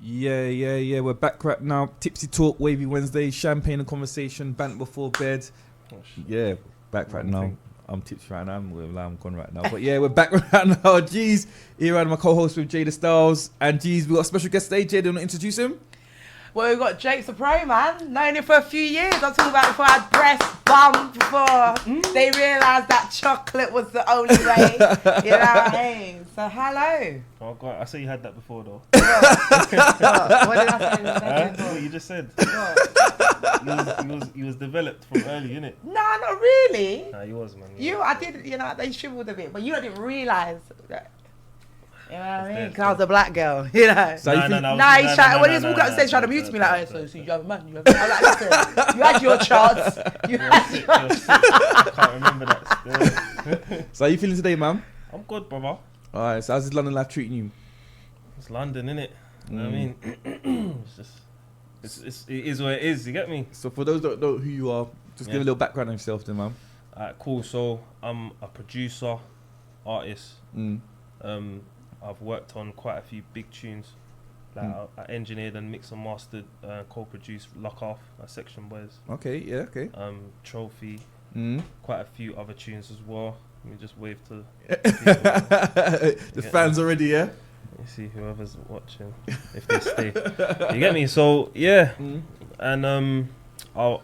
Yeah. We're back right now. Tipsy Talk, Wavy Wednesday, champagne and conversation, bant before bed. Yeah, back right now. I'm tipsy right now. I'm gone right now. But yeah, we're back right now. G's here. I'm my co-host with Jada Styles. And G's, we got a special guest today. Jada, want to introduce him? Well, we've got Drapez Dapro, man. Known him for a few years. I'm talking about before I had breast bum, before they realised that chocolate was the only way. You know what I mean? So, hello. Oh, God. I said you had that before, though. What did I say? What you just said. What? He was developed from early, innit? No, not really. Nah, he was, man. I did, they shriveled a bit, but you didn't realise that. You know what I mean? Because I was a black girl, you know. So He's trying. When he's walking up the stage trying to mute me, like, oh, so you have a man. You have a man. I'm like, listen, you had your chance. I can't remember that still. So how you feeling today, man? I'm good, brother. Alright, so how's this London life treating you? It's London, innit? You know what I mean? It is what it is, you get me? So for those that don't know who you are, just give a little background on yourself then, man. Alright, cool. So I'm a producer, artist. I've worked on quite a few big tunes. Like I engineered and mixed and mastered, co-produced Lock Off, Section Boys. Okay, yeah, okay. Trophy, quite a few other tunes as well. Let me just wave to the fans already, yeah? Let me see whoever's watching, if they stay. You get me? So, yeah. And I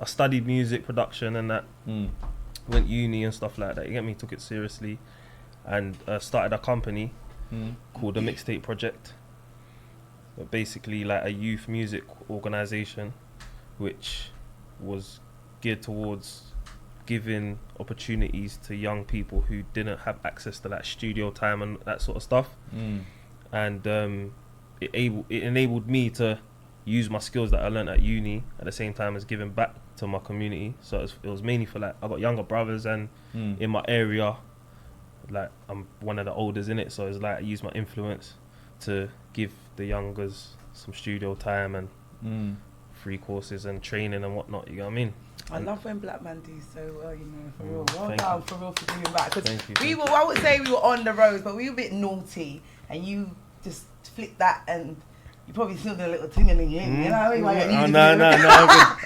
studied music production and that. Went uni and stuff like that. You get me? Took it seriously. And started a company called the Mixtape Project. But basically like a youth music organisation which was geared towards giving opportunities to young people who didn't have access to that studio time and that sort of stuff. And it enabled me to use my skills that I learned at uni at the same time as giving back to my community. So it was mainly for like, I got younger brothers and in my area, like I'm one of the olders in it, so it's like I use my influence to give the youngers some studio time and free courses and training and whatnot, you know what I mean? I love when black man do so well, you know, for real. Well Thank done, you. for real, for giving back. Because Thank you. I would say we were on the road, but we were a bit naughty, and you just flicked that, and you probably still did a little ting-a-ling-ling, you know what I mean? No,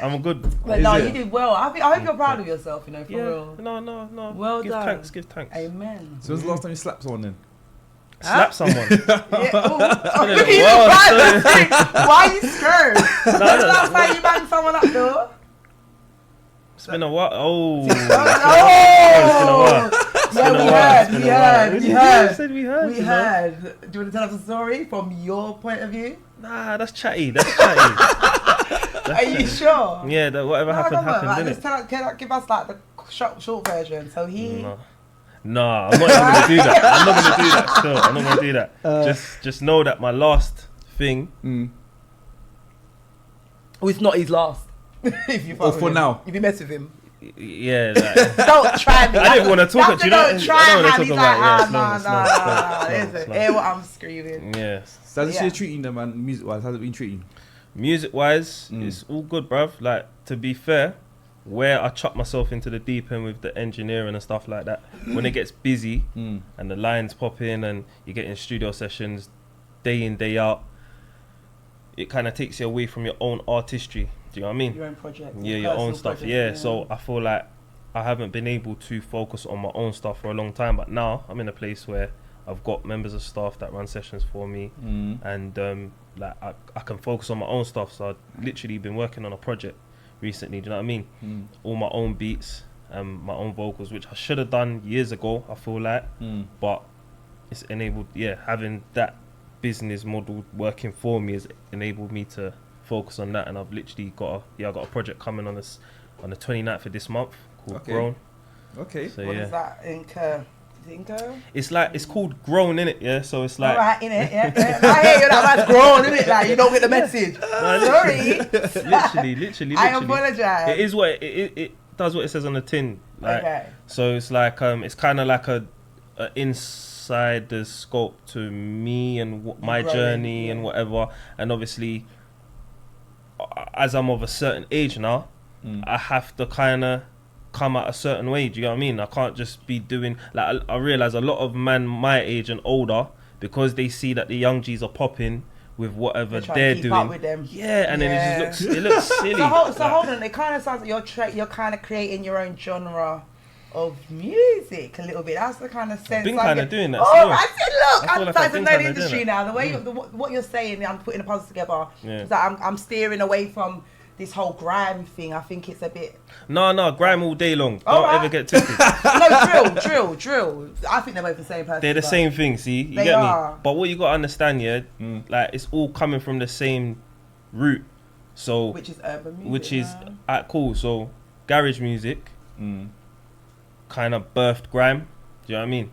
I'm good. But no, you did well. I hope you're proud of yourself, you know, for real. No. Well done. Give thanks. Amen. So when's the last time you slapped someone then? Slap someone. Yeah, oh, been a look at you, while, proud. Why are you scared? When's the last time you banged someone up, though? It's been a while. Oh. Oh! Yeah, we heard. You said we heard. We heard. Do you want to tell us a story from your point of view? Nah, that's chatty. Are you sure? Yeah, whatever happened, Like, didn't just give us like the short version. So he. Nah, I'm not even gonna do that. I'm not gonna do that. Just know that my last thing. Oh, it's not his last. If you for now. If you mess with him. Yeah. Like, Don't try me. I didn't want to talk. Do you know? Don't try me. He's like, no. listen, hear what I'm screaming. Yes. So how's this year treating them, man, music-wise? How's it been treating you? Music-wise, it's all good, bruv. Like, to be fair, where I chuck myself into the deep end with the engineering and stuff like that, when it gets busy and the lines pop in and you get in studio sessions day in, day out, it kind of takes you away from your own artistry. Do you know what I mean? Your own project. Yeah, your own stuff. Project, yeah, so I feel like I haven't been able to focus on my own stuff for a long time, but now I'm in a place where I've got members of staff that run sessions for me, and like I can focus on my own stuff. So I've literally been working on a project recently. Do you know what I mean? All my own beats and my own vocals, which I should have done years ago. I feel like, but it's enabled. Yeah, having that business model working for me has enabled me to focus on that, and I've literally got a project coming on the 29th of this month called Grown. Okay. So what does that incur? It's called Grown, innit? Yeah, so it's like alright, innit? Yeah. I hear you, that man's grown, innit? Like you don't get the message. Sorry. Literally. I apologize. It is what it does what it says on the tin. Like, okay. So it's like it's kind of like a insider's scope to me and my journey and whatever. And obviously, as I'm of a certain age now, I have to kind of come at a certain way. Do you know what I mean? I can't just be doing like I realize a lot of men my age and older, because they see that the young G's are popping with whatever trying they're to keep doing. up with them. Yeah, and then it just looks silly. So hold on, it kind of sounds like you're kind of creating your own genre of music a little bit. That's the kind of sense. I've been kind of doing that. Oh, still. I said, look, I feel I'm like starting I've to been know the kinda industry doing now. The way what you're saying, I'm putting the puzzles together. Yeah. It's like I'm steering away from this whole grime thing. I think it's a bit. No, grime all day long. All Don't right. ever get twisted. No, drill. I think they're both the same person. They're the but- same thing, see? You They get are. me? But what you got to understand, yeah, like, it's all coming from the same root. So, Which is urban music. which is, man. cool. So, garage music kind of birthed grime. Do you know what I mean?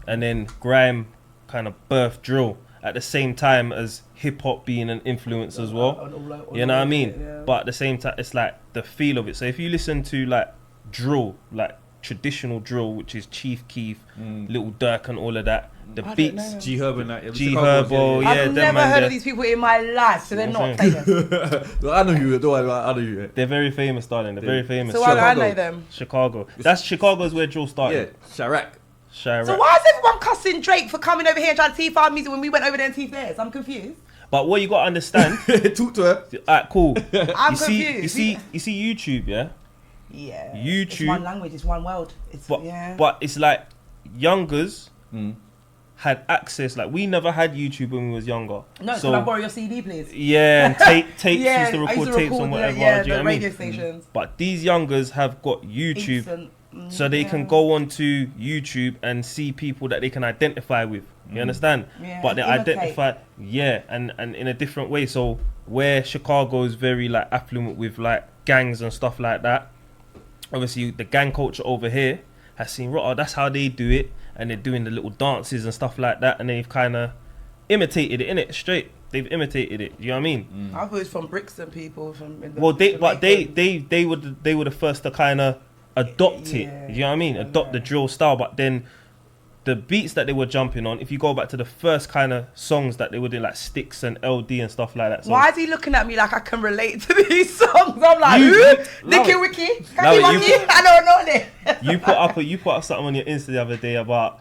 And then grime kind of birthed drill at the same time as hip hop being an influence as well. You know what I mean? Yeah. But at the same time, it's like the feel of it. So if you listen to like drill, like traditional drill, which is Chief Keef, Little Durk, and all of that, the I don't beats, know. G Herb and that. G Herbo, yeah, I've them never man, heard they're- of these people in my life, so they're not famous. Well, I know you. Don't worry, I know you. They're very famous, darling. They're very famous. So why do I Chicago. know them? Chicago. That's Chicago's where drill Yeah, started. Chirac. Chirac. So why is everyone cussing Drake for coming over here and trying to teeth our music when we went over there and teeth theirs? I'm confused. But what you got to understand, Talk to her. alright, cool. I'm you confused. see YouTube, yeah? Yeah. YouTube- It's one language. It's one world. It's But yeah. but it's like youngers had access. Like, we never had YouTube when we was younger. No, so can I borrow your CD, please? yeah, and tapes Yeah, used to I record tapes and whatever. Yeah, do you know the what I mean? radio stations. But these youngers have got YouTube, Instant. so they can go onto YouTube and see people that they can identify with. You understand? Yeah, But they imitate. identify, and in a different way. So where Chicago is very like affluent with like gangs and stuff like that, obviously the gang culture over here has seen, oh, that's how they do it, and they're doing the little dances and stuff like that, and they've kind of imitated it, innit? Straight, they've imitated it. Do you know what I mean? I thought it was from Brixton people. From in the Well, they Jamaican- were the first to kind of adopt it. Yeah, You know what I mean? I Adopt the know. drill style, but then the beats that they were jumping on, if you go back to the first kind of songs that they were doing, like Sticks and LD and stuff like that. So Why is he looking at me like I can relate to these songs? I'm like, You- who? no, Nicky Wicky? no, Nicky Wicky? you- I don't know it. you put up something on your Insta the other day about,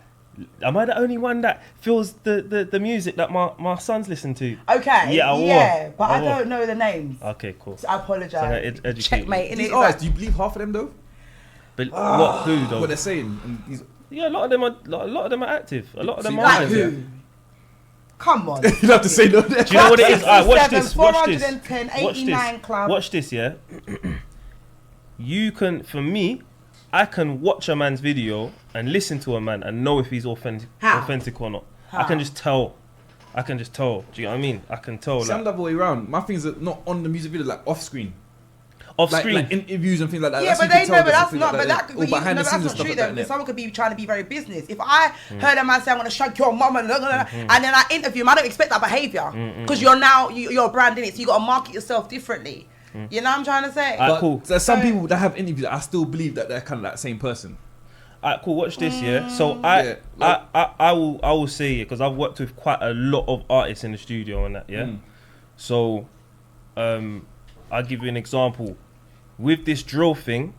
am I the only one that feels the music that my sons listen to? Okay. Yeah, I will. yeah, but I I will. don't know the names. Okay, cool. So I apologise. So educate you. Checkmate. These innit? artists, do you believe half of them though? But what? Who though? What they're saying? And these, Yeah, a lot of them are active. A lot of them See, are Like active. who? Come on. you don't have to say no. Do you know what it is? Alright, watch 67, this. Watch this. 410, Watch 89 this. club. Watch this. Yeah. You can, for me, I can watch a man's video and listen to a man and know if he's authentic or not. I How? can just tell. Do you know what I mean? I can tell. See, I'm Like, the other way around. My things are not on the music video, like off screen. off Like, screen. like interviews and things like that. Yeah, That's but how you they can tell know, but that's different not. things But like that, that. but Or behind no, the that's scenes and not stuff true like though. that. Because innit? someone could be trying to be very business. If I heard a man say I'm going to shank your mum and then I interview him, I don't expect that behaviour because you're now you're branding it, so you got to market yourself differently. You know what I'm trying to say? Alright, But cool. there's some people that have interviews that I still believe that they're kind of that same person. Alright, cool. Watch this, yeah. So Yeah, like- I will say it because I've worked with quite a lot of artists in the studio and that, yeah. So, I'll give you an example. With this drill thing,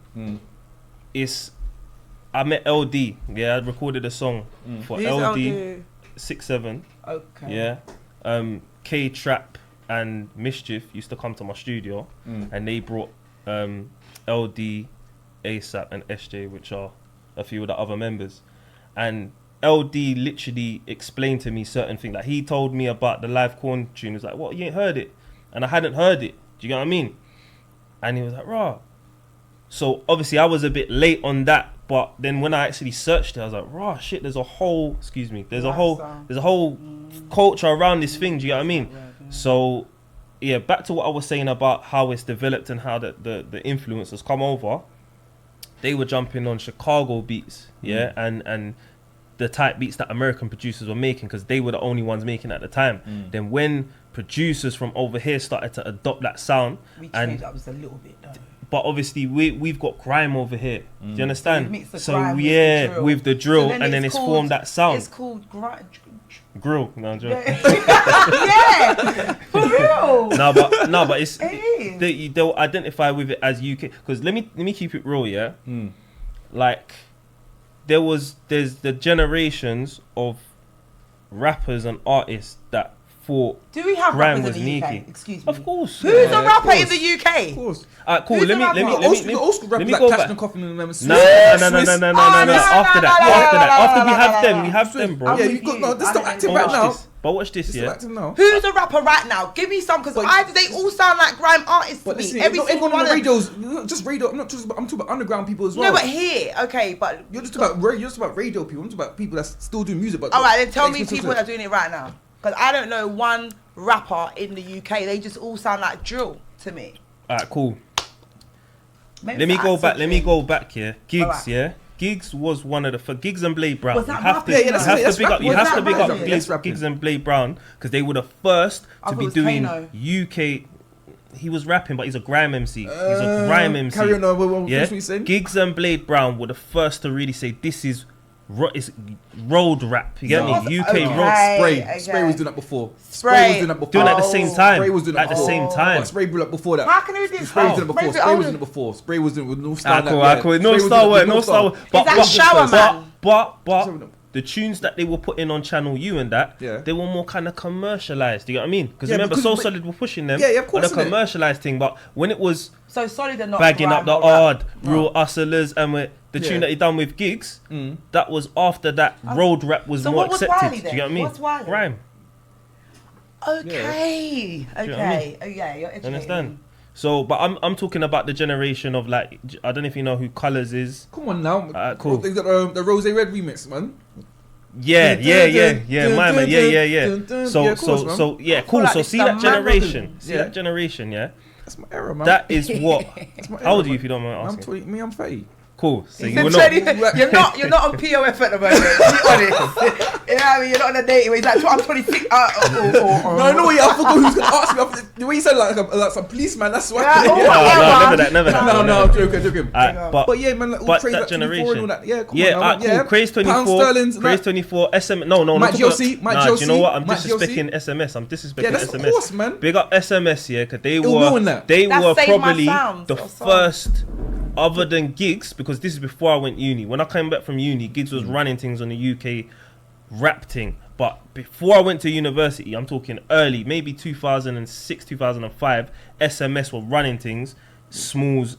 I met LD. Yeah, I recorded a song for Who's LD 6'7". Okay. Yeah. K Trap and Mischief used to come to my studio, and they brought LD, ASAP, and SJ, which are a few of the other members. And LD literally explained to me certain things. Like, he told me about the live corn tune. He was like, "What? You ain't heard it?" And I hadn't heard it. Do you get what I mean? And he was like, "Rah." So obviously I was a bit late on that, but then when I actually searched it, I was like, "Rah, shit! There's a whole culture around this thing." Do you get what I mean? So yeah, back to what I was saying about how it's developed and how the influencers come over. They were jumping on Chicago beats, yeah, and the type beats that American producers were making because they were the only ones making at the time. Then when producers from over here started to adopt that sound, We and changed up just a little bit though. but obviously we've got grime over here. Do you understand? We mix the So grime with the yeah, drill. with the drill, So and then it's called- formed that sound. It's called Grill. No, I'm joking. yeah, for real. no, but it's It is. they'll identify with it as UK. Because let me keep it real, yeah. Like there's the generations of rappers and artists that thought Do we have grime rappers was in the UK? sneaky. Excuse me. Of course. Who's Yeah, a of rapper in course. the UK? Of course. Alright, cool. Who's Let me the let me rapper? let me Old school let rappers me like go Cash back. and Coffin and them. No. After that. After we have them, we have them, bro. Yeah, you got no. This is still active right Watch now. this. But watch this, This is still yeah. active now. Who's a rapper right now? Give me some, because But- they all sound like grime artists to But me. listen, Every not single everyone one on the of them. radios. Not just radio. I'm talking about underground people as well. No, but here, okay, but You're just about radio people. I'm talking about people that's still doing music. But all right, then tell me Expensive people that are doing it right now, because I don't know one rapper in the UK. They just all sound like drill to me. Alright, cool. Maybe Let me for go accent back. Let me thing. go back here. Gigs, Alright. yeah. Gigs was one of the for Gigs and Blade Brown. Was that you have rapping? to, Yeah, that's you have it, that's to big up. rapping. You Was have to that big up rapping? That's rapping. Gigs and Blade Brown because they were the first I to thought be it was doing Kano. UK. He was rapping, but he's a grime MC. He's a grime MC. Carry on. What Yeah, you saying? Gigs and Blade Brown were the first to really say this is it's road rap. You get So- me? UK okay. road. Spray. Okay. Spray was doing that before. Spray. was doing that before. Doing it at the same time. Spray was doing that At the before. same time. But Spray blew up before that. How can we do Spray was doing it Spray before. was Spray was older. doing it before. Spray was doing it with no Star. Cool. No Star Wars. No Star Wars. that Shower Man? But Shower Man. the tunes that they were putting on Channel U and that, Yeah. they were more kind of commercialized. You get what I mean? Because Yeah, remember, because- So but- Solid were pushing them Yeah, of course, on a innit? commercialized thing. But when it was So Solid and not bagging up grime the or rap. odd real hustlers and the Yeah. tune that he done with Gigs, that was after that road rap was So more what was accepted. Wiley Do then? you get what I mean? What's Wiley? Grime. Okay. Do you know what I Okay. Okay. You're educating Understand? me. So, but I'm talking about the generation of like I don't know if you know who Colours is. Come on now. Cool. They got the Rose Red remix, man. Yeah, my man, yeah. Yeah, So, of course, man. so yeah, I cool. feel like So it's see the that man generation, Yeah. that generation, yeah. That's my era, man. That is what. That's my How era, old are you, man. if you don't mind I'm asking? 20. Me, I'm 30. Cool. So you You're will know. not on POF at the moment. Be honest. You know what I mean? You're not on a date where he's like, I'm 26. No, I forgot who's gonna ask me. The way you said like some policeman. That's why. Yeah, No, never that. No, I'm joking. Alright, But yeah, man, like all but craze that like 24 and generation. all that. Yeah, come Yeah, on, now, man. cool. Craze Pound 24, sterlings, and Craze that. 24, SM. No, Mike not GLC, about- Mike Nah, do you know GLC, what? I'm Mike disrespecting SMS. I'm disrespecting Yeah, that's SMS. of course, man. Big up SMS, yeah, because they Ill knowing that. they That's were Save My probably Sounds the or something. first, other than Gigs, because this is before I went uni. When I came back from uni, Gigs was running things on the UK rap thing. But before I went to university, I'm talking early, maybe 2006, 2005, SMS were running things. Smalls,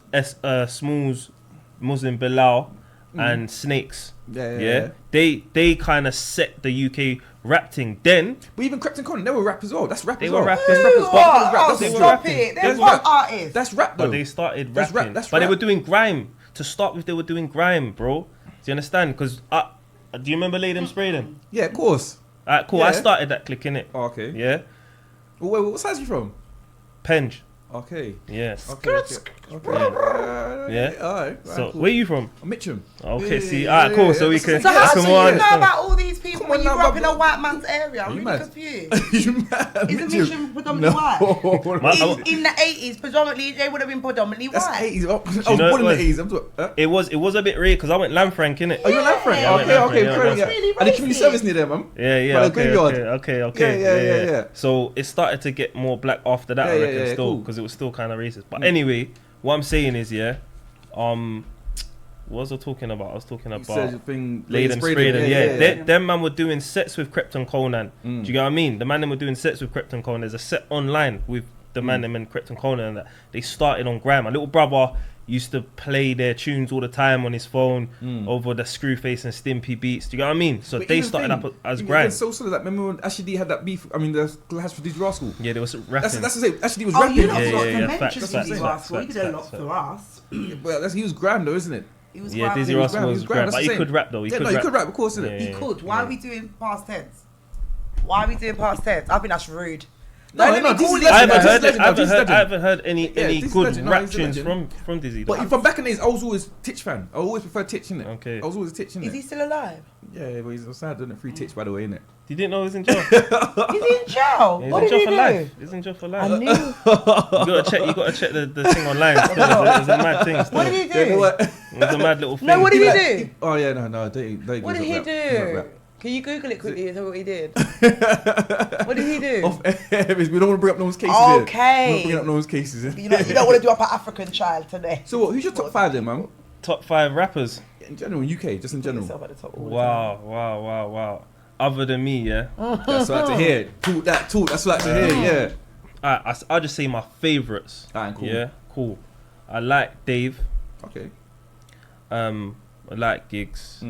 Muslim Bilal, and Snakes. Yeah. They kind of set the UK rap thing. Then But even Krypton Conan, they were rap as well. That's rap They as were well. rapping. That's rap as What? well. That's rap. Oh, That's They were stop rapping. it. That's There's one rap. artist. That's rap though. but they started That's rapping. rap, that's but they rap. were doing grime. To start with, they were doing grime, bro. Do you understand? Because do you remember Lay Them Spray Them? Yeah, of course. Alright, cool. Yeah. I started that click in it. Oh, okay. Yeah, Wait, what size are you from? Penge. Okay. Yeah. Yeah. Yeah. Alright. So where you from? Mitcham. Okay, see. Yeah, Alright, cool. yeah, So yeah. we can. So how That's do a you one. know about all these people Come when on you now, grew up but- in a white man's area? I'm Are you really mad? confused. You mad? Isn't Mission predominantly white? No. In the 80s, predominantly, they would have been predominantly That's white. 80s. I was know born in it the 80s. I'm talking. It was a bit rare because I went Lanfranc in it. Oh, you're Lanfranc? Yeah, Okay, Lanfranc, okay, yeah, fair, that's yeah. really And the community racist. service near there, man. Yeah, By the okay, graveyard. okay. Yeah. So it started to get more black after that, I Yeah, reckon, yeah, still, cool. because it was still kind of racist. But anyway, what I'm saying is, what was I talking about? I was talking You about said your thing. Lay Them, Spray Them. Yeah. Them man were doing sets with Krypton Conan. Do you get what I mean? The man them were doing sets with Krypton Conan. There's a set online with the man them and Krypton Conan, and that they started on grime. My little brother used to play their tunes all the time on his phone over the Screwface and Stimpy beats. Do you get what I mean? So they started up as grime. It's so solid that remember when Ashley D had that beef. I mean, the Clash for Dizzy Rascal. Yeah, they was rapping. That's the same. Ashley D was Oh, rapping. you lot Yeah, forgot yeah, to yeah, mention facts, Dizzy facts, Rascal. He facts, did a lot facts, for us. Well, he was grime though, isn't it? He was Yeah, grime. Dizzy He was Rascal grime, was he was grime, grime, that's but the he same. could rap though. He Yeah, could no, he rap. could rap, of course, isn't Yeah, it? He yeah, could. Why yeah. are we doing past tense? Why are we doing past tense? I think that's rude. No, Don't let me Dizzy's call legend, I it. haven't Dizzy's heard legend, Dizzy's legend. I haven't heard any Dizzy's good legend, no, rap he's a tunes legend. from Dizzy. But though. from back in the days, I was always Titch fan. I always preferred Titch, innit? Okay. I was always a Titch, innit? Is he still alive? Yeah, but he's sad, isn't it? Free Titch, by the way, innit? You didn't know he was in jail? Is he in jail? He's What in did jail he for do? life. He's in jail for I life. knew. You gotta check the thing online. Still. It's a mad thing. Still. What did he Yeah, you know do? what? It's a mad little thing. No, what did he do? Oh, yeah, no, don't What did he rap. do? Can you Google it quickly and tell what he did? What did he do? We don't want to bring up no one's cases Okay. here. We're not bringing up no one's cases. You don't want to do up an African child today. So what, who's your top 5 then, man? Top 5 rappers. In general, in UK, just in general. Yourself at the top all the time. Wow. other than me, yeah. That's what I like to hear. Talk. That's what I like to hear. Yeah. I'll just say my favourites. Alright, cool. Yeah, cool. I like Dave. Okay. I like Gigs.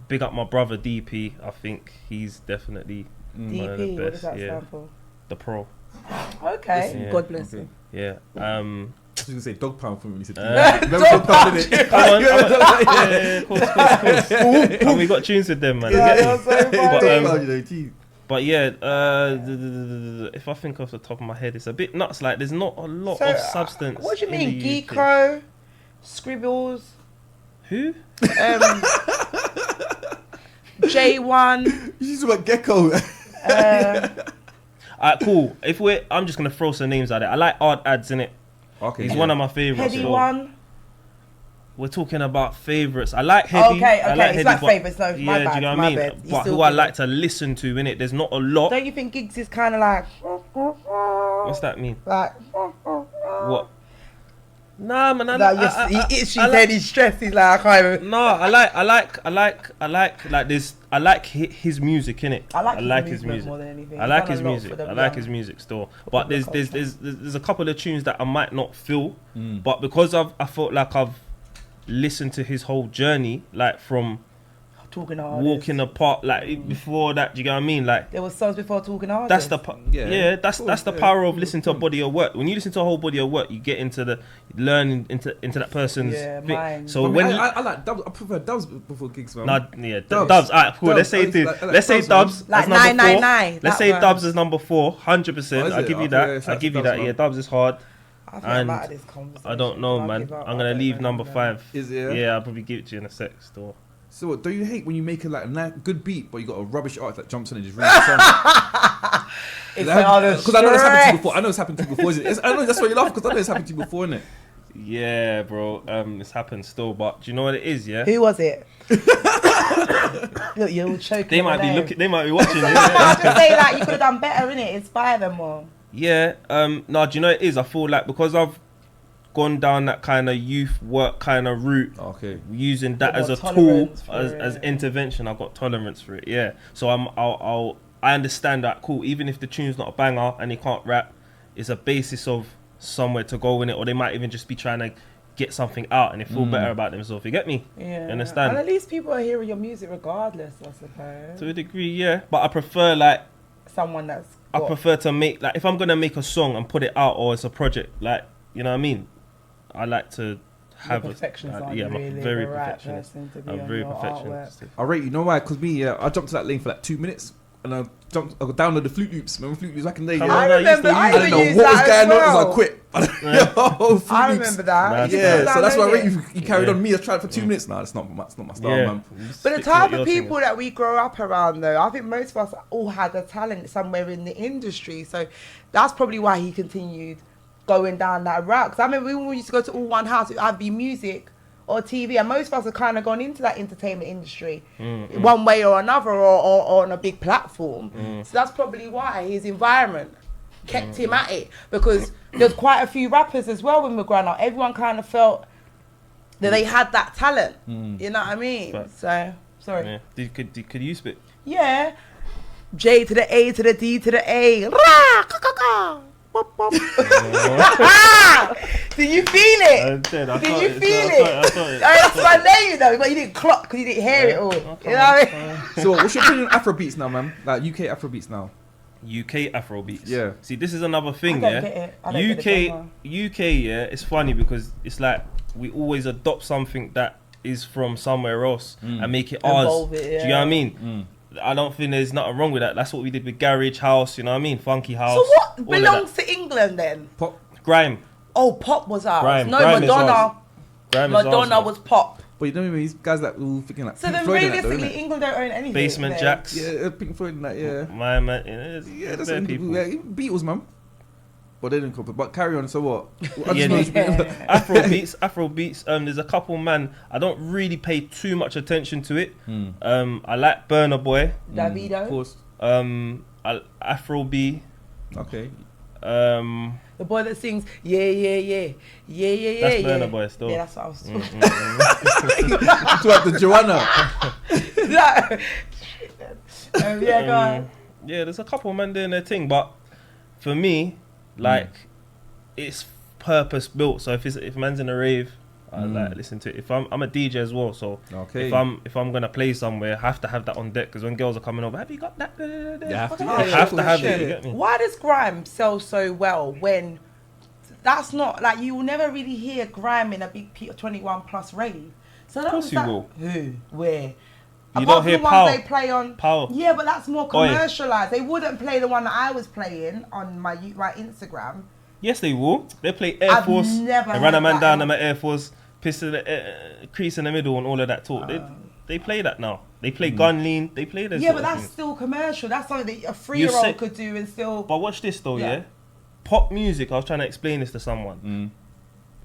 Big up my brother DP. I think he's definitely one of the DP, what does best. that Yeah, stand for? the pro. Okay, Yeah. God bless him. Yeah. I was gonna say dog pound for me when you said Remember dog pound, innit? Come on, yeah, of course. And we got tunes with them, man. You get me? You're so But, funny. But yeah, if I think off the top of my head, it's a bit nuts. Like, there's not a lot of substance. What do you in mean, the UK. Geeko, Scribbles, Who? J1. You talk about Gecko. Alright, cool. I'm just gonna throw some names out there. I like Art Ads in it. Okay. He's one of my favorites. Heady so One. We're talking about favorites. I like Heady. Okay, I like it's Heady, like but- favourites. No, yeah, my do bad, you know what my I mean? bad. You But still who I good. like to listen to in it. There's not a lot. Don't you think Giggs is kind of like... What's that mean? Like... What? Nah, man. He itches his head, he's stressed, he's like, I can't even... No, I like this. I like his music in it. I like his music more than anything. I He's like done his a lot music. for the I like young. his music still. But there's a couple of tunes that I might not feel, Mm. but because I felt like I've listened to his whole journey, like from Talking Hard. walking apart, like before that. Do you get what I mean? Like There was songs before Talking Hard. that's the that's the power of yeah. listening to a body of work. When you listen to a whole body of work, you get into the learning into that person's thing. mind. So I mean, when I like dubs. I prefer dubs before gigs, man. Nah, yeah, Dubs. Dubs. Alright, cool. Dubs. Let's say I like let's say Dubs, man. Dubs Like as number 999, 4. Let's that say one. Dubs is number 4, 100%. Oh, is I'll it? give you Okay, that. yeah, I'll give you Dubs, that. man. Yeah, Dubs is hard. I think And I'm out of this conversation. I don't know, I'll man. give up. I'm I gonna don't leave know, number man. 5. Is it? Yeah, I'll probably give it to you in a sec still. So what, don't you hate when you make a good beat, but you got a rubbish artist that jumps in and just rings the song? It's Because I know it's happened to you before. I know it's happened to you before. I know that's why you laugh, because I know it's happened to you before, innit? Yeah, bro. It's happened still, but do you know what it is? Yeah. Who was it? Look, you're all choking. They might be looking. They might be watching. I Yeah. just say like you could have done better, innit? Inspire them more. Yeah. No. Do you know what it is? I feel like because I've gone down that kind of youth work kind of route. Okay. Using that You've as a got tool, tolerance for as it. intervention, I've got tolerance for it. Yeah, so I understand that. Cool. Even if the tune's not a banger and he can't rap, it's a basis of somewhere to go in it, or they might even just be trying to get something out and they feel better about themselves. You get me? Yeah. Understand? And at least people are hearing your music regardless, I suppose. To a degree, yeah. But I prefer Someone that's. I prefer to make if I'm gonna make a song and put it out, or it's a project, you know what I mean. I like to have perfectionist, yeah, I'm really a very the right perfectionist. person to be I'm on very your perfectionist. I rate you know why? Because me, I jumped to that lane for like 2 minutes. And I downloaded the Flute Loops. Remember Flute Loops back in the day? Come Yeah? on, I I used to remember. I use I it. don't know used what was that going as on, so I well. quit. Yo, Flute I Loops. remember that. Nah, You just Yeah, so that's why I download rate it. you carried on me. I tried for 2 minutes. Nah, that's not my style, Yeah. man. But the Stick to type what of you're people singing. that we grow up around, though, I think most of us all had a talent somewhere in the industry. So that's probably why he continued going down that route. Because I remember when we used to go to all one house, it would either be music or TV. And most of us have kind of gone into that entertainment industry one way or another, or on a big platform. So that's probably why his environment kept him at it. Because there's quite a few rappers as well when we were growing up. Everyone kind of felt that they had that talent. You know what I mean? But- So, sorry. Yeah. Could you spit? Yeah. J to the A to the D to the A. Rah, ka, ka, ka. Wop, wop. Did you feel it? Did you feel it? That's my name, you know, but you didn't clock because you didn't hear it all. You know what I mean? So what's your opinion on Afro beats now, man? Like UK Afro beats now? UK Afro beats. Yeah. See, this is another thing, I don't yeah. get it. I don't get the UK, yeah. It's funny because it's like we always adopt something that is from somewhere else and make it ours. Evolve it, Do you know yeah. what I mean? I don't think there's nothing wrong with that. That's what we did with Garage House. You know what I mean? Funky House. So what all of belongs that. to England then? Pop. Grime? Oh, pop was ours. Grime. No, Grime is Madonna. ours. Grime is ours, Madonna man. was pop. But you know what I mean? These guys that all thinking like So Pink then Floyd and that, though, realistically, innit? England don't own anything. Basement then. Jacks. Yeah, Pink Floyd and that, yeah. My man. It's Yeah, that's bare what people. people. Yeah, Beatles, man. But they didn't copy. But carry on. So what? I Yeah, just know Afro beats. There's a couple, man. I don't really pay too much attention to it. I like Burna Boy. Davido. Of course. Afro B. Okay. The boy that sings, yeah, yeah, yeah, yeah, yeah, yeah. That's Burna yeah. Boy still. Yeah, that's what I was talking To have the Joanna. Yeah, go on. Yeah, there's a couple of men doing their thing, but for me, like, it's purpose built. So if man's in a rave, I like listen to it. If I'm a DJ as well, so Okay. if I'm gonna play somewhere, I have to have that on deck because when girls are coming over, have you got that? You have to. I have to have Shit. it. You get me? Why does grime sell so well when that's not like you will never really hear grime in a big 21 plus rave? So Of course you will. Who? Where? You Apart don't from hear the ones Pow. they play on. Pow. Yeah, but that's more Oi. commercialized. They wouldn't play the one that I was playing on my Instagram. Yes, they will. They play Air I've Force. never They run a heard man that. down. I'm at Air Force. Piss in the crease in the middle and all of that talk. They play that now. They play gun lean. They play this. Yeah, sort but of that's thing. still commercial. That's something that a You 3-year-old said- could do and still. But watch this though, Yeah. yeah. Pop music. I was trying to explain this to someone.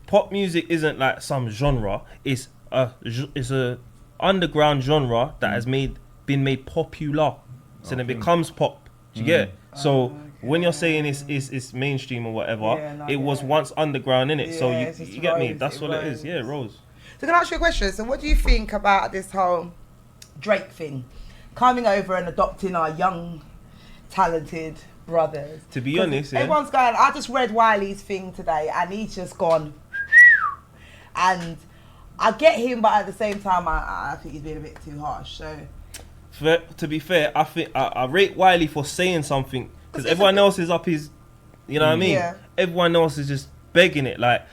Pop music isn't like some genre. It's a underground genre that has been made popular. So then it becomes pop. Do you get it? So when you're saying it's mainstream or whatever, Yeah, no, it was yeah. once underground in it. So Yeah, you it's just get me. rose, That's it what it is. rose. Yeah, Rose. So can I ask you a question? So what do you think about this whole Drake thing? Coming over and adopting our young, talented brothers. To be 'Cause honest, yeah. everyone's going, I just read Wiley's thing today and he's just gone. And I get him, but at the same time, I think he's being a bit too harsh. So To be fair, I think I rate Wiley for saying something because It's everyone else is up his, you know what I mean? Yeah. Everyone else is just begging it. Like,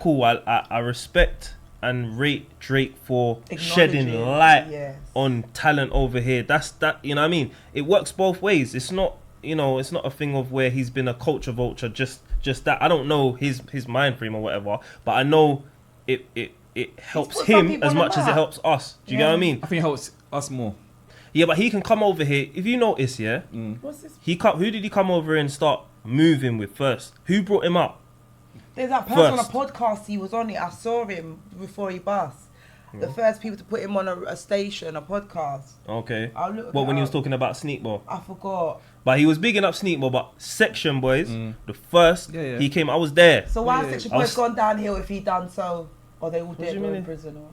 cool. I respect and rate Drake for shedding Acknowledging, light yes. on talent over here. That's that. You know what I mean? It works both ways. It's not. It's not a thing of where he's been a culture vulture. Just that. I don't know his mind frame or whatever, but I know it helps put some him people as on the much as it map. helps us. Do you get Yeah. what I mean? I think it helps us more. Yeah, but he can come over here. If you notice, yeah, what's this? who did he come over and start moving with first? Who brought him up? There's that person First. on a podcast, he was on it. I saw him before he bust. The first people to put him on a station, a podcast. Okay. I'll look Well, it when he was up. talking about Sneakball. I forgot. But he was bigging up Sneakball, but Section Boys, the first, Yeah. he came, I was there. So why Yeah, has Section I Boys was- gone downhill if he done so? Or they all do dead you or in mean? prison? Or...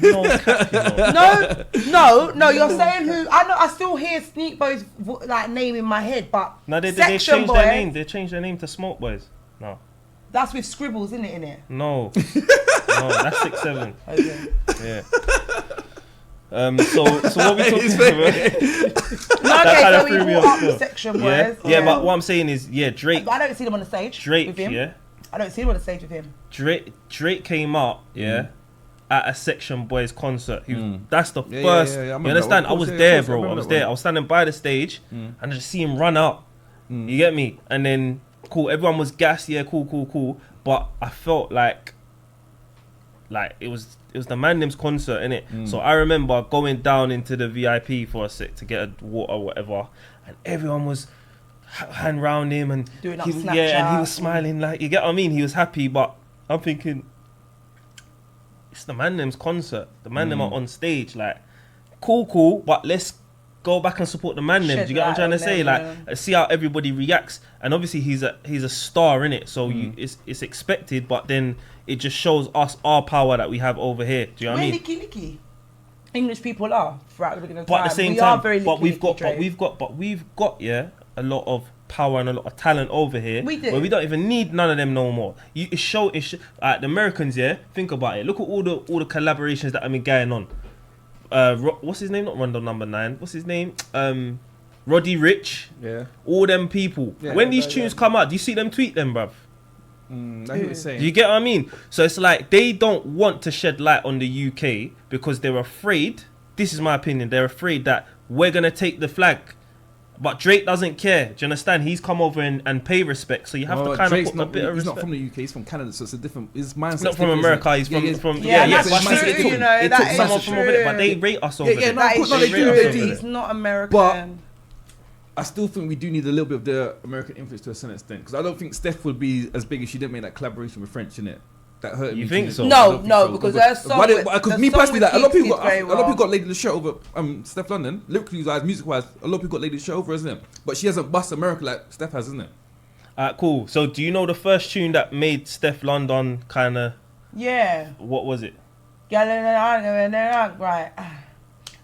No, cap, you know. No, you're saying who? I know. I still hear Sneak Boys like name in my head, but No, they Section changed Boys, their name. They changed their name to Smoke Boys. No. That's with scribbles, isn't it? No. No, that's 6'7". Okay. Yeah. So what we talking about? No, okay, kinda so we threw me brought off up still. Section Boys. Yeah, but what I'm saying is, yeah, Drake, But I don't see them on the stage with him. yeah. I don't see them on the stage with him. Drake came up, yeah, at a Section Boys concert. That's the Yeah, first. yeah, yeah, I You remember understand? that I one. was Of course, there, yeah, of course, I bro. I remember was that there. one. I was standing by the stage and I just see him run up. You get me? And then cool. Everyone was gassed. Yeah, cool. But I felt like it was the Mandem's concert, innit? So I remember going down into the VIP for a sec to get a water or whatever, and everyone was hand round him and Doing up he was, Snapchat. yeah, and he was smiling like, you get what I mean? He was happy, but I'm thinking it's the Mandem's concert. The Mandem are on stage, like cool, but let's go back and support the Mandem. Shed Do you get what I'm light trying to on say? them, Like, see how everybody reacts, and obviously he's a star in it, so it's expected. But then it just shows us our power that we have over here. Do you know what I We're mean? licky. English people are throughout the beginning of But time. at the same we time, are very but we've got, Drake. we've got, yeah, a lot of power and a lot of talent over here. We do. Where we don't even need none of them no more. The Americans, yeah. Think about it. Look at all the collaborations that have been going on. What's his name? Not Rondo Number 9. What's his name? Roddy Rich. Yeah. All them people. Yeah, when these yeah. tunes come out, do you see them tweet them, bruv? I hear what you're saying. Do you get what I mean? So it's like they don't want to shed light on the UK because they're afraid. This is my opinion. They're afraid that we're gonna take the flag. But Drake doesn't care. Do you understand? He's come over and pay respect. So you have to kind Drake's of put a bit of he's respect. not from the UK. He's from Canada, so it's a different. His mindset's He's not from different, America. isn't He's it? from Yeah, yeah. that's But true, it took- you know, it that took is someone from over there, but true. they rate us over Yeah, there. no, That of is course they true. do, they do. He's not American. But I still think we do need a little bit of the American influence to a certain extent, because I don't think Steph would be as big if she didn't make that collaboration with French, innit? that hurt me. You think so? I No, don't think no, so. because her song. Because me the song personally, with like, a lot of Kicks people did got very a lot of people well. got Lady in the Shirt over Steph London, lyrically wise, music wise. A lot of people got Lady in the Shirt over, isn't it? But she hasn't bust America like Steph has, isn't it? Alright, cool. So do you know the first tune that made Steph London kind of? Yeah. What was it? Girl in the right.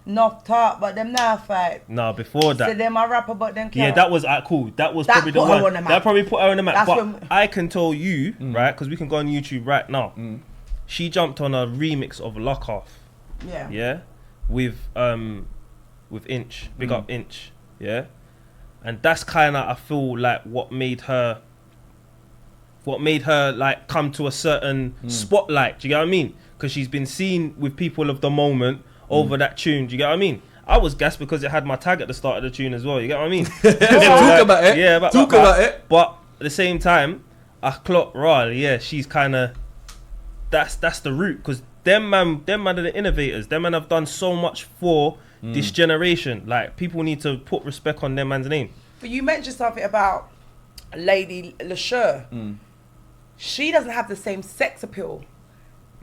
Enough talk, but them now fight. Nah, before that. So them a rapper, but them Yeah, can't. that was cool. That was That probably the put her one. on the map. That probably put her on the map. That's But when- I can tell you, right, because we can go on YouTube right now. She jumped on a remix of Lock Off. Yeah. Yeah, with Inch. Big up Inch. Yeah, and that's kind of I feel like what made her like come to a certain spotlight. Do you get what I mean? Because she's been seen with people of the moment over that tune. Do you get what I mean? I was gassed because it had my tag at the start of the tune as well. You get what I mean? Talk about it. Yeah, Talk about it. But at the same time, I clock raw. Yeah, she's kind of that's the root because them man are the innovators. Them man have done so much for this generation. Like people need to put respect on them man's name. But you mentioned something about Lady LeSure. She doesn't have the same sex appeal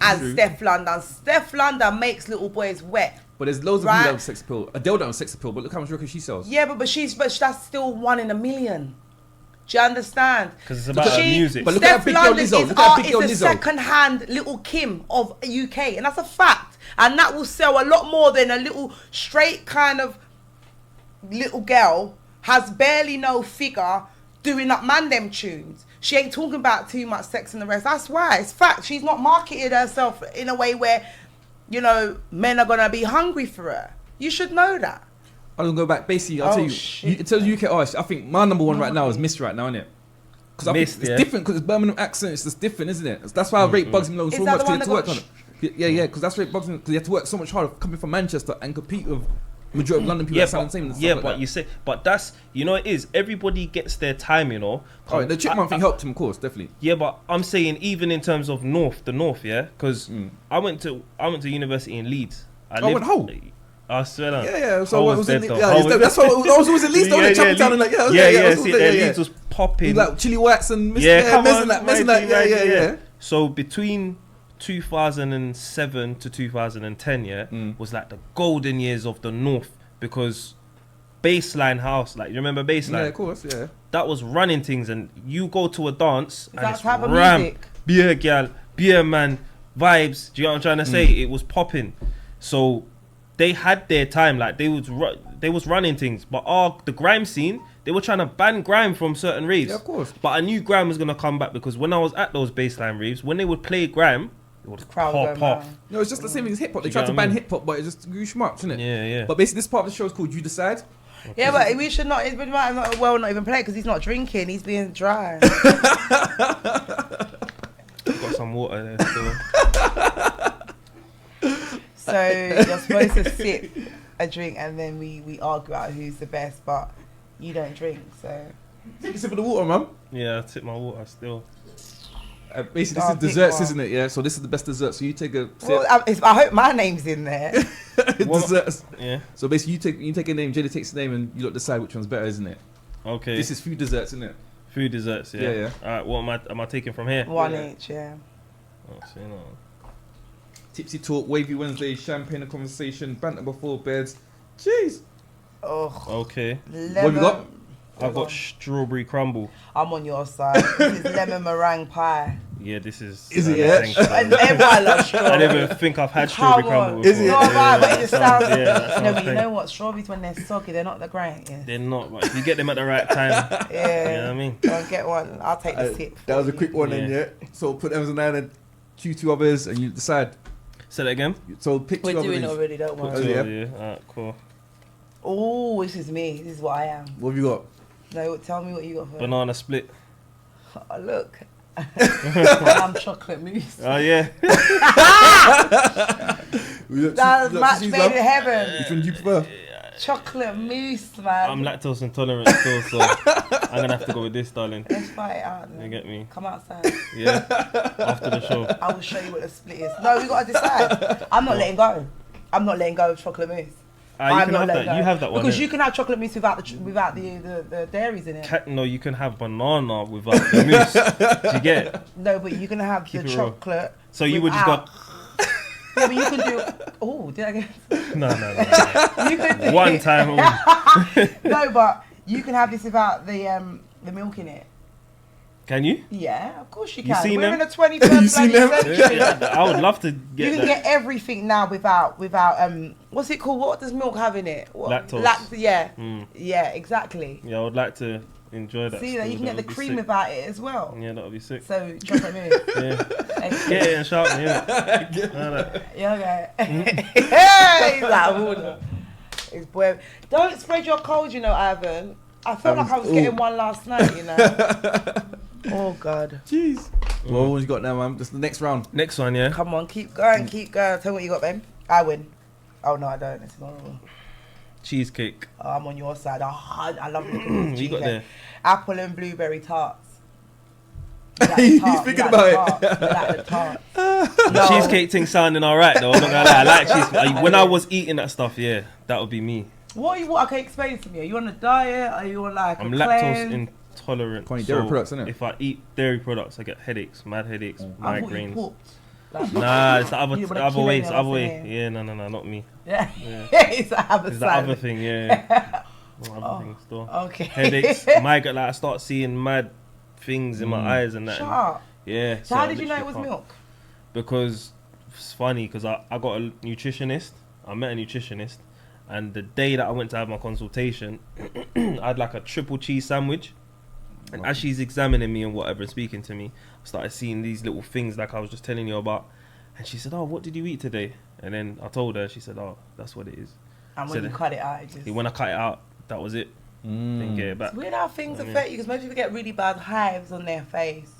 as Steph London. Steph London makes little boys wet. But there's loads of people that have sex appeal. Adele don't have sex appeal, but look how much records she sells. Yeah, but that's still 1 in a million. Do you understand? Because it's about her music. But look at Steph how big Yo London Lizzo. is Look at how big is Yo the Lizzo. second-hand little Kim of UK, and that's a fact. And that will sell a lot more than a little straight kind of little girl has barely no figure doing up man them tunes. She ain't talking about too much sex and the rest. That's why. It's fact. She's not marketed herself in a way where, you know, men are going to be hungry for her. You should know that. I'm going to go back. Basically, I'll tell you. Shit. In terms of UK artists, I think my number one right now is Mist right now, isn't it? Because I think Mist, it's yeah. different because it's Birmingham accent. It's just different, isn't it? That's why rate bugs me so Is much that the because you one have to that work got on it. Yeah, because that's rate bugs me because you have to work so much harder coming from Manchester and compete with majority of London people that sound the same. And stuff like but that. you say, but that's it is. Everybody gets their time, you know. Oh, the Chipmunk thing helped him, of course, definitely. Yeah, but I'm saying even in terms of the north, yeah, because I went to university in Leeds. I went home. I swear that. Yeah. So I what was was dead it? though. Yeah, that's what it was at least on the Chapel and like Leeds was popping. Like Chili Wax and Come on, yeah. So between 2007 to 2010, was like the golden years of the north because Baseline House, like you remember Baseline? Yeah, of course, yeah. That was running things, and you go to a dance and that it's type of ram, music? beer gal, beer man, vibes. Do you know what I'm trying to say? It was popping. So they had their time, like they was running things. But the grime scene, they were trying to ban grime from certain raves. Yeah, of course. But I knew grime was gonna come back because when I was at those Baseline raves, when they would play grime, it would Crowd pop going off. mad. No, it's just the same thing as hip hop. They Do you tried know to what I ban mean? hip hop, but it just grew schmucks, isn't it? Yeah. But basically, this part of the show is called You Decide. Yeah, but we should not. We might not not even play because he's not drinking. He's being dry. Got some water there still. So you're supposed to sip a drink and then we argue out who's the best, but you don't drink, so. Take a sip of the water, man. Yeah, I tip my water still. Basically, I'll this is pick desserts, one. isn't it? Yeah. So this is the best dessert. So you take a sip. Well, I hope my name's in there. Desserts. Yeah. So basically, you take a name. Jada takes a name, and you lot decide which one's better, isn't it? Okay. This is food desserts, isn't it? Food desserts, yeah. Yeah. Alright, what am I taking from here? One Yeah. each, yeah. Oh, so, you know. Tipsy talk, wavy Wednesday, champagne and conversation, banter before beds. Jeez. Oh, Okay. lemon. What have you got? I've got strawberry crumble. I'm on your side. This is lemon meringue pie. Yeah, this is. Is it, yeah? thanks, man. And everyone loves I strawberry. never think I've had strawberry Come on. crumble Is before. it? You're right, but it just sounds. that No, sounds but you thing. know what? Strawberries when they're soggy, they're not the greatest. They're not, but if you get them at the right time, Yeah. you know what I mean? Go and get one. I'll take the sip. That was a for quick you. one, then, yeah. So put them as an and choose two others, and you decide. Say that again. So pick We're two doing it others. already, don't Oh, worry. yeah. Yeah. Alright, cool. Oh, this is me. This is what I am. What have you got? No, tell me what you got for Banana split. Oh, look. I'm chocolate mousse. Oh yeah. That's match made in heaven. Which one do you prefer? Chocolate mousse, man. I'm lactose intolerant still, so I'm gonna have to go with this, darling. Let's fight it out. You Then. get me? Come outside. Yeah. After the show. I will show you what the split is. No, we gotta decide. I'm not letting go. I'm not letting go of chocolate mousse. You can have that. You have that one. Because innit? you can have chocolate mousse without the dairies in it. No, you can have banana without the mousse. Do you get it? No, but you can have Keep the it raw. chocolate. So you would just go. Yeah, but you can do. Oh, did I get? No. You can do One time only. No, but you can have this without the milk in it. Can you? Yeah, of course you You can. seen We're them? in the 21st seen them? century. Yeah, I would love to You get can that. get everything now without what's it called? What does milk have in it? Lactose. Yeah. Mm. Yeah, exactly. Yeah, I would like to enjoy that. See that you can still. get the That would be cream sick. without it as well. Yeah, that would be sick. So chocolate mousse. Yeah. Excellent. Get it and shout me. Yeah. Yeah, okay. Yeah, he's like, "Ooh." His boy. Don't spread your cold, Ivan. I felt like I was getting one last night, Oh God. Jeez. Well, what you got now, man? Just the next round. Next one, yeah. Come on, keep going. Tell me what you got, babe. I win. Oh no, I don't. It's horrible. Cheesecake. Oh, I'm on your side. I love the What you got there? Apple and blueberry tarts. He's thinking about it. Like the tarts. The cheesecake thing sounding alright though. I'm not gonna lie. I like cheesecake. When I was eating that stuff, yeah, that would be me. What? Okay, explain it to me. Are you on a diet? Are you on like I'm a lactose cleanse? intolerant. Can't eat dairy products, innit? If I eat dairy products, I get headaches, mad headaches, I thought you migraines. pooped. Like, Nah, it's the You wanna other kill way. anyone It's the other else in way. here? Yeah, no, not me. Yeah, Yeah. it's the other It's the side. other thing. Yeah. Other thing still. Okay. Headaches, migraine. Like I start seeing mad things in my eyes and that. Shut and- up. Yeah. So how I did you know it was literally can't. milk? Because it's funny because I got a nutritionist. I met a nutritionist, and the day that I went to have my consultation, I had like a triple cheese sandwich. And as she's examining me and whatever and speaking to me, I started seeing these little things like I was just telling you about. And she said, "Oh, what did you eat today?" And then I told her. She said, "Oh, that's what it is." And So when you the- cut it out, it just... When I cut it out, that was it. Didn't get it back. It's weird how things Yeah. affect you because most people get really bad hives on their face.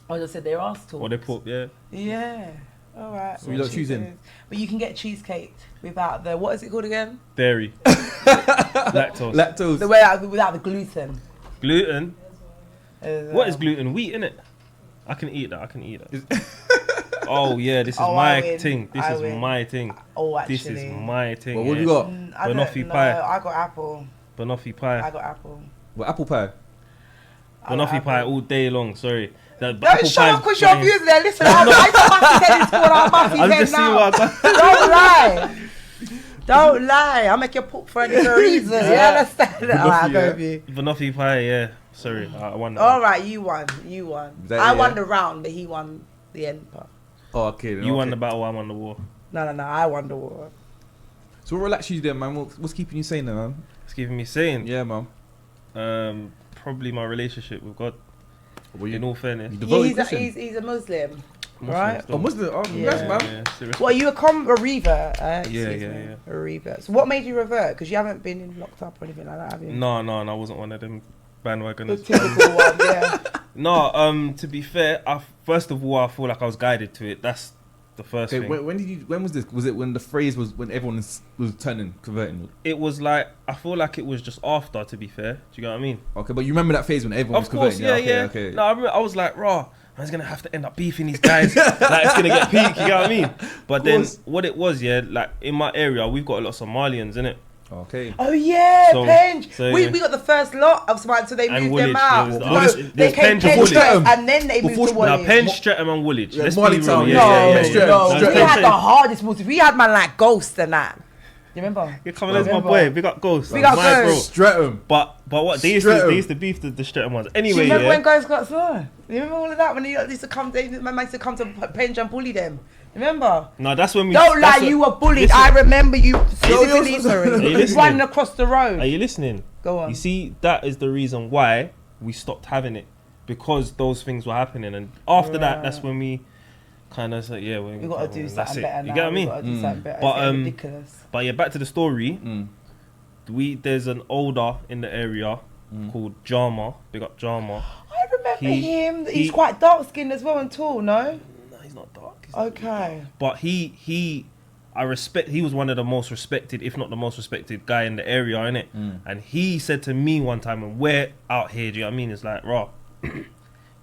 Or I said their arse talk. Or they put, yeah. Yeah. All right. So you lot choosing? But you can get cheesecake without the... What is it called again? Dairy. Lactose. Lactose. Without the gluten. Gluten. As What is well. gluten? Wheat, innit? I can eat that. Oh yeah, this is Oh, I my win. thing. This I is win. my thing. Oh, This actually. is my thing. Well, what yeah. you got? I don't Banoffee know. pie. I got apple. Banoffee I pie. got apple. Well, apple pie. I got Banoffee pie apple. all day long. Sorry. Don't shut up because you're abusing there. Listen, I must head in school. I must I'm head just seeing now. what I Don't lie. Don't lie. I'll make you poop for a different reason. You understand? Alright, I'll go with you. Banoffee pie. Yeah. Sorry, I won that. All right, you won. You won. Is that I it, won yeah? the round, but he won the end part. Oh, okay. Then, You won okay. the battle. I'm on the war. No. I won the war. So what relaxes you there, man? What's keeping you sane, there, man? It's keeping me sane. Yeah, man. Probably my relationship with God. Well, In all fairness. you devoted He's Christian? a Muslim, Muslim right? still. Oh, Muslim. Oh, congrats, Yeah. man. Yeah, seriously. What, you a revert? Yeah. A revert. So what made you revert? Because you haven't been locked up or anything like that, have you? No, I wasn't one of them The bandwagoners. typical one, yeah. No, to be fair, first of all, I feel like I was guided to it. That's the first Okay, thing. when was this? Was it when the phrase was when everyone was converting? It was like, I feel like it was just after, to be fair. Do you get what I mean? Okay, but you remember that phase when everyone was Of course, converting? yeah. Okay. No, I remember, I was like, raw, man's gonna have to end up beefing these guys. Like, it's gonna get peak, you get what I mean? But then, course. what it was, yeah, like, in my area, we've got a lot of Somalians, innit? Okay. Oh yeah, So- Penge. so, we yeah. got the first lot of Somalians, so they And moved Woolwich, them out. yeah, No, there's- they there's came Penge Penge and first, Woolwich. and then they moved to Before- Now, Woolwich. Penn, Streatham and Woolwich. Yeah, Let's be Marleytown, real. yeah, Yeah. Streatham, No, Streatham. we I'm had saying- the hardest moves. We had man like Ghost and that. You remember? Yeah, come on, that's my Remember? boy. Big up Ghost. Big up My Ghost. Streatham. But what they used to beef the Streatham ones. Do you Anyway, remember yeah. when Ghost got slaughtered? You remember all of that when he used to come? My man used to come to Penge and bully them. Remember? No, that's when we. Don't that's lie, when- you were bullied. Listen. I remember you Are specifically you listening? running across the road. Are you listening? Go on. You see, that is the reason why we stopped having it, because those things were happening, and after that, that's when we kind of said, yeah, We got to do that's something it. better now. You get what I We mean? got to do something better. But, It's getting ridiculous. But yeah, back to the story. Mm. There's an older in the area called Jama. Big up Jama. I remember him. he- He's quite dark skinned as well and tall, no? No, he's not dark. Okay. But I respect. He was one of the most respected, if not the most respected guy in the area, innit? And he said to me one time, when we're out here, do you know what I mean? It's like, raw.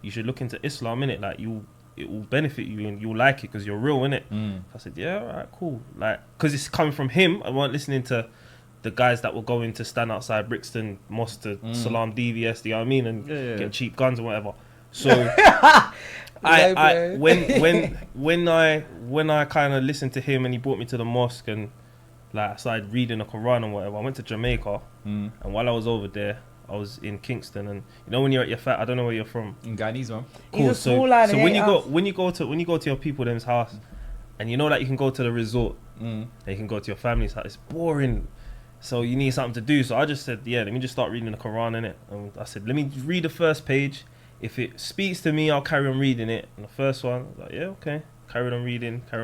You should look into Islam, innit? Like, you it will benefit you and you'll like it because you're real, innit? I said, yeah, all right, cool. Like, because it's coming from him. I weren't listening to the guys that were going to stand outside Brixton Mosque to Salam DVS, you know what I mean, and get cheap guns and whatever. So when I kind of listened to him and he brought me to the mosque and like I started reading the Quran and whatever, I went to Jamaica and while I was over there, I was in Kingston, and you know when you're at your I don't know where you're from. In Guyanese, man. Cool. So when you go to your people them's house, and you know that you can go to the resort, and you can go to your family's house. It's boring, so you need something to do. So I just said, yeah, let me just start reading the Quran, innit? And I said, let me read the first page. If it speaks to me, I'll carry on reading it. And the first one, I was like, yeah, okay, carry on reading. So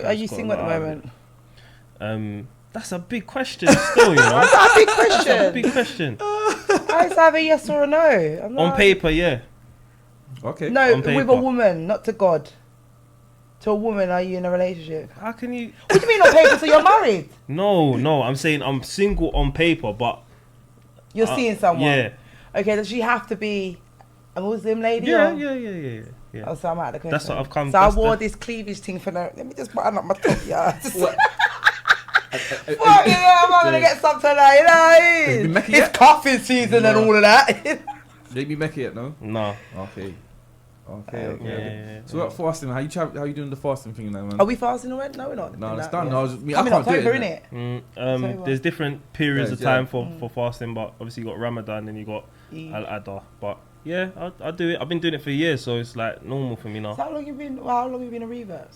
are you single at the moment? That's a big question still, you know. That's a big question. That's a big question. I just have a yes or a no. On paper, yeah. Okay. No, with a woman, not to God. To a woman, are you in a relationship? How can you... What do you mean on paper? So you're married? No, I'm saying I'm single on paper, but... You're seeing someone? Yeah. Okay, does she have to be a Muslim lady? Yeah. Oh, so I'm out of the question. That's what I've come... So I wore this cleavage thing for no... Let me just button up my top, yeah. Fuck yeah, I'm going to get something like, you know, it's cuffing season and all of that. Did you make it yet, no? No. Okay. Yeah. So what fasting? How you doing the fasting thing now, man? Are we fasting already? No, we're not. No, it's done. Yeah. I can't October, do it. Innit? There's different periods of time for fasting, but obviously you got Ramadan and you got Al-Adha. But yeah, I do it. I've been doing it for years, so it's like normal for me now. So how long you been a revert?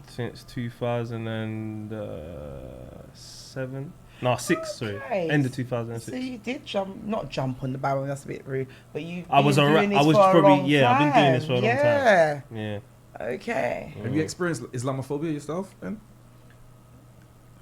Since 2007. No, 6. Sorry, end of 2006. So you did not jump on the barrel. That's a bit rude, but you. I've been doing this for a long time. Yeah. Okay. Have you experienced Islamophobia yourself, then?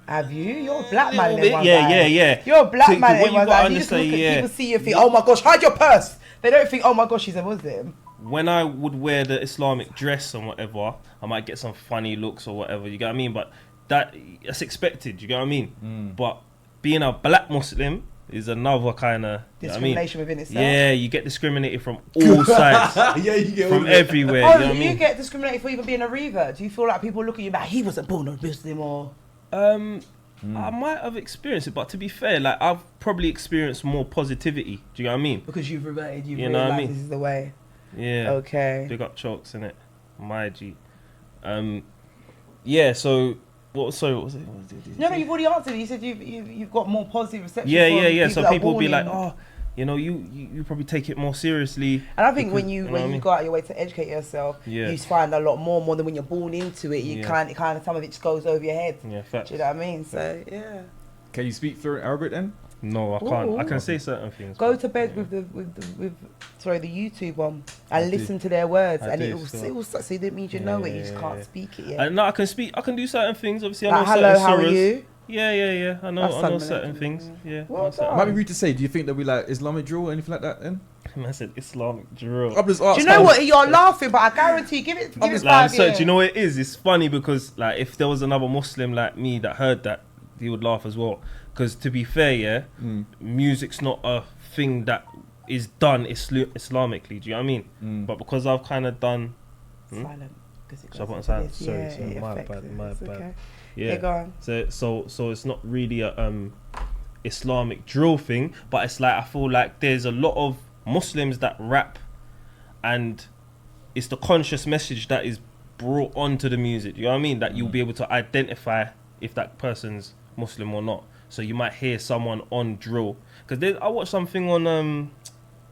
Have you? You're a black man. Yeah. You're a black man. People see you think, oh my gosh, hide your purse. They don't think, oh my gosh, she's a Muslim. When I would wear the Islamic dress and whatever, I might get some funny looks or whatever. You get what I mean? But that's expected. You get what I mean? But being a black Muslim is another kind of discrimination within itself. Yeah, you get discriminated from all sides. You get from everywhere. Oh, you know what I mean? Get discriminated for even being a revert. Do you feel like people look at you like he wasn't born a Muslim or? I might have experienced it, but to be fair, like I've probably experienced more positivity. Do you know what I mean? Because you've reverted, you know what I mean? This is the way. Yeah. Okay. Big up chokes, innit? My G. Yeah. So. What was it? No, you've already answered it. You said you've got more positive reception. Yeah. So people will be like, oh, you know, you probably take it more seriously. And I think when you go out your way to educate yourself, you find a lot more than when you're born into it. You kind of some of it just goes over your head. Yeah, facts. Do you know what I mean? So yeah. Can you speak fluent Arabic then? No, I can't. I can say certain things. Go to bed with the YouTube one and listen to their words, and it will start. So it means you know it. You just can't speak it yet. No, I can speak. I can do certain things. Obviously, I know certain how are you? Yeah. I know certain things. Yeah. Might be rude to say. Do you think there'll be like Islamic drill or anything like that then? I said Islamic drill. I'm just asking. Do you know what? You're laughing, but I guarantee, give it 5 years. Do you know what it is? It's funny because like if there was another Muslim like me that heard that, he would laugh as well. Because to be fair, music's not a thing that is done Islamically. Do you know what I mean? But because I've kind of done silent. So I put on silent. Sorry, my bad. Okay. Yeah. Go on. So it's not really a Islamic drill thing, but it's like I feel like there's a lot of Muslims that rap, and it's the conscious message that is brought onto the music. Do you know what I mean? That you'll be able to identify if that person's Muslim or not. So you might hear someone on drill, because I watched something on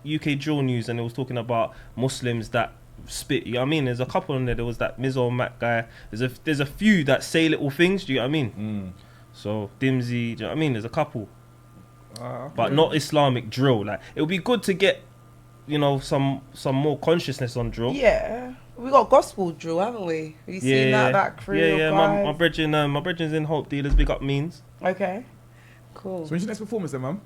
UK Drill News, and it was talking about Muslims that spit. You know what I mean? There's a couple on there. There was that Mizzo Mac guy. There's a few that say little things. Do you know what I mean? So Dimsy. Do you know what I mean? There's a couple, but not Islamic drill. Like it would be good to get, you know, some more consciousness on drill. Yeah. We got gospel drill, haven't we? Have you seen that crew? Yeah. My brethren's in Hope Dealers. Big up Means. Okay. Cool. So when's your next performance then, man?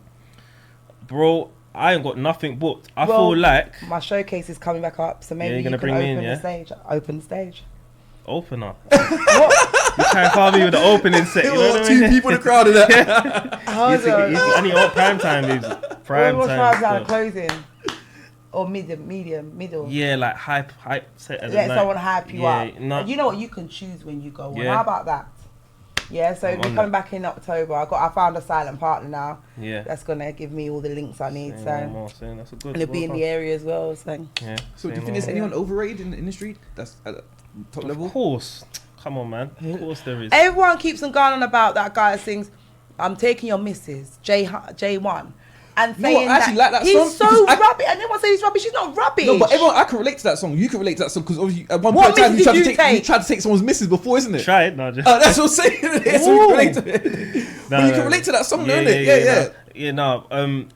Bro, I ain't got nothing booked. I feel like my showcase is coming back up, so maybe you're gonna you can bring me open in, the stage. Open the stage. Opener. What? You can't call me with the opening set. You know what I mean? 2 people in the crowd of that. I need all prime time, babes. Prime time. Closing. Or middle. Yeah, like hype set at the Yeah, night. so I want to hype you up. No. And you know what? You can choose when you go on. Yeah. How about that? Yeah, so we're coming back in October. I found a silent partner now. Yeah. That's gonna give me all the links I need. Saying that's a good. And it'll be in the area as well. So Yeah. So do you think there's anyone overrated in the industry? That's at the top level? Of course. Come on, man. Of course there is. everyone keeps on going on about that guy that sings, "I'm taking your missus," J1. And No, saying I actually like that he's song so because rubbish. And everyone says he's rubbish. He's not rubbish. No, but everyone, I can relate to that song. You can relate to that song because obviously at one What point in time missus did you you tried to take someone's missus before, isn't it? Try it, no, just. That's what I'm saying. So you can relate to it. But you can relate to that song, yeah, don't it? Yeah, no.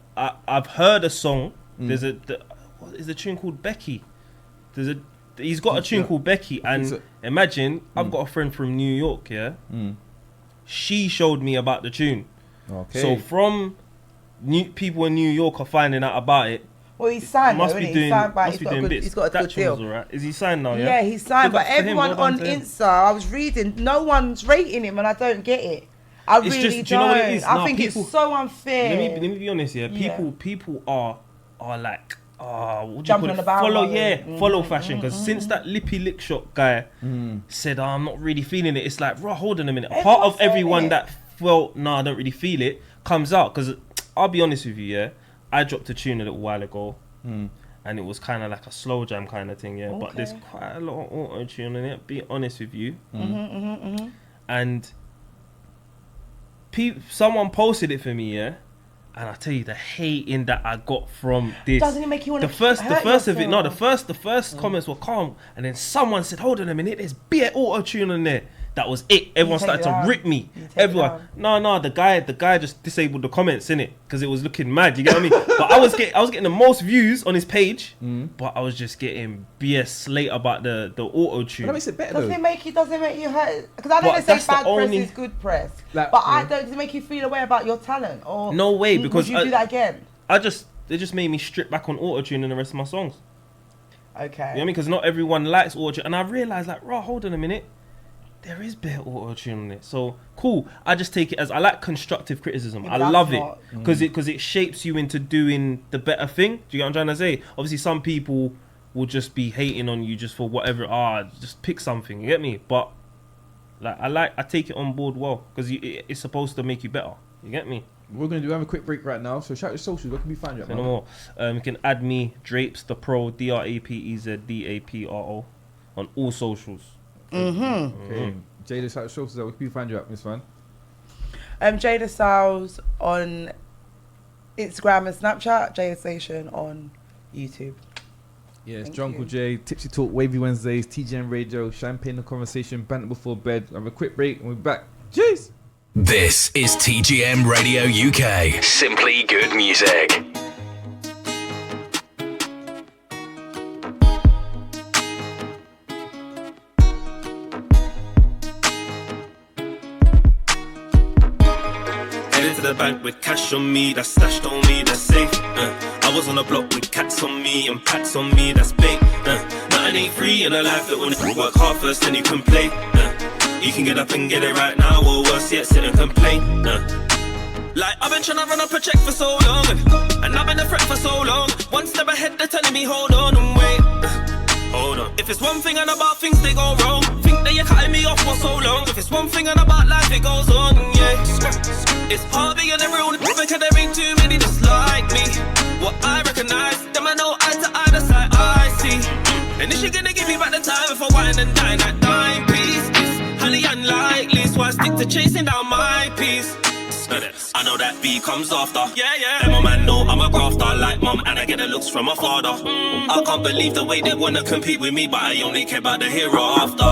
I've heard a song. There's what is the tune called Becky? He's got a tune called Becky, and imagine I've got a friend from New York. Yeah, she showed me about the tune. Okay. So from people in New York are finding out about it. Well, he's signed though, Must isn't be he? doing He's bits. he's got a That good tune was deal. alright. Is he signed now? Yeah, he's signed. Big But ups to him, everyone well done on to him. Insta, I was reading, no one's rating him, and I don't get it. I It's really just- don't. do you know what it is? I Nah, think people- it's so unfair. Let me be honest here. Yeah. People are like what do you Jumping call on it? the bandwagon. Follow fashion. Because since that lippy lick shop guy said, I'm not really feeling it. It's like, bro, hold on a minute. A part Everyone's of everyone saying it. that felt, I don't really feel it, comes out. Because I'll be honest with you, yeah, I dropped a tune a little while ago, and it was kind of like a slow jam kind of thing, yeah. But there's quite a lot of auto tune in it. Be honest with you, and someone posted it for me, yeah. And I tell you, the hating that I got from this. Doesn't it make you want the to first of it? No, the yourself? first comments were calm, and then someone said, "Hold on a minute, there's bare auto tune on there." That was it. Everyone take started it to down. rip me. You take it Everyone, no, the guy just disabled the comments in it because it was looking mad. You get what I mean? But I was getting the most views on his page, but I was just getting BS slate about the auto tune. That makes it better Does though. it make you hurt? Because I know But they say that's the bad only- press is good press. Like, But I don't. Does it make you feel away about your talent? Or No way, because would you do that again? They just made me strip back on auto tune in the rest of my songs. Okay. You know what I mean? Because not everyone likes auto tune, and I realized like, raw, hold on a minute. There is bare auto tune on it, so cool. I just take it as I like constructive criticism. I That's love it not- because it shapes you into doing the better thing. Do you get what I'm trying to say? Obviously, some people will just be hating on you just for whatever. Just pick something. You get me? But like, I take it on board well because it's supposed to make you better. You get me? We're going to have a quick break right now. So shout your socials. Where can we find you at, Say man? no more. You can add me Drapez Dapro, Drapez Dapro on all socials. Okay. Jada, shout your socials. Where can we find you at, Miss Man? Jada Sales on Instagram and Snapchat. Jada Station on YouTube. Yeah, it's Thank Jungle you. J, Tipsy Talk, Wavy Wednesdays, TGN Radio, Champagne the Conversation, Banter Before Bed. Have a quick break and we're back. Jeez. This is TGM Radio UK. Simply good music. Headed to the bank with cash on me, that's stashed on me, that's safe. I was on the block with cats on me and pats on me, that's bait. Nothing ain't free in a life that when you work hard first, then you can play. You can get up and get it right now, or worse yet, sit and complain. Like I've been trying to run up a check for so long, and I've been a threat for so long. One step ahead, they're telling me hold on and wait. Hold on. If it's one thing and about things they go wrong, think that you're cutting me off for so long. If it's one thing and about life it goes on, yeah. It's hard being a real nigga because there ain't too many just like me. What I recognize, them I know eye to eye, that's like I see. And if you're gonna give me back the time if I wine and dine that dime piece, it's highly unlikely, so I stick to chasing down my piece. I know that B comes after. Yeah. And my man know I'm a grafter like mum, and I get the looks from my father. I can't believe the way they wanna compete with me, but I only care about the hero after.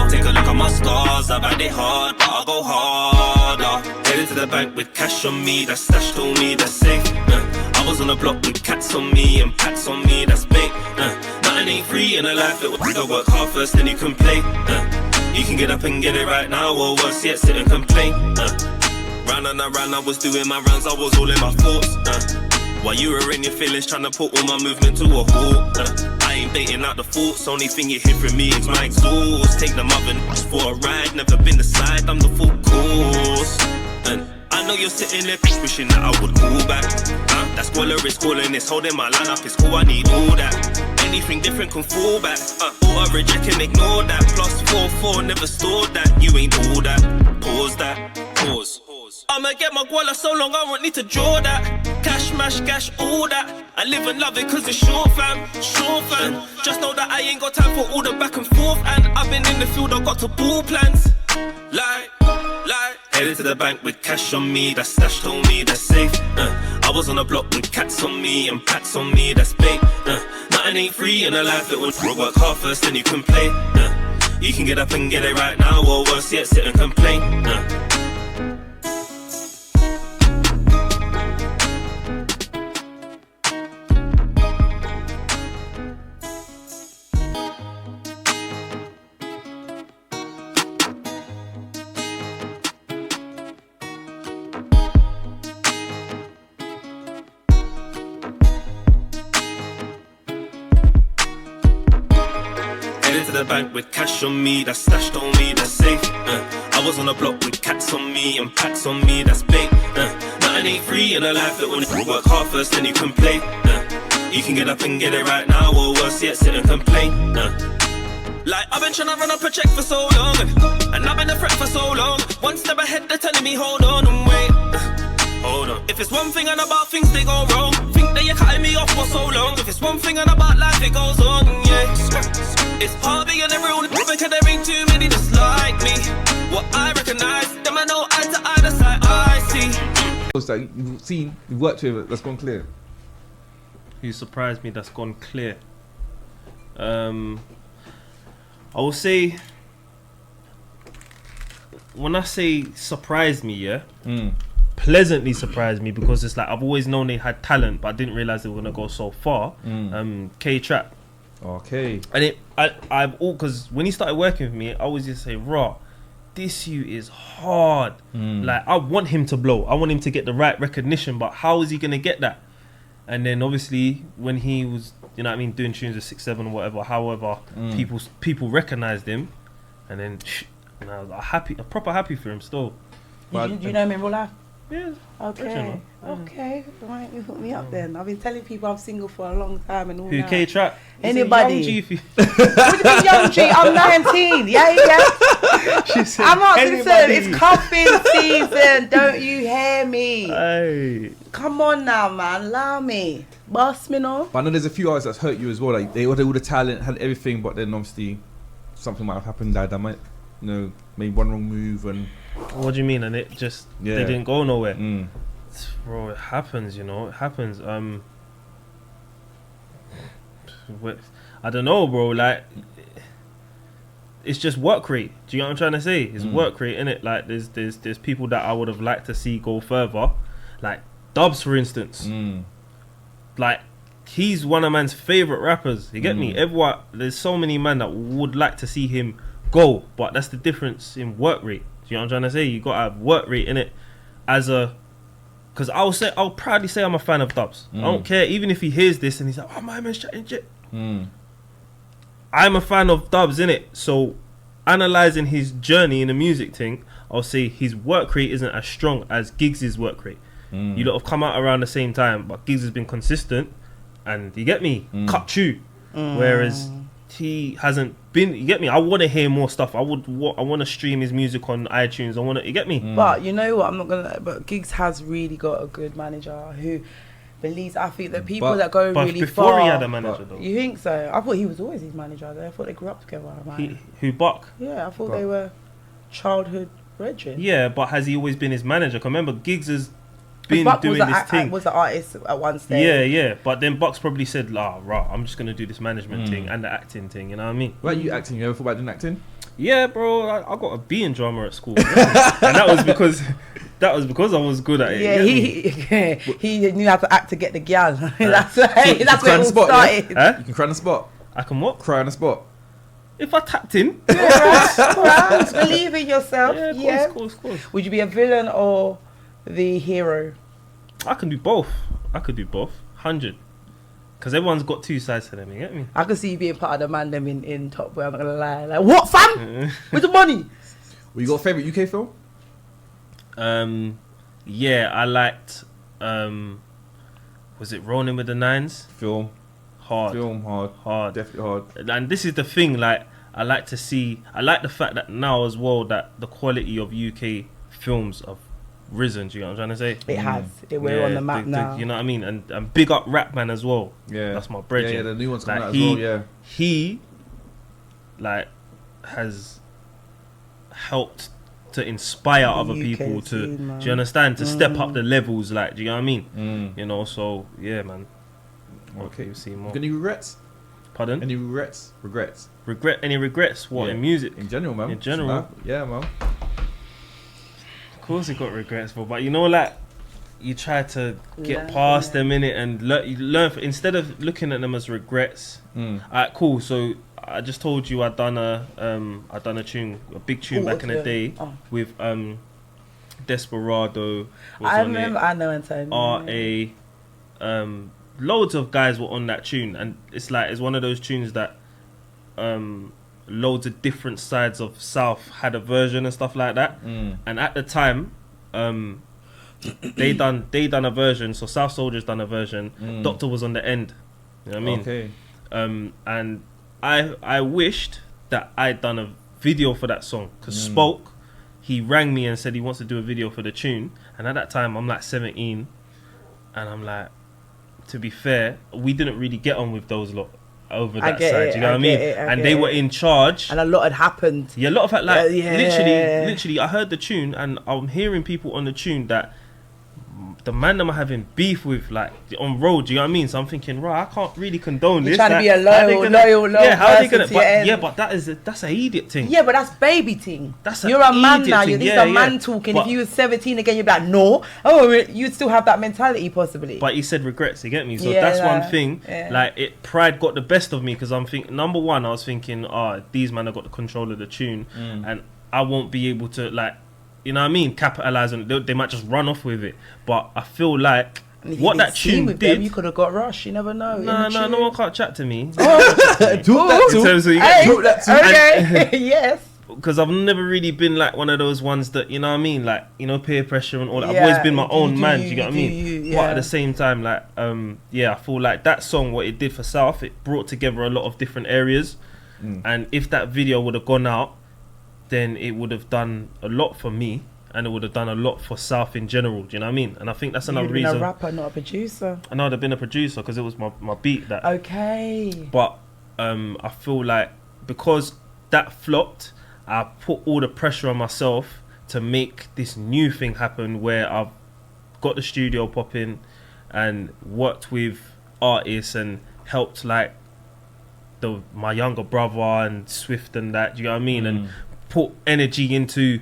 Take a look at my scars, I've had it hard, but I'll go harder. Headed to the bank with cash on me, that's stashed on me, that's safe. I was on the block with cats on me and pats on me, that's bait. Nothing ain't free in a life that you gotta work hard first, then you can play. You can get up and get it right now, or worse yet, sit and complain. Round and around, I was doing my rounds, I was all in my thoughts. While you were in your feelings, trying to put all my movement to a halt. I ain't dating out the thoughts, only thing you hear from me is my exhaust. Take them up and for a ride, never been the side, I'm the full course. And I know you're sitting there wishing that I would call back. That squaller is calling, it's holding my line up, it's cool, I need all that. Anything different can fall back. Or I reject and ignore that. Plus 4-4, never stored that. You ain't all that. Pause that. Pause. I'ma get my guala so long I won't need to draw that. Cash, mash, gash, all that. I live and love it cause it's short fam. Short fam. Just know that I ain't got time for all the back and forth. And I've been in the field, I got to ball plans. Like. Headed to the bank with cash on me, that's stashed on me, that's safe. I was on the block with cats on me and packs on me, that's bait. Nothing ain't free in a life that would work hard first, then you can play. You can get up and get it right now, or worse yet, sit and complain. To the bank with cash on me, that's stashed on me, that's safe. I was on the block with cats on me and packs on me, that's bait. Nothing ain't free in a life that would work hard first, then you can play. You can get up and get it right now, or worse yet, sit and complain. Like I've been trying to run up a check for so long, and I've been a threat for so long. One step ahead, they're telling me hold on and wait. Hold on. If it's one thing and about things they go wrong, think that you're cutting me off for so long. If it's one thing and about life it goes on, yeah. It's hard being a real because there ain't too many just like me. What I recognize, them I know eye to eye, that's how I see. What's that? You've seen, you've worked with it, that's gone clear. Who surprised me that's gone clear? I will say, when I say surprised me, yeah, pleasantly surprised me, because it's like I've always known they had talent, but I didn't realize they were gonna go so far. K-Trap. Okay. And I've all, because when he started working with me, I always just say, raw, this you is hard. Like I want him to blow, I want him to get the right recognition, but how is he gonna get that? And then obviously when he was, you know what I mean, doing tunes with 6-7 or whatever, however, people recognized him, and then and I was happy, proper happy for him still. Do you know him in real life? Yeah. Okay. Okay. Why don't you hook me up then? I've been telling people I'm single for a long time and all Who, that. K-Trap? Anybody? What do you mean young G? I'm 19. Yeah. She said, I'm not concerned. It's cuffing season. Don't you hear me? Hey. Come on now, man. Allow me. Boss me no. But I know there's a few artists that's hurt you as well. Like they had all the talent, had everything, but then obviously something might have happened that might, you know, made one wrong move and. What do you mean? And it just they didn't go nowhere. Bro, it happens, you know. It happens. I don't know, bro. Like, it's just work rate. Do you know what I'm trying to say? It's work rate, innit? Like, there's people that I would have liked to see go further. Like Dubs, for instance. Like, he's one of man's favorite rappers. You get me? Everyone, there's so many men that would like to see him go, but that's the difference in work rate. Do you know what I'm trying to say? You gotta have work rate in it as a, because I'll proudly say I'm a fan of Dubs. I don't care, even if he hears this and he's like, oh my man's chatting shit. I'm a fan of Dubs, innit? So analysing his journey in the music thing, I'll say his work rate isn't as strong as Giggs' work rate. You lot have come out around the same time, but Giggs has been consistent, and you get me, cut through. Whereas he hasn't been. You get me? I want to hear more stuff. I want to stream his music on iTunes. I want to. You get me? But you know what? I'm not gonna. But Giggs has really got a good manager who believes. I think that people that go really before far. He had a manager though. You think so? I thought he was always his manager. I thought they grew up together. Who Buck? Yeah, I thought they were childhood brethren. Yeah, but has he always been his manager? 'Cause remember, Giggs has been Buck doing was this thing. Was the artist at one stage? Yeah. But then Buck's probably said, I'm just gonna do this management thing and the acting thing. You know what I mean? Why are you acting? You ever thought about doing acting? Yeah, bro. I got a B in drama at school, and that was because I was good at it. Yeah, he knew how to act to get the gal. That's where it all spot, started. Yeah? Huh? You can cry on the spot. I can what? Cry on the spot. If I tapped in. Right. Believe in yourself. Yeah, of course. Would you be a villain or the hero? I can do both. 100. Because everyone's got two sides to them, you get me? I can see you being part of the man them in Top Boy, I'm not gonna lie. Like, what, fam? With the money? Well, you got a favourite UK film? Yeah, I liked. Was it Rolling with the Nines? Film hard, definitely hard. And this is the thing, like, I like the fact that now as well that the quality of UK films have risen. Do you know what I'm trying to say? It has. We're on the map now. You know what I mean? And big up Rapman as well. Yeah, that's my brethren. Yeah, the new one's coming like out as well. Yeah, he like has helped to inspire other people to. Do you understand? To step up the levels. Like, do you know what I mean? You know. So yeah, man. Okay, you see more. Any regrets? Pardon? Any regrets? Any regrets? What, in music? In general, man. In general? Yeah, man. Of course you got regrets, but you know, like, you try to get past them in it and you learn instead of looking at them as regrets. Alright, cool. So I just told you I done a tune, a big tune back in the day with Desperado. I remember. I know Antonio. Loads of guys were on that tune, and it's one of those tunes that loads of different sides of South had a version and stuff like that. And at the time, they done a version. So South Soldiers done a version. Doctor was on the end. You know what I mean? Okay. And I wished that I'd done a video for that song, because Spoke, he rang me and said he wants to do a video for the tune, and at that time I'm like 17, and I'm like, to be fair, we didn't really get on with those lot over that side. You know what I mean? And they were in charge, and a lot had happened. Yeah, a lot of it, like literally. I heard the tune, and I'm hearing people on the tune that the man them are having beef with, like, on road. You know what I mean? So I'm thinking, right, I can't really condone this. Trying to be a loyal. Yeah, how are they gonna? But that's an idiot thing. Yeah, but that's baby thing. You're a man now. This is a man talking. But if you was 17 again, you'd be like, no. Oh, you'd still have that mentality possibly. But he said regrets. You get me? So that's one thing. Yeah. Like, pride got the best of me, because I'm thinking, number one, I was thinking, these men have got the control of the tune, and I won't be able to, like, you know what I mean, capitalize on it. They might just run off with it. But I feel like what that tune did, them, you could have got Rush. You never know. No one can't chat to me. Talk that too. Okay. Yes. Because I've never really been like one of those ones that, you know what I mean, like, you know, peer pressure and all that. I've always been my own man. Do you get what I mean? But at the same time, like, I feel like that song, what it did for South, it brought together a lot of different areas. And if that video would have gone out, then it would have done a lot for me, and it would have done a lot for South in general. Do you know what I mean? And I think that's another reason. You'd have been a rapper, not a producer. I know I'd have been a producer, because it was my beat that. Okay. But I feel like because that flopped, I put all the pressure on myself to make this new thing happen, where I've got the studio popping and worked with artists and helped, like, my younger brother and Swift and that. Do you know what I mean? And put energy into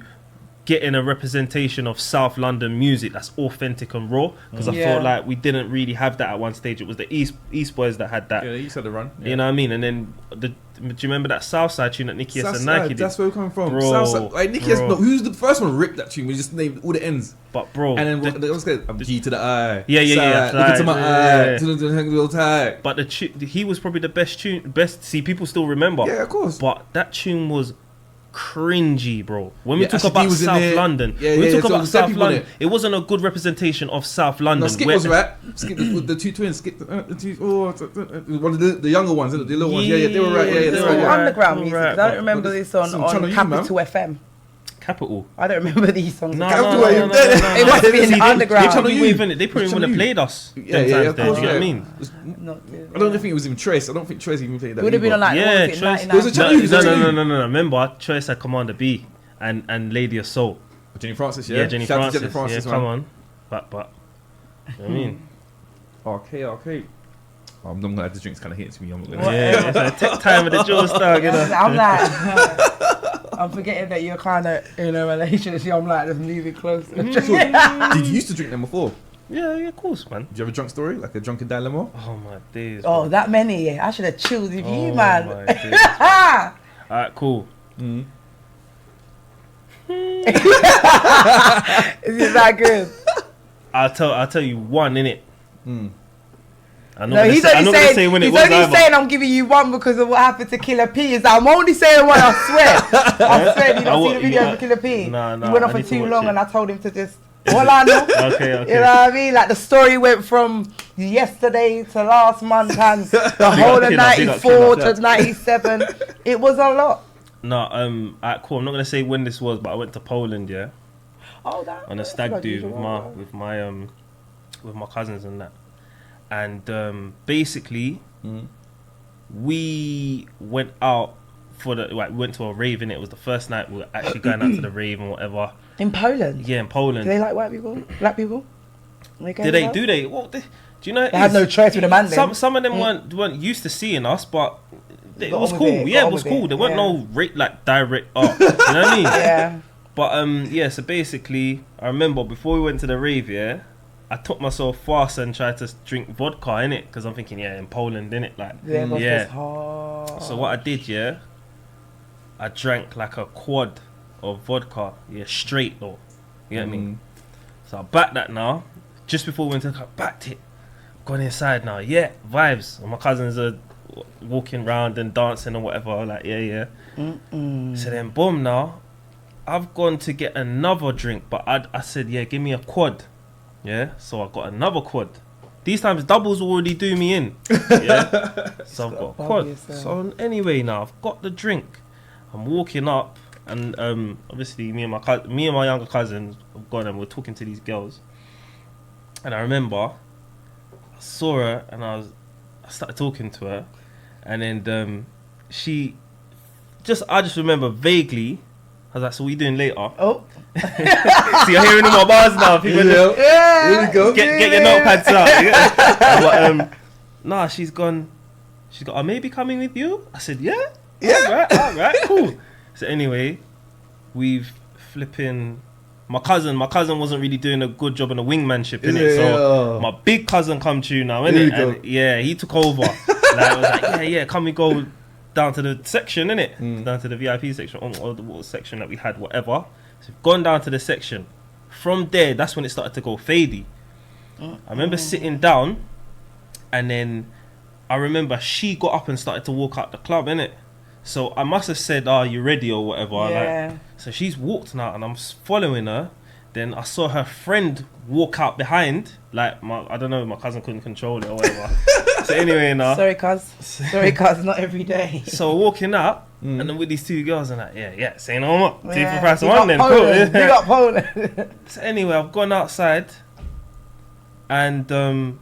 getting a representation of South London music that's authentic and raw, because I felt like we didn't really have that at one stage. It was the East Boys that had that. Yeah, the East had the run. Yeah. You know what I mean? And then do you remember that Southside tune that Nicky S and Nike did? That's where we're coming from. Bro, Southside, like, Nicky S, no, who's the first one to rip that tune? We just named all the ends. But bro, and then I'm G to the I. Yeah. Look into my eye. To the real tight. But he was probably the best. See, people still remember. Yeah, of course. But that tune was cringy, bro. When we talk about South London, it wasn't a good representation of South London. No, Skip was right. Skip the two twins. Skip the two. One of the younger ones, the little ones. Yeah, they were right. Yeah, they were right. Underground music. I don't remember this on Capital FM. Capital. I don't remember these songs. No. It must be in the underground. They probably would have played us. Yeah, of course. You know what I mean? I don't think it was even Trace. I don't think Trace even played that. Would have been on, like, Trace. No. Remember, Trace had Commander B and Lady of Soul. Jenny Francis, yeah. Yeah, Jenny Francis. Yeah, come on. But you know what I mean? Okay. I'm not gonna have the drinks kind of hitting me. I'm not gonna. Yeah, take time with the jaw star, you know. I'm like, I'm forgetting that you're kind of in a relationship. I'm like, just moving closer. Did you used to drink them before? Yeah, of course, man. Do you have a drunk story, like a drunken dilemma? Oh my days. Oh, bro. That many. I should have chilled with you, man. My days. Alright, cool. Is it that good? I'll tell you one, innit? He's only saying I'm giving you one because of what happened to Killer P. I'm only saying one, I swear. I swear, you don't see the video of Killer P. No. He went off for too long and I told him to just... All I know. Okay. You know what I mean? Like the story went from yesterday to last month and the whole of Killer, 94 to 97. It was a lot. No, alright, cool. I'm not gonna say when this was, but I went to Poland, yeah, Oh, that. on a stag do with my cousins and that, and basically we went out for the we went to a rave, and it was the first night we were actually going out to the rave and whatever. In Poland? Yeah, in Poland. Do they like white people? Black people? Do they? Well, do you know? They had no choice with the man then. Some of them weren't used to seeing us, but it Got was on cool. with it, Yeah, got it on was with cool. it, There weren't yeah. no direct art. You know what I mean? Yeah. But yeah. So basically, I remember before we went to the rave, yeah, I took myself fast and tried to drink vodka in it because I'm thinking, yeah, in Poland, innit, like, Yeah, but yeah. it's hard. So what I did, yeah, I drank like a quad of vodka, yeah, straight though. You get me? So I backed that now. Just before we went to the car, backed it. Gone inside now, yeah, vibes. And my cousins are walking around and dancing or whatever, like, yeah. So then, boom, now, I've gone to get another drink, but I said, yeah, give me a quad. Yeah, so I got another quad. These times, doubles already do me in. Yeah, so I've got a quad. So anyway, now, I've got the drink. I'm walking up, and obviously, me and my younger cousin have gone and we're talking to these girls. And I remember, I saw her and I started talking to her, and then I just remember vaguely. I was like, "So what are you doing later?" Oh, so you're hearing all my bars now. People yeah. Here we go. get your notepads out. Yeah. But, nah, she's gone. She's got. I may be coming with you. I said, yeah. All right, cool. So anyway, we've flipping. My cousin wasn't really doing a good job in the wingmanship, innit? So my big cousin come to you now, innit? And yeah, he took over. Like, I was like, yeah, can we go down to the section, innit? Down to the VIP section, or the section that we had, whatever. So we've gone down to the section. From there, that's when it started to go fadey. I remember sitting down, and then I remember she got up and started to walk out the club, innit? So I must have said, "Are you ready?" or whatever. Yeah. Like, so she's walked now, and I'm following her. Then I saw her friend walk out behind. Like, I don't know, my cousin couldn't control it or whatever. So anyway, now. Sorry, cuz, not every day. So walking up, and then with these two girls, and like, yeah, say no more. Two for price Big one, up then. Poland, Cool. Big up Poland. So anyway, I've gone outside, and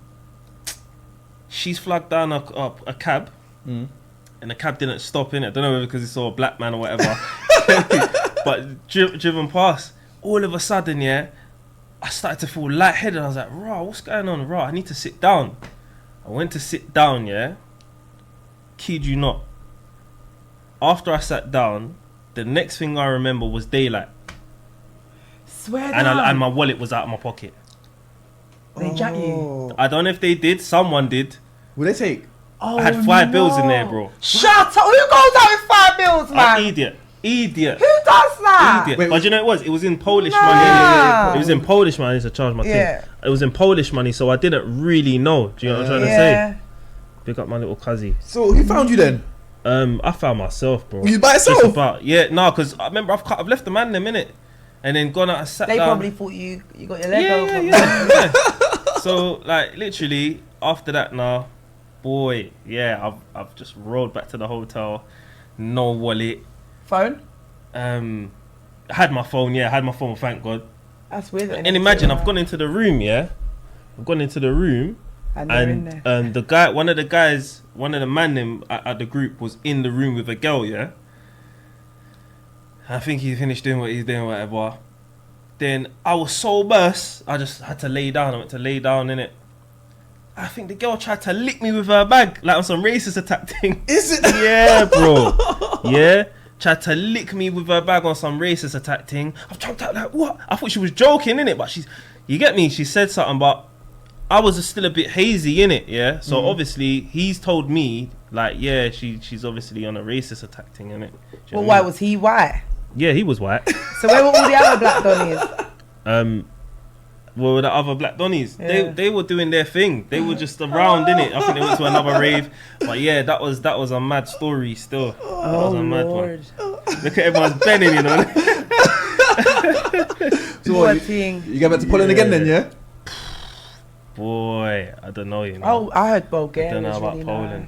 she's flagged down a cab. And the cab didn't stop in it. I don't know whether because he saw a black man or whatever. But driven past, all of a sudden, yeah, I started to feel lightheaded. I was like, "Raw, what's going on? Raw, I need to sit down." I went to sit down, yeah. Kid you not. After I sat down, the next thing I remember was daylight. Swear And down. and my wallet was out of my pocket. They jack you. I don't know if they did. Someone did. Will they take? Oh, I had 5 bills in there, bro. Shut up. Who goes out with 5 bills, man? Idiot. Who does that? Idiot. Wait, But you know what it was? It was in Polish Nah. money. It was in Polish money. I used to charge my Yeah. thing. It was in Polish money, so I didn't really know. Do you know what I'm trying to say? Pick up my little cuzzy. So who found you then? I found myself, bro. You by Just yourself? about. Yeah, no, because I remember I've left the man in a minute, and then gone out and sat They down. probably thought you got your leg over. Yeah. So like literally after that now, boy, yeah, I've just rolled back to the hotel, no wallet. Phone? I had my phone, thank God. That's weird. And imagine I've gone into the room, yeah. I've gone into the room, and they're in there. and the guy, one of the man at the group was in the room with a girl, yeah. I think he finished doing what he's doing, whatever. Then I was so burst, I just had to lay down. I went to lay down in it. I think the girl tried to lick me with her bag, like on some racist attack thing. Is it? Yeah, bro. Yeah. Tried to lick me with her bag on some racist attack thing. I've jumped out like, what? I thought she was joking, innit? But you get me? She said something, but I was still a bit hazy, innit? Yeah. So obviously, he's told me, like, yeah, she's obviously on a racist attack thing, innit? Well, why was he white? Yeah, he was white. So where were all the other black donnies? Well, the other black donnies, Yeah. they were doing their thing. They were just around, innit? I think they went to another rave. But yeah, that was a mad story still. That was a mad one. Look at everyone's bending, you know. So Poor you thing. go back to Poland again then, yeah? Boy, I don't know, you know. Oh, I heard I Bulgaria. don't know about Really Poland.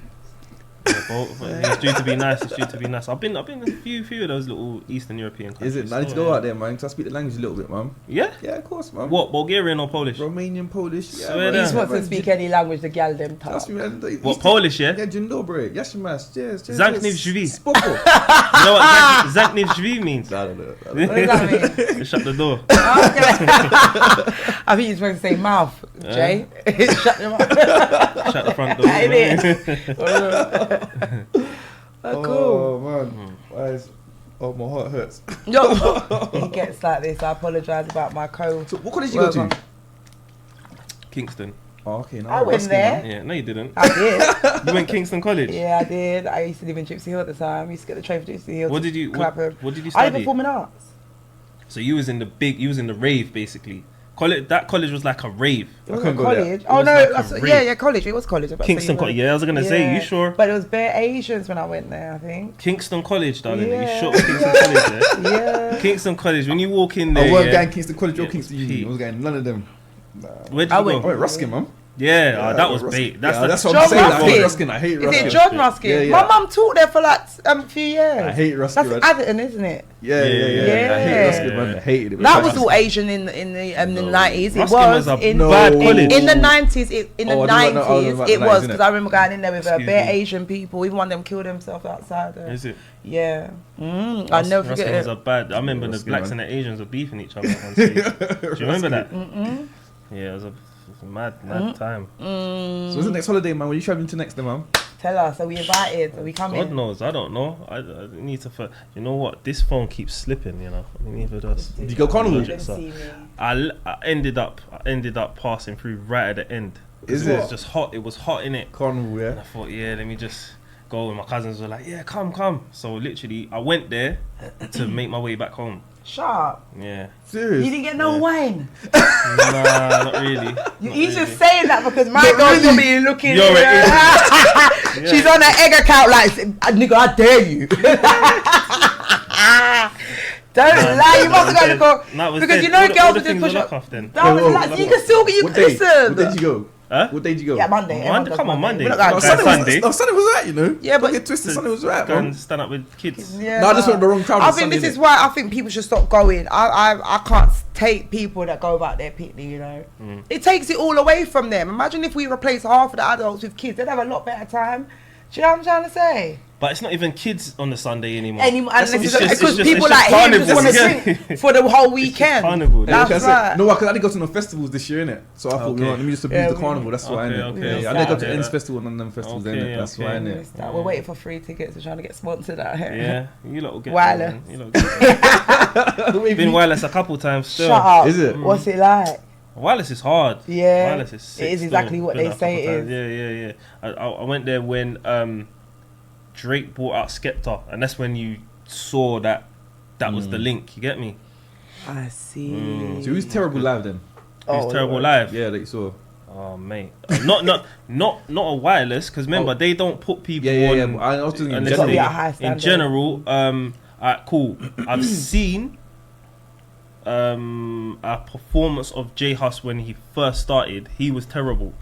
Yeah, it's due to be nice. It's due to be nice. I've been in a few of those little Eastern European countries. Is it? I need to go out there, man, because I speak the language a little bit, man. Yeah. Yeah, of course, man. What, Bulgarian or Polish? Romanian, Polish. Yeah, Swear man. down. He just wants to speak any language the gal them Trust talk. me, man. What, Polish? Yeah. Yeah, dzień dobry. Yashimas. Cheers. Zankniv Zhvi. Spoko. You know what Zankniv Zhvi means? I don't know. What does that mean? Shut the door. I think you're supposed to say mouth, Jay. Shut your mouth. Shut the front door. Oh, cool. Oh, man. Why is... Oh, my heart hurts. Yo, he gets like this. I apologise about my cold. So, what college did you go to? Kingston. Oh, okay. No, I went Ruskin, there. man. Yeah, no you didn't. I did. You went Kingston College? Yeah, I did. I used to live in Gypsy Hill at the time. I used to get the train for Gypsy Hill. What to did you Clapham. what did you I did study? performing arts. So you was in the rave basically. That college was like a rave. It I wasn't couldn't go there. college. It Oh was no, like a that's, rave. yeah, college. It was college. I was about to say Kingston you College. were- Yeah, I was gonna say, you sure? But it was bare Asians when I went there, I think. Kingston College, darling. Yeah. You sure it was Kingston College? Yeah? Yeah. Kingston College. When you walk in there, I weren't yeah, going Kingston College or Yeah, Kingston it's Uni. peak. I was going none of them. where'd I you went- go? I went Ruskin, man. Yeah, that was Ruskin. bait. That's Yeah, the, that's what John I'm saying. I hate Ruskin. Ruskin. I hate Is Ruskin. it John Ruskin? Yeah, yeah. My mum taught there for like a few years. I hate Ruskin. That's man. Atherton, isn't it? Yeah. I Yeah. hate Ruskin, man. I hated it. That was all Asian in the 90s. It Ruskin was a in, bad college. in the 90s. In the Oh, I don't know 90s, about it the was 90s, because I remember going in there with Excuse bare me. Asian people. Even one of them killed himself outside there. Is it? Yeah. I never forget Ruskin was it. a bad. I remember the Ruskin, blacks man. and the Asians were beefing each other on stage. Do you remember that? Yeah, it was a mad time. So what's the next holiday, man? Where you traveling to next, then, man? Tell us, are we invited? Are we coming? God knows, I don't know. I need to. You know what? This phone keeps slipping. You know, I mean, neither does. Did you go carnival? You didn't see me. I ended up passing through right at the end. Is It it? was just hot. It was hot in it. Carnival, And I yeah. thought, yeah, let me just go. And my cousins were like, yeah, come. So literally, I went there to make my way back home. Shut up. Yeah. You Serious? didn't get no Yeah. wine. Nah, not really. He's just saying that because my girl's gonna be looking. You're an She's on her egg account like, nigga, I dare you. Don't lie, you must have gone to go. Because you know girls would just push up. off then. That was Whoa, like, whoa, you whoa. can still get you What day? What day did christened. you go? Huh? What day did you go? Yeah, Monday. Monday, everyone come goes on, Monday. We're not No, going Sunday Sunday. was, Sunday was right, you know. Yeah, but- Don't get twisted. Sunday was right, Go man. and stand up with kids. Yeah, No, I just went the wrong crowd I on think Sunday, this is innit? why I think people should stop going. I can't take people that go about their picnic, you know. It takes it all away from them. Imagine if we replace half of the adults with kids, they'd have a lot better time. Do you know what I'm trying to say? But it's not even kids on the Sunday anymore. Unless It's it's just- because it's people just like him just want to carnival, yeah. drink for the whole weekend. carnival, That's Because right. No, because I didn't go to no festivals this year, innit? So I thought, Okay. you know what, let me just abuse Yeah, the we- carnival. That's why, innit? okay, Yeah, okay. I didn't go to Yeah. Ends Festival and them festivals, Okay, innit? That's okay. why, We innit? missed out. We're waiting for free tickets. We're trying to get sponsored out here. Yeah, you lot will get Wireless. them, man. You lot will get them. Been wireless a couple times still. Shut up. Is it? What's it like? Wireless is hard. Yeah. Wireless is sick It is still. exactly what Been they a say couple it times. Yeah. I went there when Drake brought out Skepta, and that's when you saw that was the link. You get me? I see. So who's terrible live then? Who's terrible live? Yeah, that you saw. Oh mate, not a wireless, because remember Oh. they don't put people Yeah. on. But I was thinking in unless It's gotta general. be they- a high in standard. general, alright, cool. I've seen a performance of J Hus when he first started. He was terrible.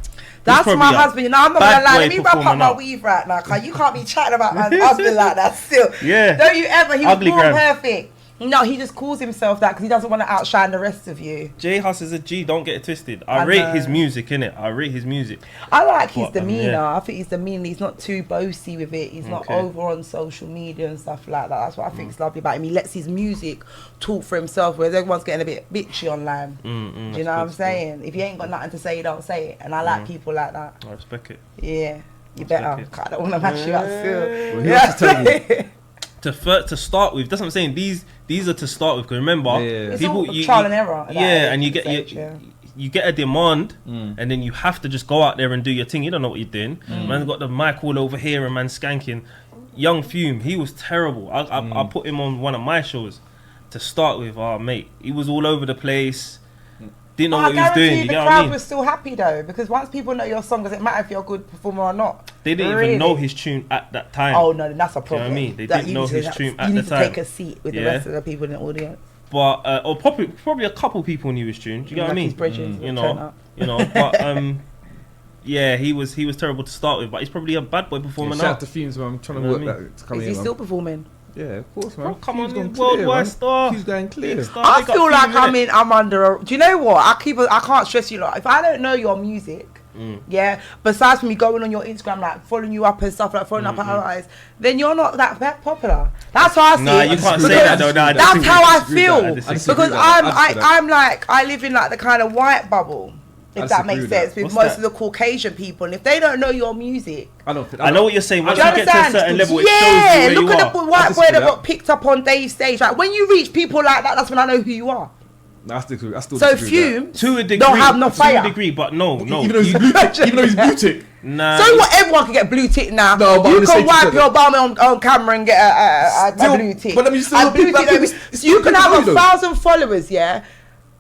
That's He's my probably a husband. You know, I'm not bad gonna lie. boy Let me wrap up performer my now. weave right now, cause you can't be chatting about my husband like that still. Yeah. Don't you ever? He was Ugly born gram. perfect. No, he just calls himself that because he doesn't want to outshine the rest of you. J Hus is a G. Don't get it twisted. I I rate know. his music, innit? I rate his music. I like his What, demeanor. yeah. I think he's demeanor. He's not too boasty with it. He's not Okay. over on social media and stuff like that. That's what I think is lovely about him. He lets his music talk for himself, whereas everyone's getting a bit bitchy online. Do you know what I'm saying? If you ain't got nothing to say, you don't say it. And I like people like that. I respect it. Yeah, you Respect better. it. 'Cause I don't want to match you up still. Well, he else is terrible. To start with, that's what I'm saying. These are to start with. Because remember, Yeah. It's people all trial and error at that Yeah, and you age, get yeah. you get a demand, and then you have to just go out there and do your thing. You don't know what you're doing. Man's got the mic all over here, and man skanking. Young Fume, he was terrible. I put him on one of my shows to start with. Oh mate, he was all over the place. Didn't know I what he was guarantee doing. you You the get what I crowd mean? was still happy though, because once people know your song, does it matter if you're a good performer or not? They didn't Really? even know his tune at that time. Oh no, then that's a know what I problem. mean? They That didn't you know need to- his tune at You the need to time. take a seat with the Yeah. rest of the people in the audience. But or probably a couple people knew his tune. Do you get what I mean? You know. But yeah, he was terrible to start with. But he's probably a bad boy performer now. Shout out to Fumes, man. I'm trying to work that to come Is in. he still performing? Yeah, of course, man. Oh, come on, Fumes worldwide star. He's going clear. I feel like I'm under a... Do you know what? I can't stress you lot. If I don't know your music, yeah, besides me going on your Instagram, like following you up and stuff, like following up on our eyes, then you're not that popular. That's how I see it. Nah, you can't say that though. Nah, that's how I feel. Because I I'm like, I live in like the kind of white bubble. If that makes sense, with most of the Caucasian people, and if they don't know your music, I know what you're saying. Once you get to a certain level, it yeah, shows you where look at the white boy that got picked up on Dave's stage. Like when you reach people like that, that's when I know who you are. I still so Fumes to a degree, don't have no fire. To a degree, but no. Even though he's blue tick. Nah. So what? Everyone can get blue tick now. No, but you can wipe your bum on camera and get a blue tick. But let me just you can have 1,000 followers, yeah,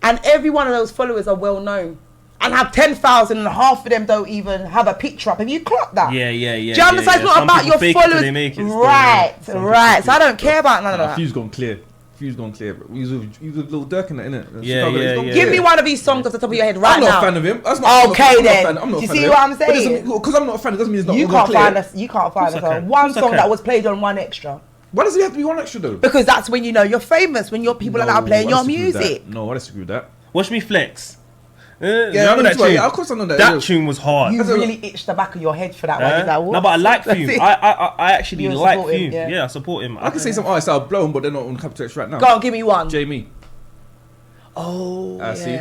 and every one of those followers are well known. And have 10,000 and half of them don't even have a picture up. Have you clocked that? Yeah. Do you understand? It's not about your followers. Right. So I don't care about none of that. Fuse gone clear. He was with Lil Durk in that, innit? Yeah. Give me one of these songs off the top of your head right now. I'm not a fan of him. That's then. Do you see what I'm saying? Because I'm not a fan, it doesn't mean it's not You can't find us. You can't find us one song that was played on One Extra. Why does it have to be One Extra though? Because that's when you know you're famous, when your people are playing your music. No, I disagree with that. Watch Me Flex. Remember that tune? Of course I know that. That tune was hard. You really itched the back of your head for that one. No, but I like Fume. I actually like Fume. Yeah, I support him. I can say some artists that are blown, but they're not on Capital X right now. Go on, give me one. Jamie. Oh, yeah. See?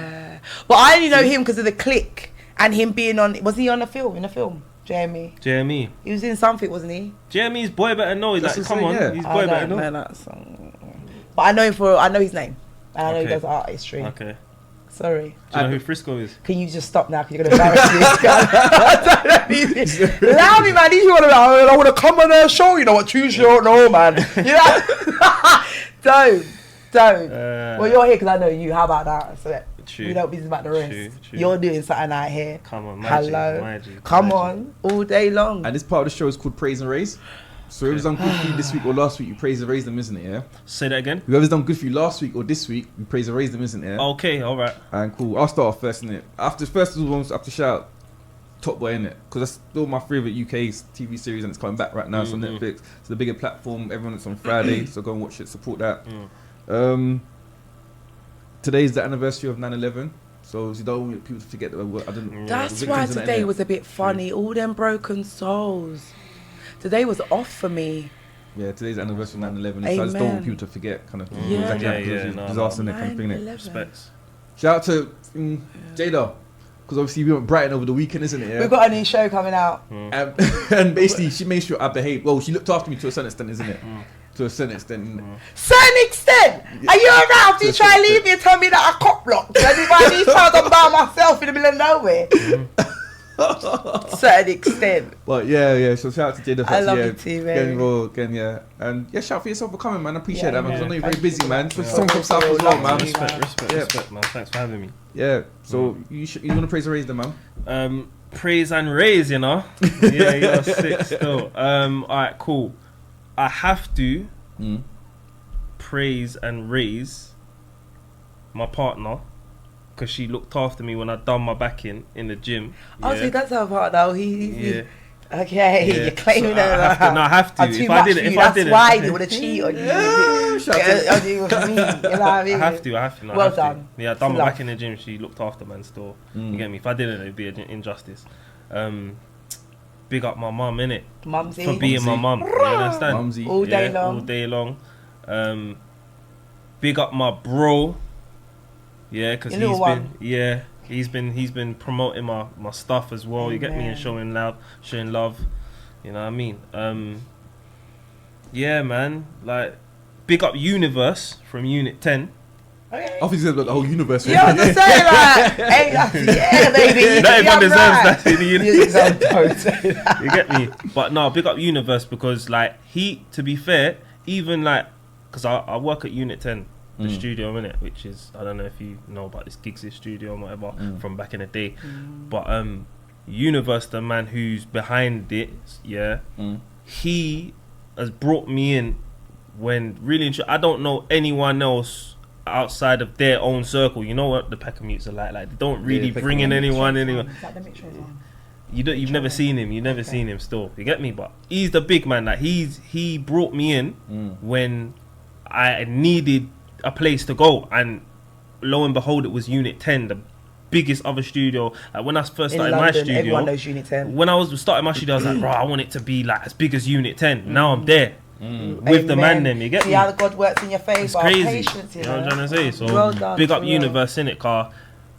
But I only know him because of the Click and him being on... Was he on the film? In the film? Jamie. He was in something, wasn't he? Jamie's Boy Better Know. He's like, come on. Yeah. He's Boy Better Know. That song. But I know him I know his name. And I know he does artistry. Okay. Sorry. Do you know who Frisco is? Can you just stop now? Because you're going to embarrass me. Allow me, man. I want to come on a show. You know what? Choose your no, man. You know? Don't. Well, you're here because I know you. How about that? So True. We don't business about the rest. True. You're doing something out here. Come on, hello. Come on, all day long. And this part of the show is called Praise and Raise. So whoever's done good for you this week or last week, you praise and raise them, isn't it? Yeah. Say that again. Whoever's done good for you last week or this week, you praise and raise them, isn't it? Yeah? Okay, all right. And cool. I'll start off first, innit? First of all, I have to shout Top Boy, innit? Because that's still my favourite UK TV series, and it's coming back right now. It's on Netflix. It's the bigger platform. Everyone's on Friday, so go and watch it. Support that. Today's the anniversary of 9/11. So you don't want people to forget that. That's why today was a bit funny. All them broken souls. Today was off for me. Yeah, today's the anniversary of 9/11. So I just don't want people to forget kind of disaster and that kind of thing. Respects. Shout out to Jada, because obviously we went Brighton over the weekend, isn't it? Yeah? We've got a new show coming out. And basically she made sure I behaved. Well, she looked after me to a certain extent, isn't it? To a certain extent. Certain extent? Are you around? Do you try to leave me and tell me that I cop blocked? These times I'm by myself in the middle of nowhere. Certain extent. But yeah. So shout out to Jada. I love you too, man. Again, yeah. And yeah, shout out for yourself for coming, man. I appreciate that, man. Because I know you're very busy, man. For someone from South as well, man. Respect, man. Thanks for having me. Yeah. So you want to praise and raise them, man? Praise and raise, you know. Yeah, you're sick still. Alright, cool. I have to praise and raise my partner, because she looked after me when I done my back in the gym. Oh, so that's her part though. Okay, you're claiming that. I have to. If I didn't, that's why they would have cheated on you. Me, you know what I mean? I have to. No, well done. Yeah, I done my back in the gym. She looked after man still. You get me? If I didn't, it'd be an injustice. Big up my mum, innit? Mumsy. For being my mum. You understand? Mumsy. All day long. Big up my bro. Yeah, because he's been promoting my stuff as well. You get me, and showing love. You know what I mean? Yeah, man. Like, big up Universe from Unit 10. Okay. I think it's like the whole universe. Yeah, I was gonna say like, hey, baby. Not everyone deserves that in the universe. Don't say that. You get me? But no, big up Universe, because like to be fair, even like, because I work at Unit 10, the studio, innit, which is, I don't know if you know about this Gigs studio or whatever from back in the day, but Universe, the man who's behind it, he has brought me in when really I don't know anyone else outside of their own circle. You know what the Peckham youths are like. Like they don't really Peckham bring in youths. anyone. Is that the Mitchell one? You've never seen him. You've never seen him still. You get me? But he's the big man. Like he brought me in when I needed a place to go, and lo and behold, it was Unit 10, the biggest other studio. Like when I first started my studio, everyone knows Unit 10. when I was starting my studio, I was like, bro, I want it to be like as big as Unit 10. Now I'm there with the man. Them, you get See me? how the God works in your favour. It's crazy. Patience, you know what I'm trying to say? So Well done, big up for real. Universe in it, car.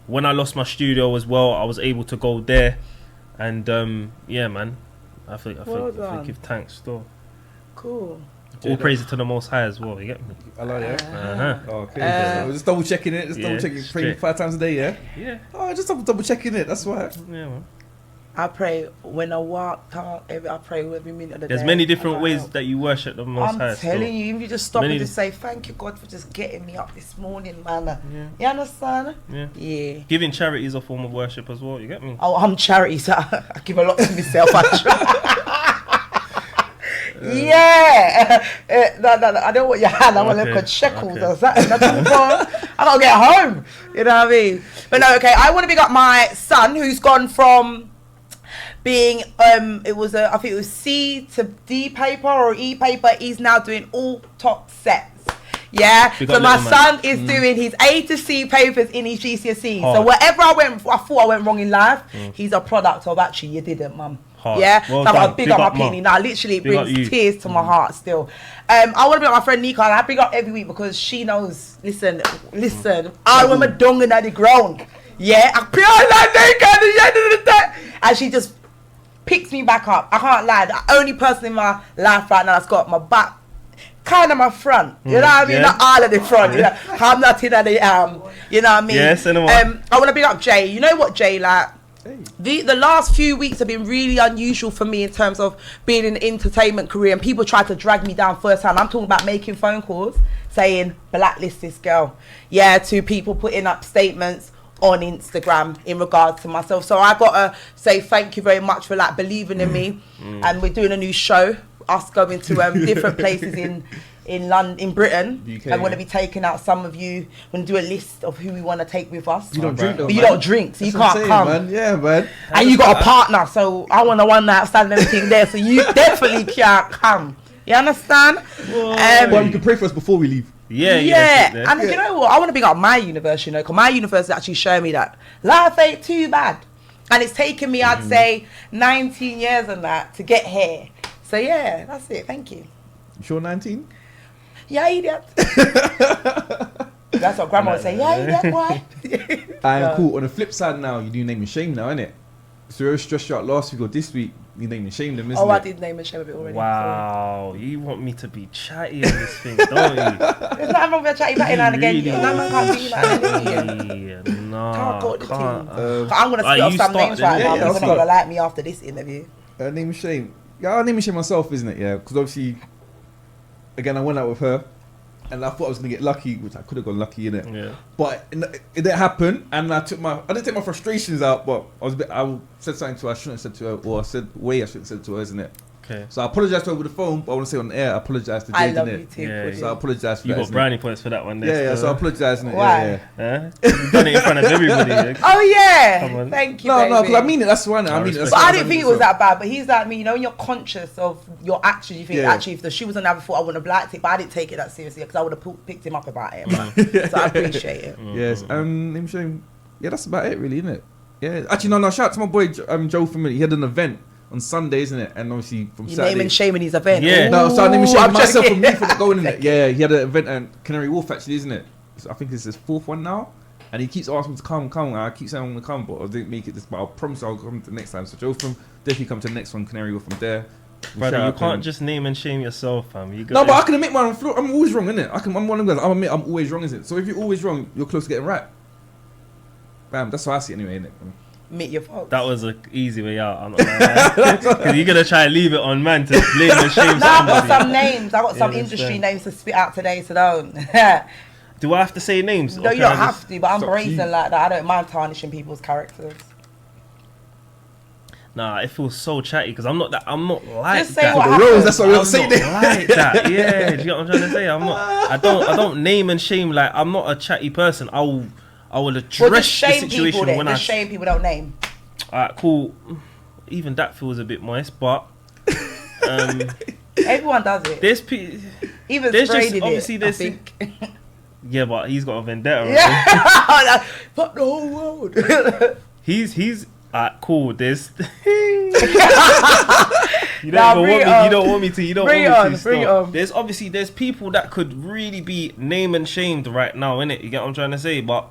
When I lost my studio as well, I was able to go there, and yeah, man. I think give thanks still. Cool. All praise to the Most High as well. You get me? I like it. Uh-huh. Okay. Just double checking it. Just double checking. Praying straight. 5 times a day. Yeah. Yeah. Oh, just double checking it. That's why. Yeah, man. I pray when I walk, I pray every minute of the day. There's many different ways help. that you worship the Most High. I'm telling you, if you just stop Many and just say, thank you, God, for just getting me up this morning, man. Yeah. You understand? Yeah. Yeah. Giving charity is a form of worship as well. You get me? Oh, I'm charity, so I give a lot to myself. I try. Yeah. No, I don't want your hand. I want to look at shekels or something. I gotta get home. You know what I mean? But no, okay. I want to big up my son who's gone from being I think it was C to D paper or E paper. He's now doing all top sets. Yeah, so my son is doing his A to C papers in his GCSE. So whatever I thought I went wrong in life, he's a product of actually you didn't, mum. Yeah, well so I done. big up my penny. Now, literally, it brings tears to my heart still. I want to big up my friend Nika, and I big up every week because she knows. Listen. I am a dung in the ground. Yeah, I pure like Nika at the end of the day, and she just picks me back up. I can't lie. The only person in my life right now that's got my back, kind of my front. You know what I mean? Not all of the front. You know? I'm not in the you know what I mean? Yes, I want to big up Jay. You know what, Jay? Like. The last few weeks have been really unusual for me in terms of being in the entertainment career, and people try to drag me down first hand. I'm talking about making phone calls saying blacklist this girl, to people putting up statements on Instagram in regards to myself. So I gotta say thank you very much for like believing in me. And we're doing a new show, us going to different places in London, in Britain. UK, I'm going to be taking out some of you. We're going to do a list of who we want to take with us. You don't drink though, but you man. don't drink, so That's you what I'm can't saying, come. Man. Yeah, man. And you got a partner, so I want the one night stand and everything there, so you definitely can't come. You understand? Well, you can pray for us before we leave. Yeah. And you know what? I want to bring up my university, because my university actually showed me that life ain't too bad. And it's taken me, I'd say, 19 years and that to get here. So yeah, that's it. Thank you. You sure 19? Yeah, idiot. That's what grandma would say. Yeah, idiot, boy. And cool. On the flip side now, you do name and shame now, innit? So you stressed you out last week or this week, you name and shame them, isn't it? I did name and shame a bit already. Wow, you want me to be chatty on this thing, don't you? There's nothing wrong with chatty back now and again. No man can't be like that. No, can't. I'm going to spit off some names right now. People are going to like me after this interview. Name and shame. Yeah, I'll name and shame myself, isn't it? Yeah, because obviously, again, I went out with her, and I thought I was gonna get lucky, which I could have gone lucky in it. Yeah. But it didn't happen, and I didn't take my frustrations out, but I said something to her I shouldn't have said to her, or I said way I shouldn't have said to her, isn't it? Okay. So I apologise to her over the phone, but I want to say on the air, I apologise to Jade. I love you too. Yeah, so I apologise for that. You got brownie points for that one. Yeah, so I apologise. Why? Yeah. You've done it in front of everybody. Yeah? Oh yeah. Thank you. No, because I mean it. That's why I mean it. But I didn't think it was that bad. But he's like me. You know, when you're conscious of your actions, you think actually if the shoe was on the other foot, I wouldn't have liked it. But I didn't take it that seriously because I would have picked him up about it. So I appreciate it. Yes. Yeah, that's about it, really, isn't it? Yeah. Actually, no. Shout out to my boy Joe from it. He had an event on Sunday, isn't it? And obviously from Saturday. Name and shame in his event. Yeah. No, so I name and shame myself from me for going in it. Yeah, he had an event at Canary Wharf, actually, isn't it? So I think it's his 4th one now. And he keeps asking me to come. And I keep saying I want to come, but I didn't make it this. But I promise I'll come to the next time. So Joe from definitely come to the next one, Canary Wharf from there. Brother, you can't just name and shame yourself, fam. You no, but I can admit I'm always wrong, innit? I'm one of them guys. I admit I'm always wrong, isn't it? So if you're always wrong, you're close to getting right. Bam, that's how I see it anyway, innit? Meet your folks. That was an easy way out. I'm not gonna lie. Because you're gonna try and leave it on man to blame and shame somebody. I got some names. I got some industry names to spit out today, so don't. Do I have to say names? No, you don't have to, but I'm brazen like that. I don't mind tarnishing people's characters. Nah, it feels so chatty because I'm not like Just say that. what The happened. rules, that's what we're saying. Like that, yeah. Do you get what I'm trying to say? I don't name and shame. Like, I'm not a chatty person. I will address Well, the just shame situation people then. when Just shame people, don't name. Alright, cool. Even that feels a bit moist, but Everyone does it. Even there's Spray just did obviously it, there's I think. yeah, but he's got a vendetta. Right? Yeah. Fuck the whole world. He's cool. There's you Nah, don't bring even it want me. on. You don't want me to. You don't Bring want me it to. on, bring it Stop. on. There's people that could really be name and shamed right now, innit? You get what I'm trying to say? But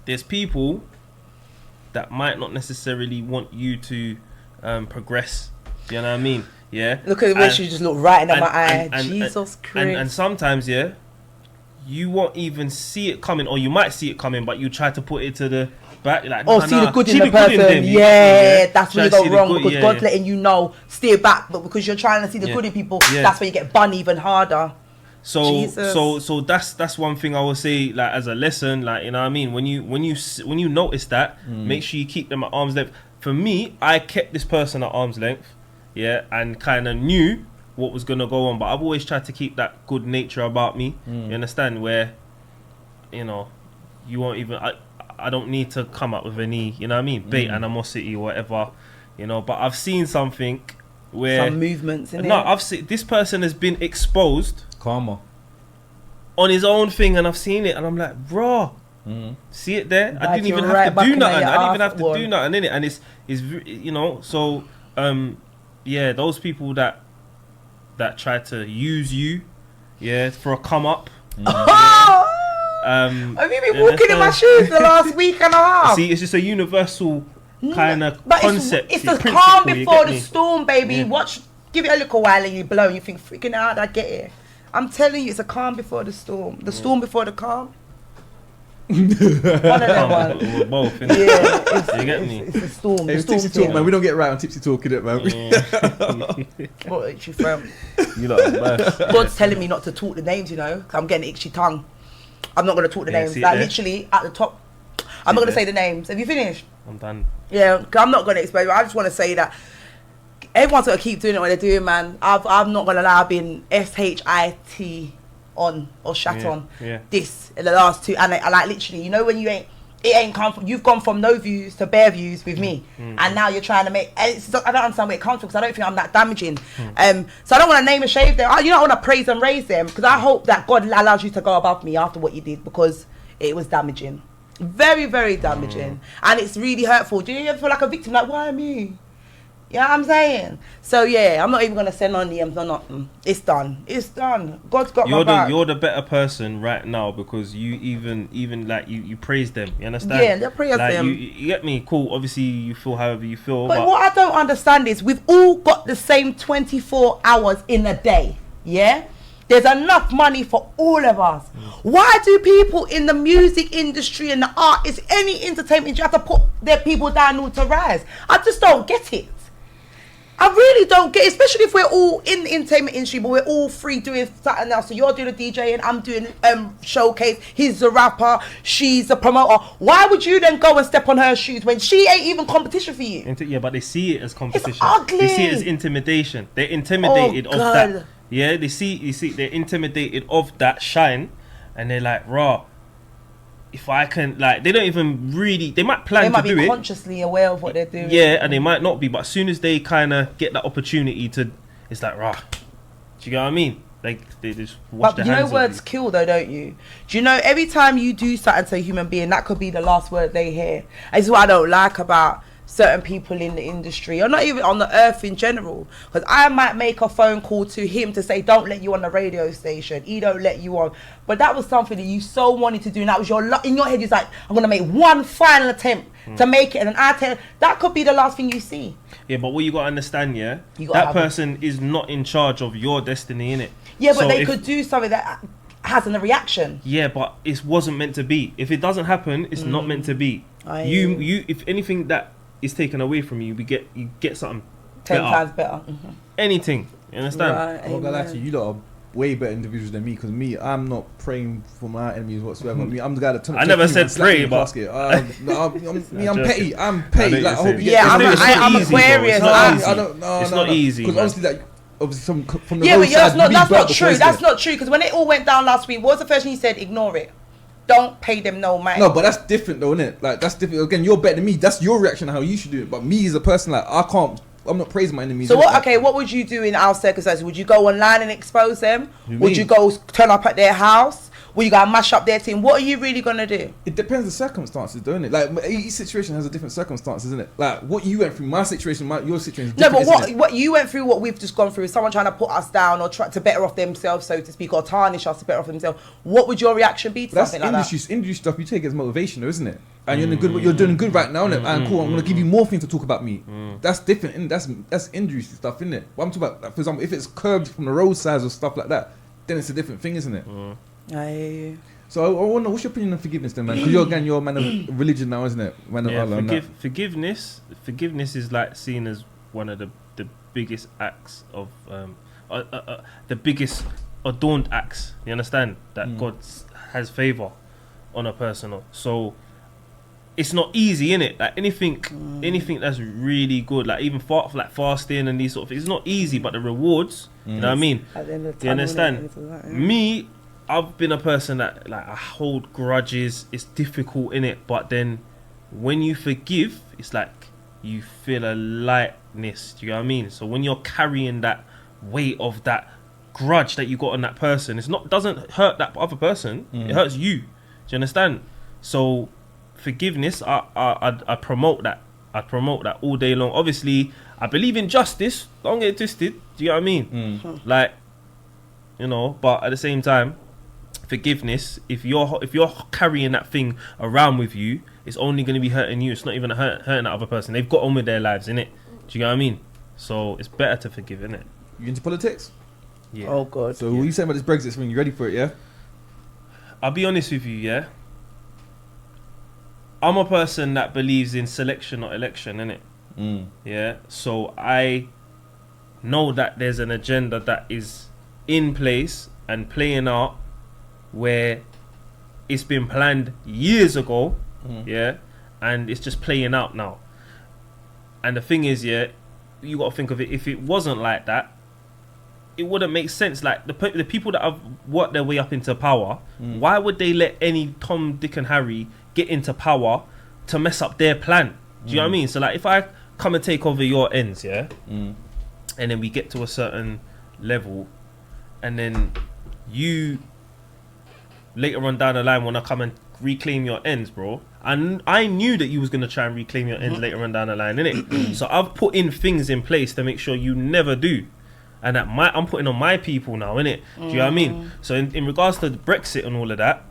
there's people that might not necessarily want you to progress. You know what I mean? Yeah. Look at the way she just looked right into my eye. Jesus Christ. And sometimes, yeah, you won't even see it coming, or you might see it coming, but you try to put it to the back. Like, see the good in see the person. them, That's Try where you to go see the wrong good, because God's letting you know, steer back. But because you're trying to see the Yeah. good in people, Yeah. that's where you get bun even harder. Jesus. So that's one thing I will say, like, as a lesson, like, you know what I mean, when you notice that, make sure you keep them at arm's length. For me, I kept this person at arm's length, yeah, and kind of knew what was gonna go on, but I've always tried to keep that good nature about me. You understand? Where, you know, you won't even I don't need to come up with any, you know what I mean, bait animosity or whatever, you know. But I've seen something where Some movements in no, it. I've seen this person has been exposed Karma. on his own thing, and I've seen it, and I'm like, bro, see it there? I Like didn't even you're have right to back do in nothing. your I didn't even ass have to one. do nothing in it, and it's you know. So yeah, those people that try to use you, yeah, for a come up. Have you been walking in my shoes the last week and a half? See, it's just a universal kind of But concept. it's the principle, calm you before get the me? storm, baby. Yeah. Give it a little while and you blow and you think, freaking out, I get it. I'm telling you, it's a calm before the storm. The storm before the calm. One of them ones. We're both, innit? Yeah, You get me? it's a storm. Hey, The it's Tipsy storm Talk, man. We don't get right on Tipsy Talk, innit, man? Yeah. itchy from. You lot are the best. God's telling me not to talk the names, you know, 'cause I'm getting itchy tongue. I'm not going to talk the Yeah, names. see it Like, there? literally, at the top. I'm not going to there? say the names. Have you finished? I'm done. Yeah, 'cause I'm not going to explain. I just want to say that everyone's got to keep doing what they're doing, man. I'm not going to lie. I've been SHIT on or shat Yeah, on yeah. this in the last two. And I like, literally, you know, when it ain't come from, you've gone from no views to bare views with me. And now you're trying to make, I don't understand where it comes from because I don't think I'm that damaging. So I don't want to name and shave them. You don't want to praise and raise them because I hope that God allows you to go above me after what you did because it was damaging. Very, very damaging. And it's really hurtful. Do you ever feel like a victim? Like, why me? You know what I'm saying? So yeah, I'm not even going to send on DMs or nothing. It's done. It's done. God's got my back. You're the better person right now because you even like you praise them. You understand? Yeah, they praise like, them. You get me? Cool. Obviously, you feel however you feel. But what I don't understand is we've all got the same 24 hours in a day. Yeah? There's enough money for all of us. Why do people in the music industry and the artists, any entertainment, you have to put their people down all to rise? I just don't get it. I really don't get it, especially if we're all in the entertainment industry, but we're all free doing something else. So you're doing a DJ and I'm doing showcase. He's the rapper, she's the promoter. Why would you then go and step on her shoes when she ain't even competition for you? Yeah, but they see it as competition. ugly. They see it as intimidation. They're intimidated Oh, of God. that. Yeah, they see they're intimidated of that shine, and they're like, raw. If I can, like, they don't even really. They might plan They might to do be it. consciously aware of what they're doing. Yeah, and they might not be, but as soon as they kind of get that opportunity to, it's like, rah. Do you get what I mean? Like, they just wash But their you know hands words of kill though, don't you? Do you know every time you do something to a human being, that could be the last word they hear? And this is what I don't like about certain people in the industry, or not even on the earth in general. Because I might make a phone call to him to say, don't let you on the radio station. He don't let you on. But that was something that you so wanted to do. And that was in your head, you're like, I'm going to make one final attempt to make it. And then I tell that could be the last thing you see. Yeah, but what you got to understand, yeah? You gotta That have person is not in charge of your destiny, innit? Yeah, but So they if- could do something that has a reaction. Yeah, but it wasn't meant to be. If it doesn't happen, it's not meant to be. You if anything that is taken away from you, you get something 10 better. times better. Anything. You understand? Right, I'm not gonna lie to amen. you, you lot are way better individuals than me, because me, I'm not praying for my enemies whatsoever. Me, I'm the guy that turns. I never said pray, but I'm petty. I'm petty. Like, I hope you get I'm Aquarius. It's not easy. Because honestly, like, obviously from the yeah, but roadside, that's not true. That's not true. Because when it all went down last week, what was the first thing you said? Ignore it. Don't pay them no mind. No, but that's different though, isn't it? Like, that's different. Again, you're better than me. That's your reaction on how you should do it. But me as a person, like, I'm not praising my enemies. So what? Okay, what would you do in our circumstances? Would you go online and expose them? Would you go turn up at their house? Would you go and mash up their team? What are you really gonna do? It depends the circumstances, don't it? Like, each situation has a different circumstances, isn't it? Like, what you went through, my situation, your situation. Is no, but different, what you went through, what we've just gone through, is someone trying to put us down or try to better off themselves, so to speak, or tarnish us to better off themselves. What would your reaction be to something like that? Industry stuff you take as motivation, though, isn't it? And you're doing good right now, innit? And cool, I'm gonna give you more things to talk about me. That's different, innit? That's industry stuff, innit? What I'm talking about, like, for example, if it's curbed from the roadsides or stuff like that, then it's a different thing, isn't it? I hear you. So I wonder, what's your opinion on forgiveness then, man? Because you're a man of religion now, isn't it? Man of Allah. Forgiveness is like seen as one of the biggest acts of the biggest adorned acts. You understand that God has favor on a person. So it's not easy, innit? Like anything that's really good, like even like fasting and these sort of things, it's not easy, but the rewards, you know what I mean? At the end of the you understand? Me, I've been a person that, like, I hold grudges. It's difficult, innit? But then when you forgive, it's like you feel a lightness. Do you know what I mean? So when you're carrying that weight of that grudge that you got on that person, doesn't hurt that other person. It hurts you. Do you understand? So forgiveness, I promote that. I promote that all day long. Obviously, I believe in justice. Don't get it twisted. Do you know what I mean? Like, you know, but at the same time, forgiveness, if you're carrying that thing around with you, it's only going to be hurting you. It's not even hurting that other person. They've got on with their lives, innit? Do you know what I mean? So it's better to forgive, innit? You into politics? Yeah. Oh God. So what are you saying about this Brexit thing? You ready for it? Yeah. I'll be honest with you, yeah. I'm a person that believes in selection, not election, innit? Yeah. So I know that there's an agenda that is in place and playing out, where it's been planned years ago, yeah, and it's just playing out now. And the thing is, yeah, you got to think of it. If it wasn't like that, it wouldn't make sense. Like the people that have worked their way up into power, why would they let any Tom, Dick, and Harry get into power to mess up their plan? Do you know what I mean? So like, if I come and take over your ends, yeah, and then we get to a certain level, and then you later on down the line want to come and reclaim your ends, bro. And I knew that you was going to try and reclaim your ends later on down the line, innit? So I've put in things in place to make sure you never do. And that I'm putting on my people now, innit? Do you know what I mean? So in regards to the Brexit and all of that,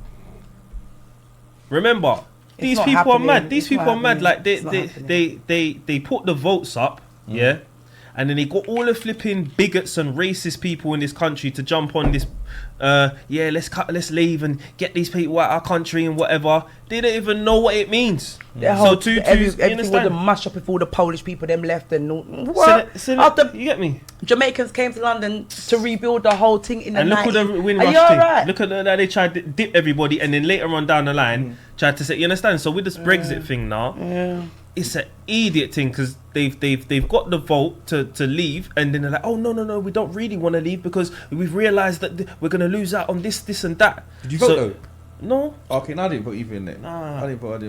remember, these people are mad. These people are mad. Like they put the votes up, yeah? And then they got all the flipping bigots and racist people in this country to jump on this, let's leave and get these people out of our country and whatever. They don't even know what it means. Everything was a mash up with all the Polish people, them left and what? After, you get me? Jamaicans came to London to rebuild the whole thing in the and 90s. Look at the Windrush thing. Right? Look at that they tried to dip everybody, and then later on down the line tried to say, you understand? So with this Brexit thing now, it's an idiot thing, because they've got the vote to leave, and then they're like, oh no, we don't really want to leave because we've realised that we're going to lose out on this and that. Did you vote though? No. Okay, no, I didn't vote either in it. Nah. I didn't vote.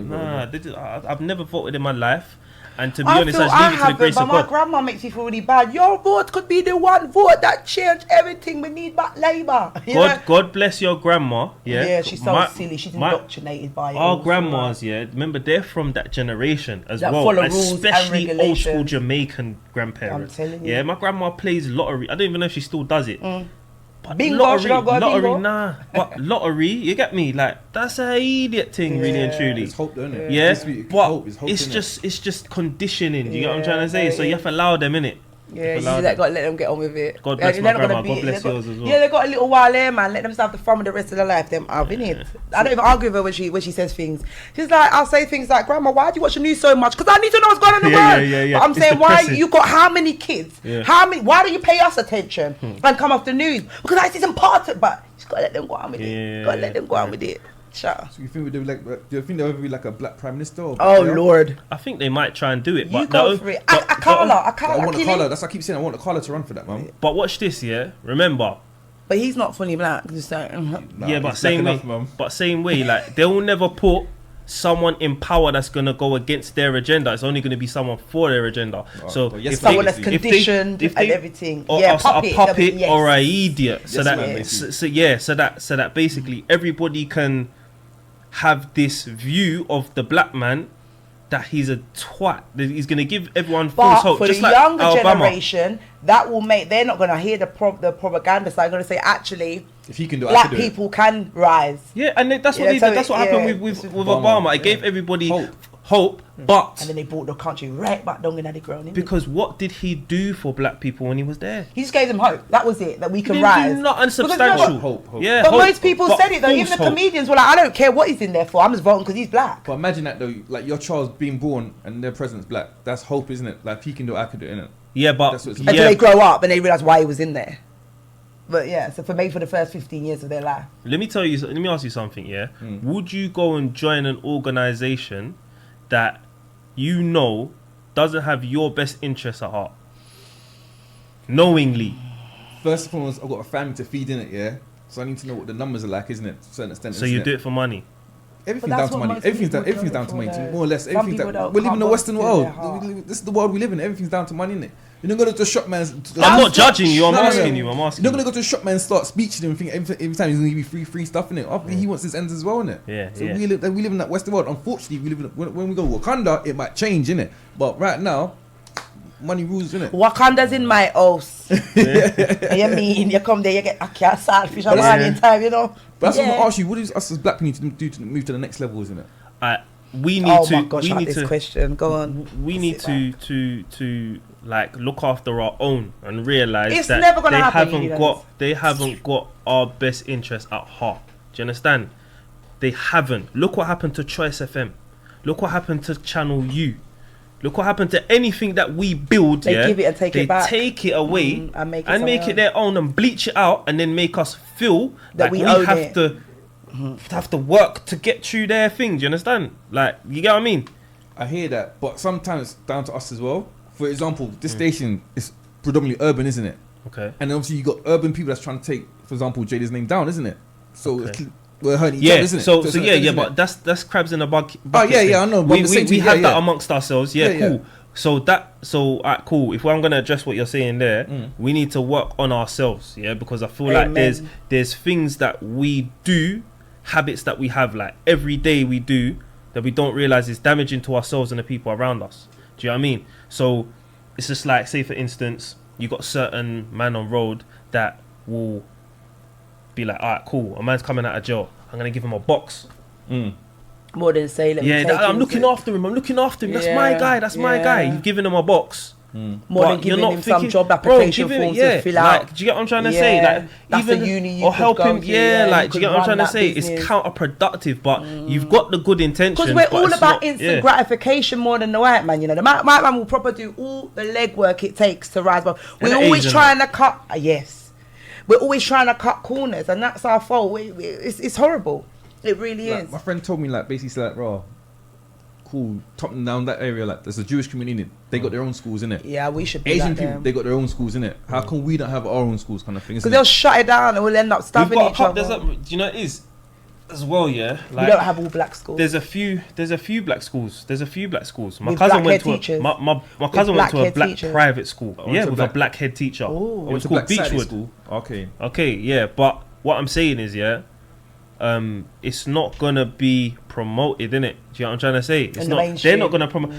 I've never voted in my life. And to be honest, I just leave it to the grace of God. My grandma makes me feel really bad. Your vote could be the one vote that changed everything. We need back Labour. God bless your grandma. Yeah, she's so silly. She's indoctrinated by it. Our grandmas, yeah, remember, they're from that generation as that well. Full of rules especially and old school Jamaican grandparents. I'm telling you. Yeah, my grandma plays lottery. I don't even know if she still does it. Bingo, lottery, nah. But lottery, you get me? Like, that's an idiot thing, really and truly. It's hope, don't it? Yeah, but it's just conditioning. Do you get what I'm trying to say? So you have to allow them in it. Yeah, you allowed got to let them get on with it. God bless They're my not gonna grandma, be- God bless they've got- yours as well. Yeah, they got a little while there, man. Let them have the fun with the rest of their life. Them up, innit? I don't even argue with her when she says things. She's like, I'll say things like, Grandma, why do you watch the news so much? Because I need to know what's going on in the world. Yeah. But I'm It's saying, why depressing. you got how many kids? Yeah. Why don't you pay us attention and come off the news? Because it's important, but you just got to let them go on with it. Got to let them go on with it. Shut up. So you think do you think there'll ever be like a black prime minister? Or Oh, Lord. I think they might try and do it. You But go no, for it. but- I can't. I want a Carla. That's what I keep saying. I want a Carla to run for that, man. But watch this, yeah. Remember, But he's not fully black. Just like, yeah, but he's same black way. enough, man. But same way, like they will never put someone in power that's gonna go against their agenda. It's only gonna be someone for their agenda. So well, yes, if someone they- that's if they- conditioned if they- and everything. or Yeah, a puppet yes. or a idiot. So Yes, that man, so that basically everybody can have this view of the black man that he's a twat. That he's gonna give everyone false But hope. for Just the like younger Obama. generation, that will make. They're not going to hear the propaganda. So they're going to say, actually, If he can do it, I black can do it. people can rise. Yeah, and that's what Yeah, they so did. That's what yeah, happened with Obama. Obama. It Yeah. gave everybody Hope. hope, but And then they brought the country right back down in the ground. because what did he do for black people when he was there? He just gave them hope. That was it. That we can He rise. didn't do not Because unsubstantial. Hope. Yeah, But hope, most people but said it though. Even the false hope. comedians were like, I don't care what he's in there for. I'm just voting because he's black. But imagine that though, like your child's being born and their president's black. That's hope, isn't it? Like if he can do it, I can do it, innit? Yeah, but That's what it's Until yeah, they grow up and they realize why he was in there. But yeah, so for maybe for the first 15 years of their life. let me ask you something. Yeah, Mm. would you go and join an organization that you know doesn't have your best interests at heart, knowingly? First and foremost, I've got a family to feed in it, yeah. So I need to know what the numbers are like, isn't it? To a certain extent. So isn't you it? do it for money. Everything's But down that's to what money. most Everything's people everything's do down it to for, money, though. more or less. Some Everything's people down. don't We live in the can't Western do world. their heart. This is the world we live in. Everything's down to money, innit? You're not gonna go to a shop man. I'm not judging you. I'm No, no, no. asking you. I'm asking. You're not you. gonna go to a shop man and start speeching him and think every time he's gonna give you free stuff, innit? Obviously, he wants his ends as well, innit? Yeah, So yeah. we live in that Western world. Unfortunately, we live in when we go to Wakanda, it might change, innit? But right now, money rules, innit? Wakanda's in my house. You mean you come there, you get a cat saltfish and Yeah. morning time, you know? But that's what Yeah. I'm gonna ask you. What is us as black people need to do to move to the next level, isn't it? We need Oh to. my gosh, we I had need this to. question. Go on. We need Sit to like look after our own and realize It's that never gonna they happen, haven't you guys. got our best interests at heart. Do you understand? They haven't. Look what happened to Choice FM. Look what happened to Channel U. Look what happened to anything that we build. They yeah? give it and take they it back. take it away and make it and make something it their own and bleach it out and then make us feel That like we we own have it. to have to work to get through their thing. Do you understand? Like, you get what I mean? I hear that, but sometimes it's down to us as well. For example, this station is predominantly urban, isn't it? Okay. And obviously you got urban people that's trying to take, for example, Jada's name down, isn't it? So Okay. we're hurting each Yeah, other, isn't it? so To a certain yeah, extent, yeah, isn't but it? that's crabs in a bucket. Oh, yeah, thing. yeah, I know, but We I'm saying to you, have yeah, that yeah. amongst ourselves. Yeah, Yeah, cool. yeah. So cool. If I'm gonna address what you're saying there, we need to work on ourselves. Yeah, because I feel like Amen. there's things that we do, habits that we have like every day we do that we don't realize is damaging to ourselves and the people around us. Do you know what I mean? So it's just like, say for instance, you got certain man on road that will be like, alright, cool, a man's coming out of jail, I'm gonna give him a box. More than say, let me Yeah, take I'm him looking to- after him. That's my Yeah, guy. That's my yeah. guy. You've given him a box. More But than giving you're not him some thinking- job Bro, application give him- forms yeah, to fill like, out. do you get what I'm trying to say? Yeah, Like, that's even the uni you or could help go him. to, Yeah, you like, do you could get what I'm run trying to that say? business. It's counterproductive, but you've got the good intentions. Because we're but all it's about not- instant yeah. gratification more than the white man. You know, the white man will probably do all the legwork it takes to rise above. And We're the always Asian trying to cut. Yes, we're always trying to cut corners, and that's our fault. It's horrible. It really Like, is. my friend told me, like, basically said, like, raw, cool, top down that area, like, there's a Jewish community in it. They got their own schools in it. Yeah, we should be Asian like people, them. they got their own schools in it. How come we don't have our own schools, kind of thing? Because they'll shut it down and we'll end up We've stabbing got a each pub. other. Do you know what it is as well? Yeah, We don't have all black schools. There's a few black schools. My With cousin black went head to teachers. my cousin went to a black head black teachers. private school. went Yeah, to with black- a black head teacher. Oh. It was to called Black Saturday Beechwood. School. Okay. Okay, yeah, but what I'm saying is, yeah, it's not gonna be promoted, innit? Do you know what I'm trying to say? It's In the not. They're mainstream. not gonna promote.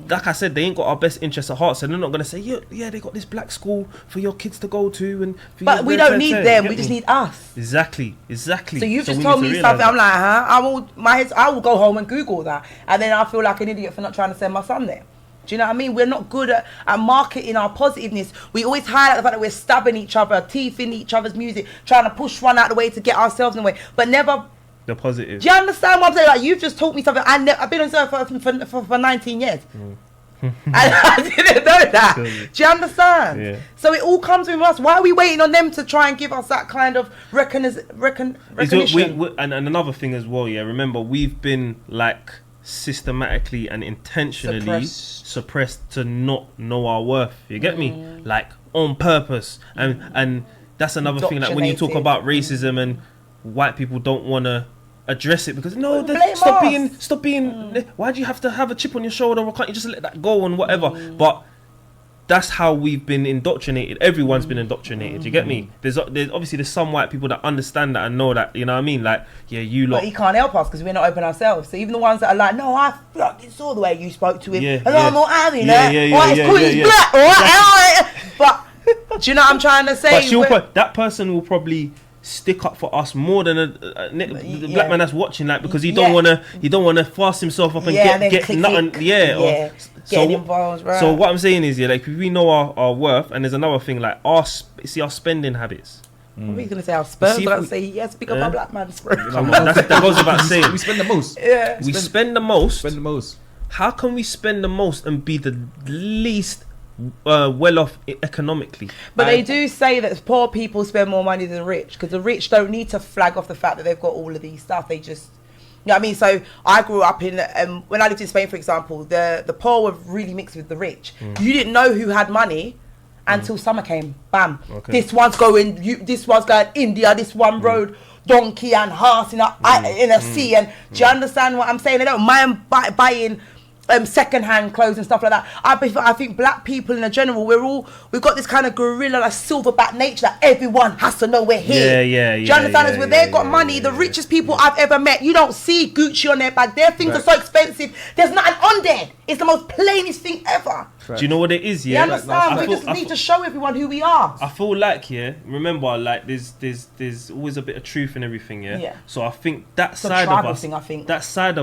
Like I said, they ain't got our best interests at heart, so they're not gonna say, yeah, they got this black school for your kids to go to, and for But your we welfare don't need to-" them. You We get just me? need us. Exactly. So you've just we told need me to something. realise I'm like, huh? I will go home and Google that, and then I feel like an idiot for not trying to send my son there. Do you know what I mean? We're not good at marketing our positiveness. We always highlight the fact that we're stabbing each other, teeth in each other's music, trying to push one out of the way to get ourselves in the way, but never the positive. Do you understand what I'm saying? Like, you've just taught me something. I've been on surf for 19 years. And I didn't know that. Do you understand? Yeah. So it all comes from us. Why are we waiting on them to try and give us that kind of recognition? And another thing as well, yeah, remember, we've been like systematically and intentionally suppressed to not know our worth. You get me? Like on purpose. And that's another thing, like when you talk about racism and white people don't want to address it because stop being why do you have to have a chip on your shoulder, or can't you just let that go and whatever? But that's how we've been indoctrinated. Everyone's been indoctrinated. You get me? There's obviously some white people that understand that and know that, you know what I mean? Like, yeah, you lot. But he can't help us because we're not open ourselves. So even the ones that are like, no, I fucking saw the way you spoke to him, and I'm not having that. It's cool, he's black, alright. But do you know what I'm trying to say? But that person will probably stick up for us more than the black man that's watching, like, because he don't want to fast himself up and get nothing. Getting involved, right? So what I'm saying is, yeah, like, if we know our worth, and there's another thing, like our spending habits. What are you gonna say? Our Spurs? I'm gonna say yes. Pick up our black man Spurs. Come on, that goes without saying. We spend the most. Yeah, we spend the most. Spend the most. How can we spend the most and be the least well off economically? But they do say that poor people spend more money than rich, because the rich don't need to flag off the fact that they've got all of these stuff. They just, you know what I mean? So I grew up in when I lived in Spain, for example, the poor were really mixed with the rich. You didn't know who had money until summer came. Bam. Okay. This one's going India, this one rode donkey and horse in a sea. And do you understand what I'm saying? They don't mind buying second-hand clothes and stuff like that. I think black people in general, we've got this kind of gorilla, like silverback nature that everyone has to know we're here. Do you understand? When they've got money, the richest people I've ever met, you don't see Gucci on their bag. Their things are so expensive. There's nothing on there. It's the most plainest thing ever. Do you know what it is? Yeah, you understand? We just need to show everyone who we are. I feel like, remember, like there's always a bit of truth in everything. Yeah. So I think that side of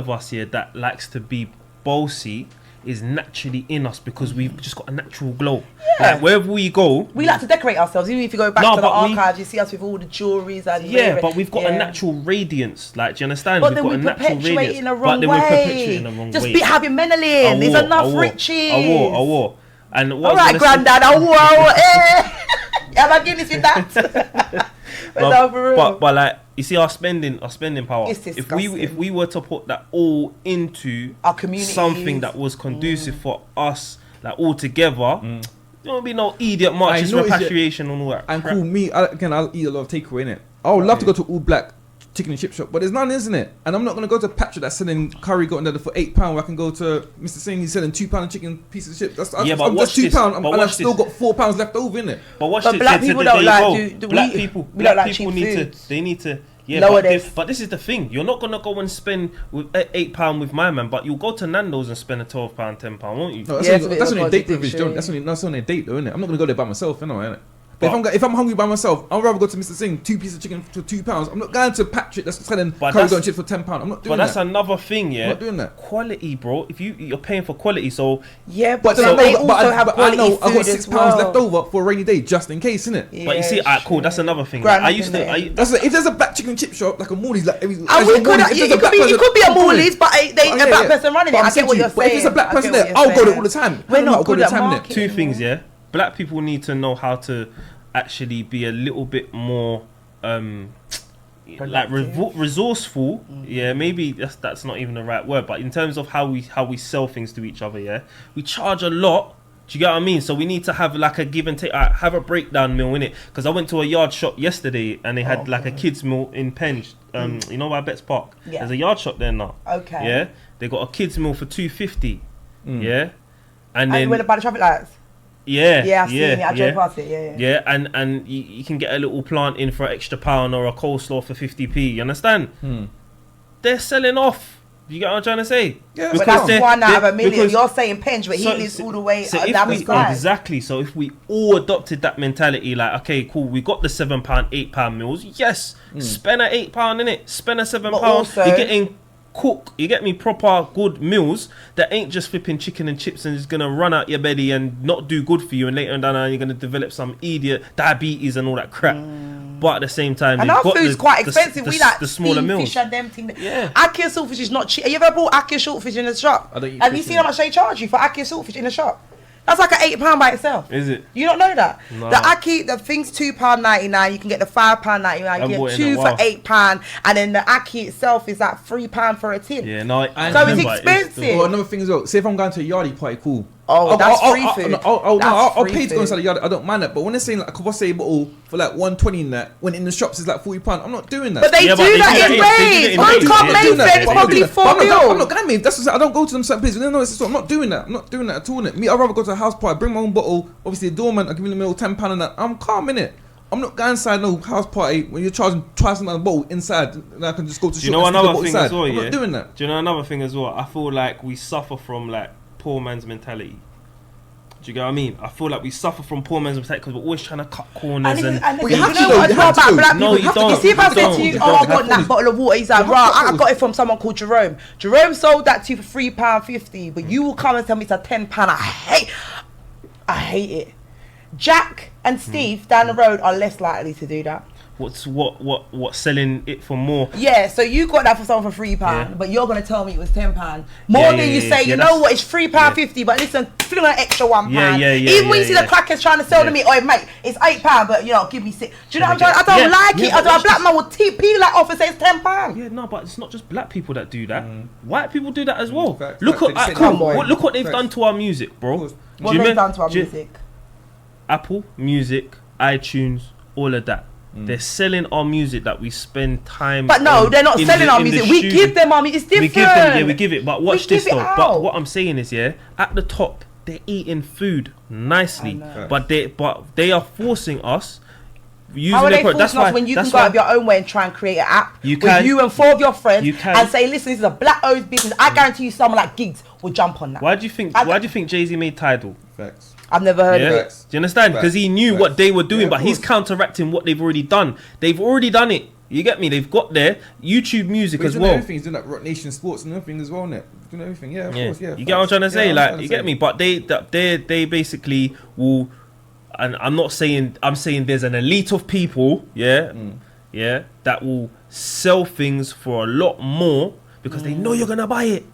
us, that likes to be bossy is naturally in us, because we've just got a natural glow. Like wherever we go, we like to decorate ourselves. Even if you go back to the archives, you see us with all the jewelries and but we've got a natural radiance. Like, do you understand? But then we're perpetuating in the wrong way. Just be having Menelin. There's enough riches. I wore. And all right, Grandad. I wore. Am I getting this with that? But like, you see, our spending power. If we were to put that all into our community, something that was conducive for us, like all together, there won't be no idiot marches, repatriation, and all that. And cool, me I'll eat a lot of takeaway, innit? I would love to go to all black chicken and chip shop, but there's none, isn't it? And I'm not gonna go to Patrick that's selling curry got another for £8. Where I can go to Mr. Singh, he's selling £2 chicken pieces of chips. That's £2, and I've still got £4 left over, innit? But black people don't like. Black people need to. Yeah, but this is the thing. You're not gonna go and spend with £8 with my man, but you'll go to Nando's and spend a £12, £10, won't you? No, that's only a date privilege, John. That's only a date, though, innit? I'm not gonna go there by myself, innit? But if I'm hungry by myself, I'd rather go to Mr. Singh, 2 pieces of chicken for £2. I'm not going to Patrick that's selling curry and chips for £10. I'm not doing that. But that's another thing, yeah. I'm not doing that. Quality, bro. If you're paying for quality, so but they also have quality food. I got £6 left over for a rainy day, just in case, innit? Yeah, but you see, cool. That's another thing. If there's a black chicken chip shop like a Mooley's, like it could be a Mooley's, but a black person running it. I get what you're saying. But if it's a black person there, I'll go there all the time. We're not good at marketing. Two things, yeah. Black people need to know how to actually be a little bit more like resourceful. Yeah, maybe that's not even the right word, but in terms of how we sell things to each other, yeah, we charge a lot. Do you get what I mean? So we need to have like a give and take, have a breakdown meal in it. Because I went to a yard shop yesterday and they had a kids meal in Penge, you know, by Betts Park. There's a yard shop there now. Okay. Yeah, they got a kids meal for $2.50. Yeah, and then by the traffic lights. Yeah, I've seen it. I drove past it. Yeah, and you can get a little plant in for an extra £1 or a coleslaw for 50p. You understand? They're selling off. You get what I'm trying to say? Yeah, but that's 1 out of a million. You're saying Penge, but he lives all the way down the side. Exactly. So if we all adopted that mentality, like, okay, cool, we got the £7, £8 meals. Yes, spend a £8 in it. Spend a £7. You're getting cook, you get me, proper good meals that ain't just flipping chicken and chips and is gonna run out your belly and not do good for you, and later on down the line you're gonna develop some idiot diabetes and all that crap. But at the same time, and they've our got food's quite expensive. We like the smaller steamed meals. fish and them things. Yeah. Ackee saltfish is not cheap. Have you ever bought ackee saltfish in the shop? I don't eat Have you fish, seen yeah. how much they charge you for ackee saltfish in the shop? That's like an £8 by itself. Is it? You don't know that? No. The ackee, the thing's £2.99. You can get the £5.99. You bought get it in two a for while. £8, and then the ackee itself is like £3 for a tin. Yeah, no. So it's expensive. Well, another thing as well. Say if I'm going to a yardie party, cool. Oh, that's free food. I'll That's free pay to go food. inside the yard. I don't mind that. But when they're saying like a Kawase bottle for like 120 in that, when in the shops it's like £40, I'm not doing that. But they Yeah, do but they that do in it in- Rays. they do it in One Rays. cup Yeah, Mason, they do it's that. probably They do four I'm meals. not going, mate. That's what I don't go to them certain places. No, I'm not doing that. I'm not doing that at all. Innit? Me, I'd rather go to a house party, bring my own bottle. Obviously, the doorman, I give him a little £10 and that. I'm calm in it. I'm not going inside no house party when you're charging twice a bottle inside. And I can just go to the Do you shop know and steal the another bottle thing inside. as well? I'm Yeah. not doing that. Do you know another thing as well? I feel like we suffer from like poor man's mentality. Do you get what I mean? I feel like we suffer from poor man's mentality because we're always trying to cut corners and. Well, you you have know to, what you I know have about to. black No, people? you don't. You see if I You said don't. to you, You oh, I don't. got that bottle of water, he's like, You have right, to. I got it from someone called Jerome. Jerome sold that to you for £3.50, but you will come and tell me it's a £10. I hate it. Jack and Steve down the road are less likely to do that. What selling it for more? Yeah, so you got that for someone for £3, Yeah. but you're gonna tell me it was £10 more than you say. yeah, You know that's- what? It's £3.50, but listen, feel an extra £1. Yeah, Even when you see the yeah. crackers trying to sell to me, oh mate, it's £8, but you know, give me $6. Do you know what I'm trying? I don't Yeah, like yeah, it. but A watch black this. man will peel that off and say it's £10. Yeah, no, but it's not just black people that do that. White people do that as well. Facts, Look facts. at They just Come say, on. look what they've Facts. done to our music, bro. course. What Do you they've mean- done to our do you- music? Apple Music, iTunes, all of that. They're selling our music that we spend time. But no, on they're not in selling the- our in the music. We studio. give them our music. It's We different. give them, yeah, we give it. But watch We this give it though. out. But what I'm saying is, yeah, at the top they're eating food nicely, I know. but they are forcing us. Using How are their they product. forcing us when you can that's go why- out of your own way and try and create an app You with can. you and 4 of your friends You can. and say, listen, this is a black-owned business. I guarantee you someone like Giggs will jump on that. Why do you think? I- Why do you think Jay-Z made Tidal? Facts. I've never heard Yeah. of it. Facts. Do you understand? Because he knew Facts. what they were doing, Yeah, but of he's course. counteracting what they've already done. They've already done it. You get me? They've got their YouTube music But he's as doing well. everything. He's doing that Rock Nation Sports and everything as well, innit? Doing everything, yeah, of Yeah. course, yeah. You get what I'm trying to say? Yeah, like, I'm you trying get to me? say. But they basically will, and I'm not saying, I'm saying there's an elite of people, yeah, that will sell things for a lot more because they know you're gonna buy it.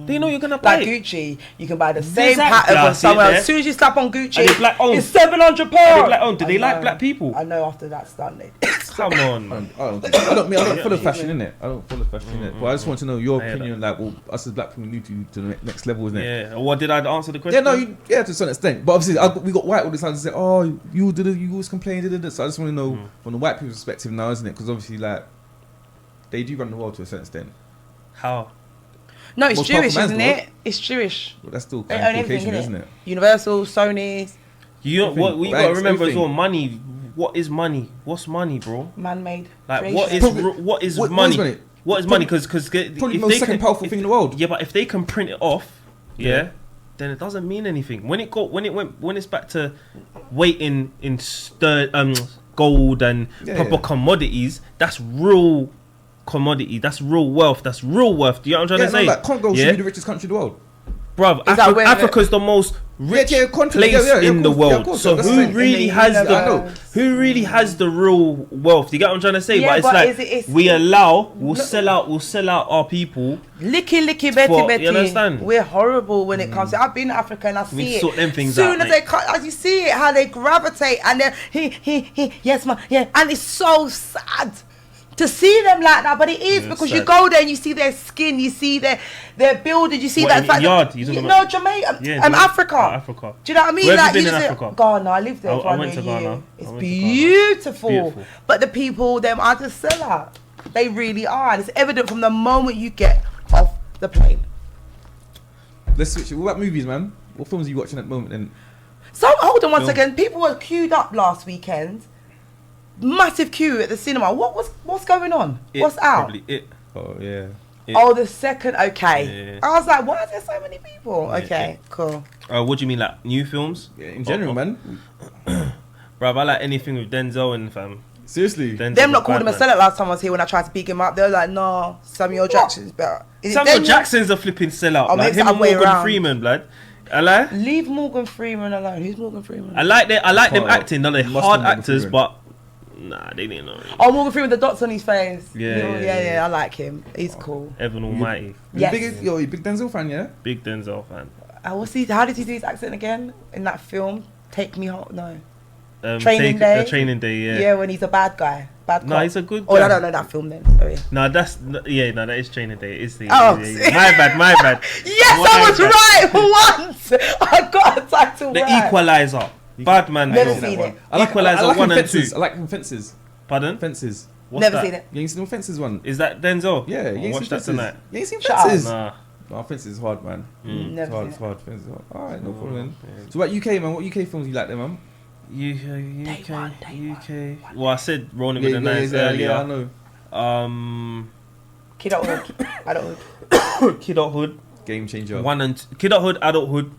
They know you're gonna buy Like it. Gucci, you can buy the same Exactly. pattern Yeah, from see it somewhere else. there? As soon as you slap on Gucci, And it's black-owned. it's £700. And they black-owned. Do I they like know. black people? I know after that's done. Come on, man. I don't follow fashion, innit? I don't follow fashion, innit? But I just want to know your Yeah, opinion, like, well, us as black people need to the next level, isn't it? Yeah. What did I answer the Yeah, question? no, to a certain extent. But obviously, we got white all the time to say, oh, you always complain, So I just want to know from the white people's perspective now, isn't it? Because obviously, like, they do run the world to a certain extent. How? No, it's Most powerful Jewish, man's isn't world. it? It's Jewish. But that's still They kind own of everything, Caucasian, innit? isn't it? Universal, Sony, You know what? You gotta banks, remember as well. everything. Money. What is money? What's money, bro? man-made. Like, creation. what is Probably- what is what is money? money? What is money? Because Probably if the most they second can, powerful thing in the world. yeah, but if they can print it off, yeah, then it doesn't mean anything. When it's back to weight in gold and Yeah, proper yeah. commodities, that's real commodity. That's real wealth. That's real wealth. Do you know what I'm trying to say? Like Congo should yeah, be the richest country in the world. bruv. that where- Africa's the most rich continent. place Yeah, in of the course, world. of course, So that's who the thing. really In the has universe. who really has the real wealth? Do you get what I'm trying to say? Yeah, but it's but like it's- we'll sell out our people. Licky, Betty, For- Betty. you understand? We're horrible when it comes to. I've been to Africa and I We see it. sort them things Soon out, as mate. they cut, as you see it, how they gravitate and then yes, man, yeah, and it's so sad to see them like that. But it is Yeah, because sad. you go there and you see their skin, you see their buildings, you see What, that in fact. yard? You talking No, about- Jamaica, Yeah, Africa. Africa. Do you know what I mean? Where have Like you been just in say, Africa? Ghana. I lived there I for a went to year. Ghana. It's I went to Ghana. beautiful. Beautiful. But the people, them are just sell out. They really are. And it's evident from the moment you get off the plane. Let's switch it. What about movies, man? What films are you watching at the moment? Then So hold on one Film. second. People were queued up last weekend. Massive queue at the cinema. What's going on? What's out? Probably it. oh yeah, It. Oh, the second. Okay. Yeah. I was like, why is there so many people? Yeah, Okay, cool. What do you mean, like new films? in general, man. Bruv, I like anything with Denzel and fam. Seriously? Denzel's Them a not called bad him a man. sellout last time I was here when I tried to pick him up. They were like, "No, Samuel Jackson's better." Is it Samuel Denzel? Jackson's a flipping sellout. Oh, Like maybe him it's and the other way Morgan around. Freeman, blood. I like. Leave Morgan Freeman alone. Who's Morgan Freeman? I like them Oh, acting. They're must hard be Morgan actors, Freeman. but nah, they didn't know. Oh, Morgan Freeman with the dots on his face. Yeah, Little- yeah, yeah. I like him. He's cool. Evan Almighty, Yes. You big Denzel fan, yeah? big Denzel fan. How did he do his accent again in that film? Take Me Home. No. Training Training Day? Training Day, yeah. Yeah, when he's a bad guy. Bad No, cop. he's a good Oh, guy. no, that film then. Sorry. No, that is Training Day. It's the Oh. my bad. Yes, My I was bad. right for once. I got a title The right. Equalizer, bad man. Never film. seen it. I like Equalizer I like 1 and Fences. 2. I like Fences. Pardon? Fences. What's Never that? seen it. You ain't seen the Fences one? Is that Denzel? Yeah, you I'll ain't watch seen that Fences. tonight. You ain't seen Shut up. Fences? Nah. No, Fences is hard, man. Never It's hard, seen it's it. hard. Fences is hard. Alright, no problem. yeah. So about UK, man, what UK films you like them, man? UK. Well, I said Rolling with the Knives yeah, earlier. I know. Kidulthood. Kidulthood, Game Changer. Kidulthood, Adulthood.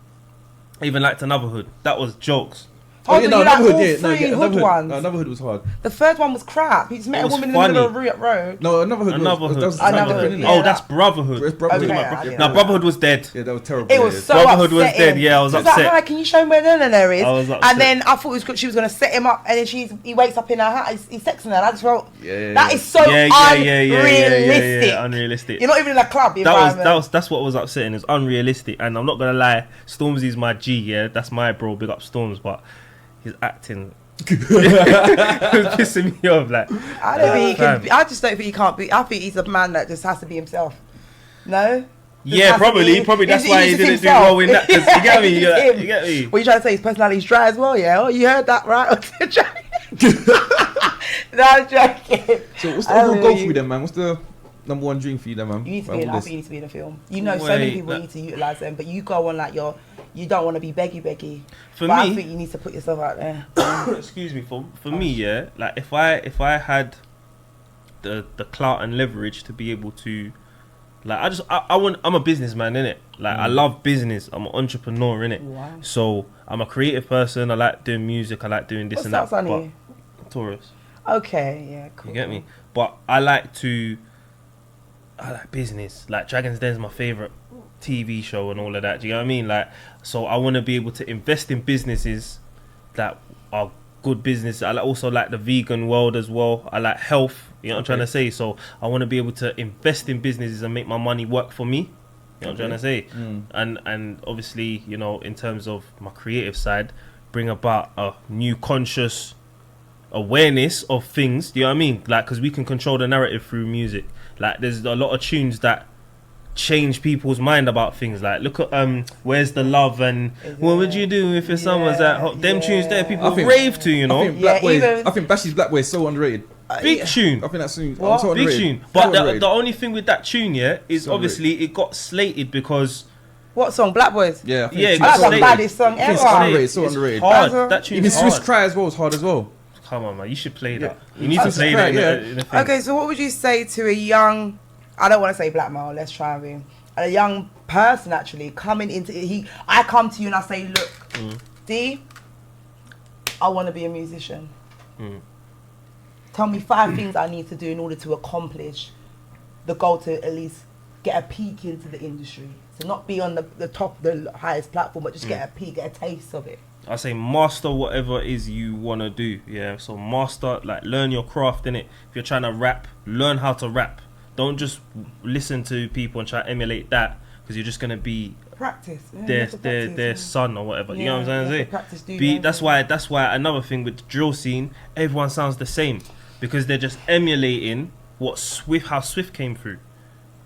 Even liked Another Hood. That was jokes. Oh, yeah, but you like all yeah, three hood ones. No, Another Hood was hard. The third one was crap. He just met It a was woman in the middle of funny. a road. No, Another Hood Another was... Hood. that was Another different, Hood, innit? yeah. Oh, that's Brotherhood. It's Brotherhood. Okay, Yeah, I didn't No, know Brotherhood was dead. that was terrible. It was yeah. so Brotherhood was upsetting. dead, yeah, I was She upset. like, hi, can you show me where there is? I was upset. And then I thought he was going to set him up, and then he wakes up in her house. He's sexing her. And I just wrote, Yeah. that is so unrealistic. Unrealistic. You're not even in a club environment. That's what was upsetting. It's unrealistic, and I'm not gonna lie. Stormzy's my G. Yeah, that's my bro. Big up Storms, but his acting was pissing me off. Like I don't think he fam. can. I just don't think he can't be. I think he's a man that just has to be himself. No. Just Yeah, has to probably be- that's he's why he just didn't do himself. well in that. 'Cause you get me? He's You him. get me? What you trying to say? His personality's dry as well, yeah? Oh, you heard that, right? No, I'm joking. So what's the I overall don't goal know, for you then, man? What's the number one dream for you then, man? You need to Out be of in. I this? think you need to be in a film. You know, so many Wait, people that- need to utilize them, but you go on like you don't want to be beggy. For But I me, think you need to put yourself out there. excuse me, for me, yeah, like if I had the clout and leverage to be able to, like, I'm a businessman, innit? Like, I love business. I'm an entrepreneur, innit? Wow. So I'm a creative person. I like doing music. I like doing this What's and that, that. Sonny? But Taurus, Okay, yeah, cool. you get me? But I like business. Like Dragon's Den is my favorite TV show and all of that. Do you know what I mean? Like, so I want to be able to invest in businesses that are good business. I also like the vegan world as well. I like health. You know what I'm trying to say? So I want to be able to invest in businesses and make my money work for me. You know what I'm trying to say? And obviously, you know, in terms of my creative side, bring about a new conscious awareness of things. Do you know what I mean? Like, because we can control the narrative through music. Like, there's a lot of tunes that change people's mind about things. Like, look at Where's the Love and What Would You Do If Your Son Was at home? Them tunes there, people I think- rave to, you know. I think Black Boy. even- I think Bashy's Black Boy is so underrated. Big tune. I think that song. What? So Big underrated. tune. So But underrated. the only thing with that tune, yeah, is So obviously it got slated because What song? Black Boys. Yeah, I think Yeah, it's got That's the slated. baddest song I think it's ever. underrated, so underrated. hard. That's That tune Even is Swiss hard. Cry as well is hard as well. Come on, man, you should play that. Yeah. You need to Swiss play Cry, that in yeah. the thing. Okay, so what would you say to a young, I don't want to say black male, let's try and be, a young person actually coming into it, I come to you and I say, look, D, I want to be a musician. Tell me 5 things I need to do in order to accomplish the goal to at least get a peek into the industry. So not be on the top, the highest platform, but just get a peek, get a taste of it. I say master whatever it is you want to do. Yeah, so master, like, learn your craft, innit? If you're trying to rap, learn how to rap. Don't just listen to people and try to emulate that, because you're just going to be Practice. Yeah, you their have to practice, their yeah. son or whatever. You know what Yeah, I'm you saying? have to practice, do Be, your own that's why another thing with the drill scene, everyone sounds the same, because they're just emulating how Swift came through.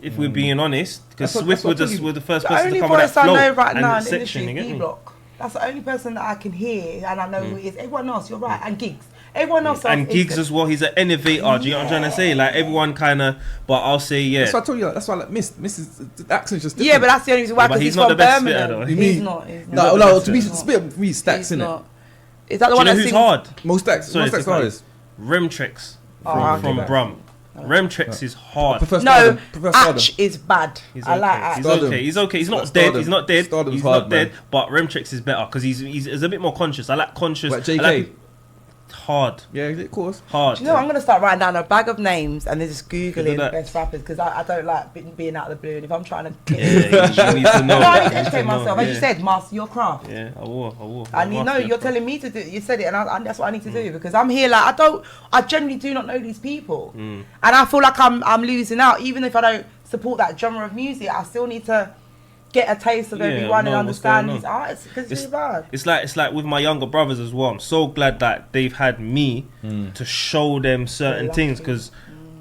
If we're being honest, because That's what- Swift that's what was the first The person to only come with that voice I flow know right and now in the section. industry You is get me? D-Block. That's the only person that I can hear and I know who it is. Everyone else, you're right, and Gigs. Everyone else. And Gigs as well. He's an innovator. Do you know what I'm trying to say? Like, everyone kind of, but I'll say, yeah. That's what I told you. Like, that's why I like Miss. The accent's just different. Yeah, but that's the only reason why, Yeah, but because he's he's not from the best spitter, Birmingham. though. You He's mean- not. He's No, not. no. He's To be not. spit for me, stacks He's in it. not. Is that the Do you one know that who's sings? hard? Most stacks. Sorry Most to stacks cut you. artists. Remtrix Oh, from okay. Brum. Remtrix is hard. Prefer No, Stardom. Prefer Stardom. Atch is bad. He's I like okay. Atch. He's Stardom. okay. He's okay. He's not Stardom. dead. He's not dead. Stardom's He's hard, not dead. man. But Remtrix is better because he's a bit more conscious. I like conscious. Like I JK. like- hard. Yeah, of course. Hard. Do you know, I'm going to start writing down a bag of names and then just Do Googling that. best rappers, because I don't like being out of the blue. And if I'm trying to Yeah, you need to know. no, I need to You educate know, myself. As yeah. you said, master your craft. Yeah, I will. And you know, you're telling me to do. You said it, and that's what I need to do, because I'm here. Like I genuinely do not know these people, and I feel like I'm losing out. Even if I don't support that genre of music, I still need to get a taste of everyone and understand these artists, because it's really bad. It's like with my younger brothers as well. I'm so glad that they've had me to show them certain things, because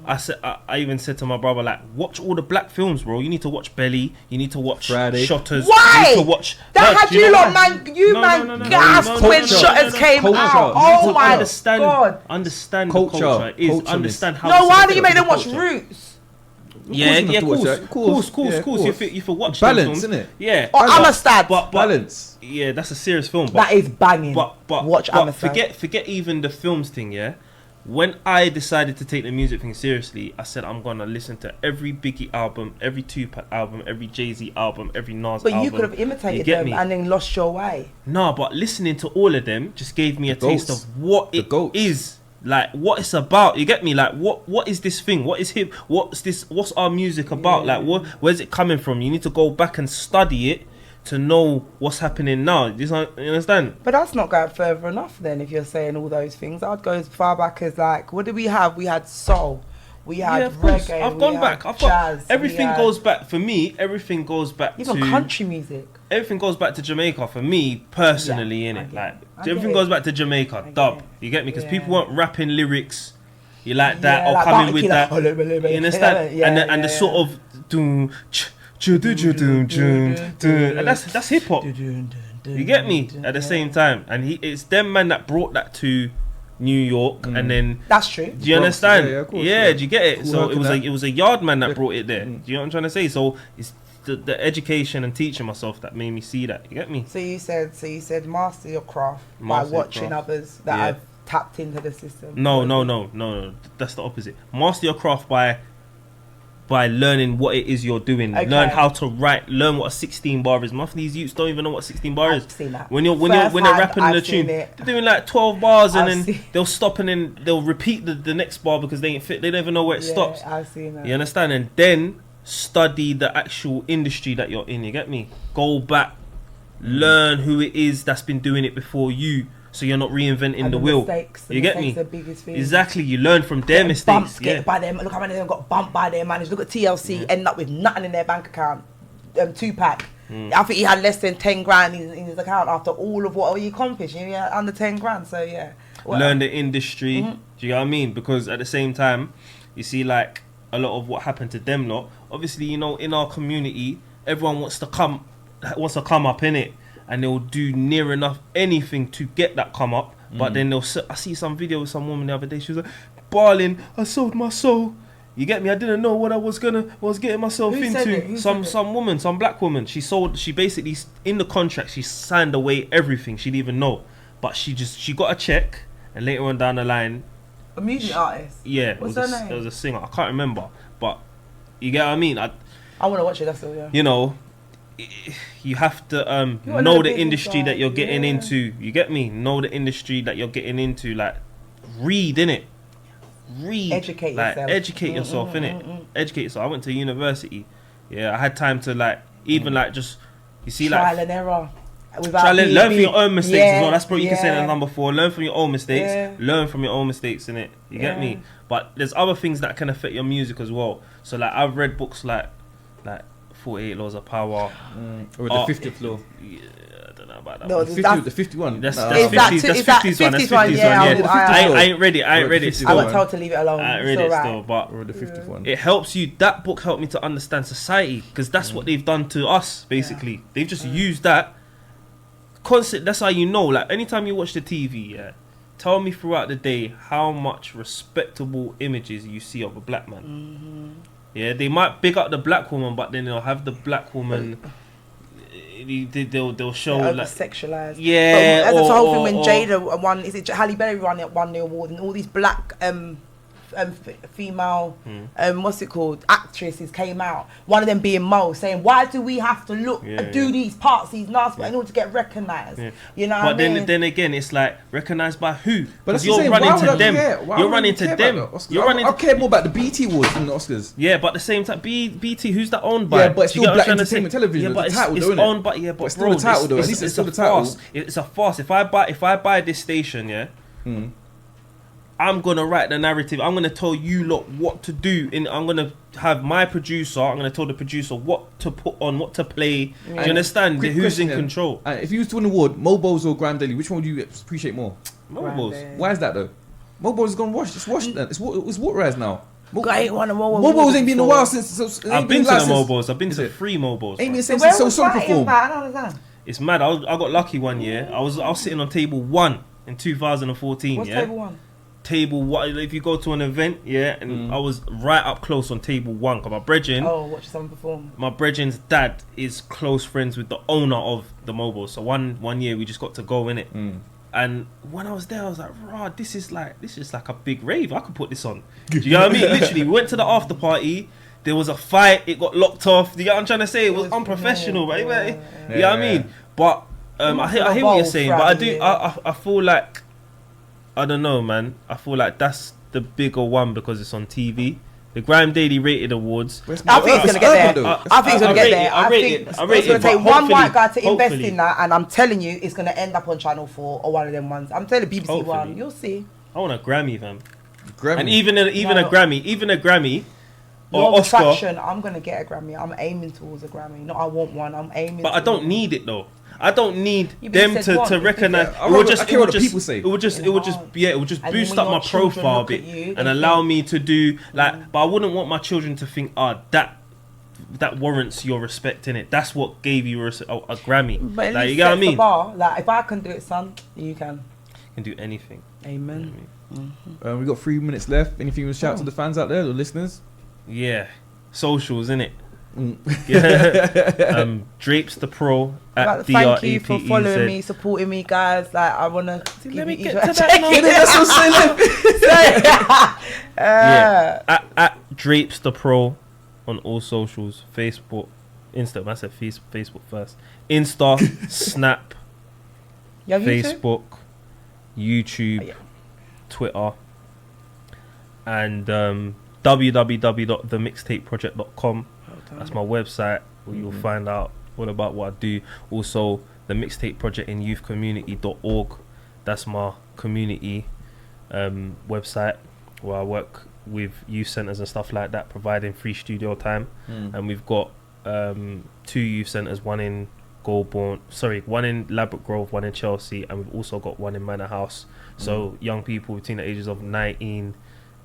I even said to my brother, like, watch all the black films, bro. You need to watch Belly. You need to watch Friday. Shotters. Why? You need to watch. That No, had do you you know lot, what? man. You No, man no, no, no, gasped no, when no, Shotters came culture. out. You need Oh to my understand, god. understand Culture. the culture. Is Culture understand how. No, it's why a do you make them watch culture. Roots? Yeah, you have to watch that. Of course. course. Yeah, of course. If you watch Balance, them films, innit? Yeah. Or Amistad. But Balance. yeah, that's a serious film. But That is banging. But watch Amistad. forget even the films thing. Yeah, when I decided to take the music thing seriously, I said I'm gonna listen to every Biggie album, every Tupac album, every Jay-Z album, every Nas But album. you could have imitated get them me? and then lost your way. No, but listening to all of them just gave me a taste goats. of what The it goats. is. Like what it's about. You get me? Like what is this thing? What is hip? What's this? What's our music about? Like where's it coming from? You need to go back and study it to know what's happening now. You understand? But that's not going further enough then, if you're saying all those things. I'd go as far back as, like, what did we have? We had soul. We had Yeah, of course. reggae. I've gone we back. had I've got jazz. everything we had goes back for me. Everything goes back even to country music. everything goes back to Jamaica for me personally. Yeah, I In it, get like it. I get everything it. goes back to Jamaica. get Dub. it. You get me? Because Yeah. people weren't rapping lyrics. You like that Yeah, or like coming with Barty that. Killer. You understand? Yeah, and the sort of doom, and that's hip hop. You get me? At the same time, and it's them man that brought that to New York, and then That's true. do you Bronx, understand? yeah, of course, Yeah, yeah. do you get it? Cool, So how it can was that- it was a yard man that brought it there. Do you know what I'm trying to say? So it's the education and teaching myself that made me see that. You get me? So you said master your craft Master by your watching craft. others that Yeah. have tapped into the system. No. That's the opposite. Master your craft by learning what it is you're doing. Okay. Learn how to write. Learn what a 16 bar is. Most of these youths don't even know what 16 bar is. I've seen that. When they're First rapping in hand, the I've tune, seen it. they're doing like 12 bars and I've then seen- they'll stop and then they'll repeat the next bar because they ain't fit. They don't even know where it Yeah, stops. I've seen that. You understand? And then study the actual industry that you're in. You get me? Go back, learn who it is that's been doing it before you, so you're not reinventing And the wheel. mistakes, You get me? mistakes are the biggest thing. Exactly. You learn from their Getting mistakes. bumped, Yeah. get by them. Look how many of them got bumped by their managers. Look at TLC, end up with nothing in their bank account. Tupac, I think he had less than 10 grand in his account after all of what he accomplished. He had under 10 grand. So yeah, well, Learn the industry. Do you know what I mean? Because at the same time, you see, like a lot of what happened to them lot. Obviously, you know, in our community, everyone wants to come up in it, and they'll do near enough anything to get that come up. But then I see some video with some woman the other day. She was like, "Barling, I sold my soul." You get me? I didn't know what I was getting myself Who said it? into. Who Some said it? woman, some black woman. She basically in the contract she signed away everything. She didn't even know, but she got a check, and later on down the line, a music artist. yeah, What's it was her name? it was a singer. I can't remember, but you get what I mean. I want to watch it. That's all. Yeah. You know, you have to You wanna know know the business industry that side, you're getting yeah. into. You get me? Know the industry that you're getting into. Like, read innit? Read. Educate like, yourself. Educate yourself innit? Educate yourself. I went to university. Yeah, I had time to like even like just you see Trial like and error. learn from your own mistakes as well. That's probably you can say that yeah. number 4. Learn from your own mistakes. Yeah. Learn from your own mistakes, innit? You get me? But there's other things that can affect your music as well. So like I've read books like 48 Laws of Power. Or the 50th law. Yeah, I don't know about that. No, one. that's- The 51. That's Nah. 50s. That's 50s one. That's 50s one. yeah, Yeah, I ain't read it. I ain't read it. I I Still. was told to leave it alone. I ain't It's read it alright. still, but Or the 51. it helps you. That book helped me to understand society because that's what they've done to us. Basically, they've just used that concept. That's how you know. Like anytime you watch the TV, yeah, tell me throughout the day how much respectable images you see of a black man. Yeah, they might big up the black woman, but then they'll have the black woman. They'll show Over like sexualized. yeah, But as a whole thing when or- Jada won, is it Halle Berry won the award, and all these black female, what's it called, actresses came out. One of them being Mo, saying, "Why do we have to do these parts, these nasty, in order to get recognised?" Yeah. You know. But what I mean? then again, it's like recognised by who? But that's Because you're what I'm running saying. to them. Why You're would running I to care them. about the Oscars? You're running. I care more about the BT Awards than the Oscars. Yeah, but at the same time, BT, who's that owned by? Yeah, but it's Do you still get what Black I'm trying to say? Entertainment Television. Yeah, but It's the title, it's though, innit? owned by But but it's still bro, the title, though. At least it's still a the title. farce. It's a farce. If I buy this station, yeah. I'm gonna write the narrative. I'm gonna tell you lot what to do. I'm gonna have my producer. I'm gonna tell the producer what to put on, what to play. Do you understand? Quick Who's question, in control? If you was to win an award, Mobiles or Graham Daily, which one would you appreciate more? Mobiles. Grande. Why is that though? Mobiles has gone washed. It's washed. It's waterized now. I ain't won a Mobiles ain't been a while since. I've been to the Mobiles. I've been to it? 3 Mobiles. Ain't been So since where so was song that in perform. that? I don't understand. It's mad. I got lucky one year. I was sitting on table 1 in 2014. What's yeah. table 1? Table 1. If you go to an event, yeah, and I was right up close on table 1. Cause my brethren, Watch someone perform. my brethren's dad is close friends with the owner of the Mobile. So one year we just got to go in it. And when I was there, I was like, "Rah, this is like a big rave. I could put this on." Do you know what I mean? Literally, we went to the after party. There was a fight. It got locked off. Do you get what I'm trying to say? It was unprofessional, right? You know what I mean? But I hear what you're saying. But I feel like, I don't know, man. I feel like that's the bigger one because it's on TV. The Grime Daily Rated Awards. I think it's going to get there. I think it's going to get there. I think it's going to take one white guy to invest in that, and I'm telling you, it's going to end up on Channel 4 or one of them ones. I'm telling you, BBC One. You'll see. I want a Grammy, fam. Grammy. And even a Grammy or No Oscar. fraction, I'm going to get a Grammy. I'm aiming towards a Grammy. Not I want one. I'm aiming. But I don't need it though. I don't need You them said what? to recognize. I care what the people say. It would just And boost when up your my children profile a look bit at you, and they allow think- me to do like. But I wouldn't want my children to think, that warrants your respect in it. That's what gave you a Grammy. But at Like, least you get what I set the mean? bar. Like, if I can do it, son, you can. Can do anything. Amen. We got 3 minutes left. Anything you want to shout to the fans out there, the listeners? Yeah, socials in it. Yeah. Drapez Dapro at Thank you for DRAPEZ. following me, supporting me, guys. Like, I wanna Let me give you get each to that. Yeah. At Drapez Dapro on all socials, Facebook, Insta. I said Facebook first. Insta, Snap, You have YouTube? Facebook, YouTube, Twitter, and www.themixtapeproject.com. That's my website where you'll find out all about what I do. Also, the Mixtape Project in youthcommunity.org. That's my community website where I work with youth centres and stuff like that, providing free studio time. And we've got 2 youth centres, one in one in Ladbroke Grove, one in Chelsea, and we've also got one in Manor House. So young people between the ages of 19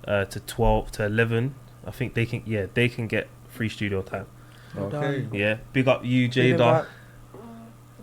to 12 to 11, I think they can get free studio time. Okay. Yeah, big up you, Jada.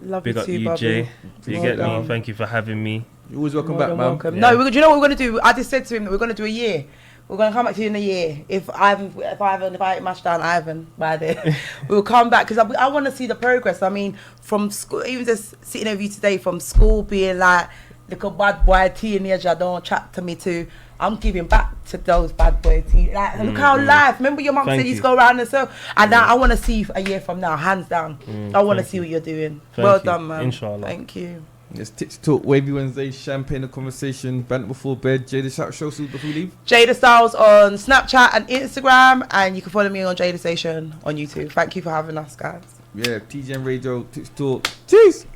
Love Big you up too, you, Bobby. Jay. Do you Well get done. me? Thank you for having me. You're always welcome More back, than man. welcome. Yeah. No, do you know what we're gonna do? I just said to him that we're gonna do a year. We're gonna come back to you in a year. If I ain't mashed down Ivan by then, we'll come back because I want to see the progress. I mean, from school, even just sitting over you today, from school being like little bad boy teenager, don't chat to me to. I'm giving back to those bad boy teenagers. Like, look how life. Remember your mum Thank said you you. go around and so. And now I want to see you a year from now, hands down. I want to see what you're doing. Well you. done, man. Inshallah. Thank you. It's Tipsy Talk, Wavy Wednesday, Champagne and Conversation, Banter Before Bed, Jada Shout Show before we leave. Jada Styles on Snapchat and Instagram, and you can follow me on Jada Station on YouTube. Thank you for having us, guys. Yeah, TGM Radio, Tipsy Talk. Cheers!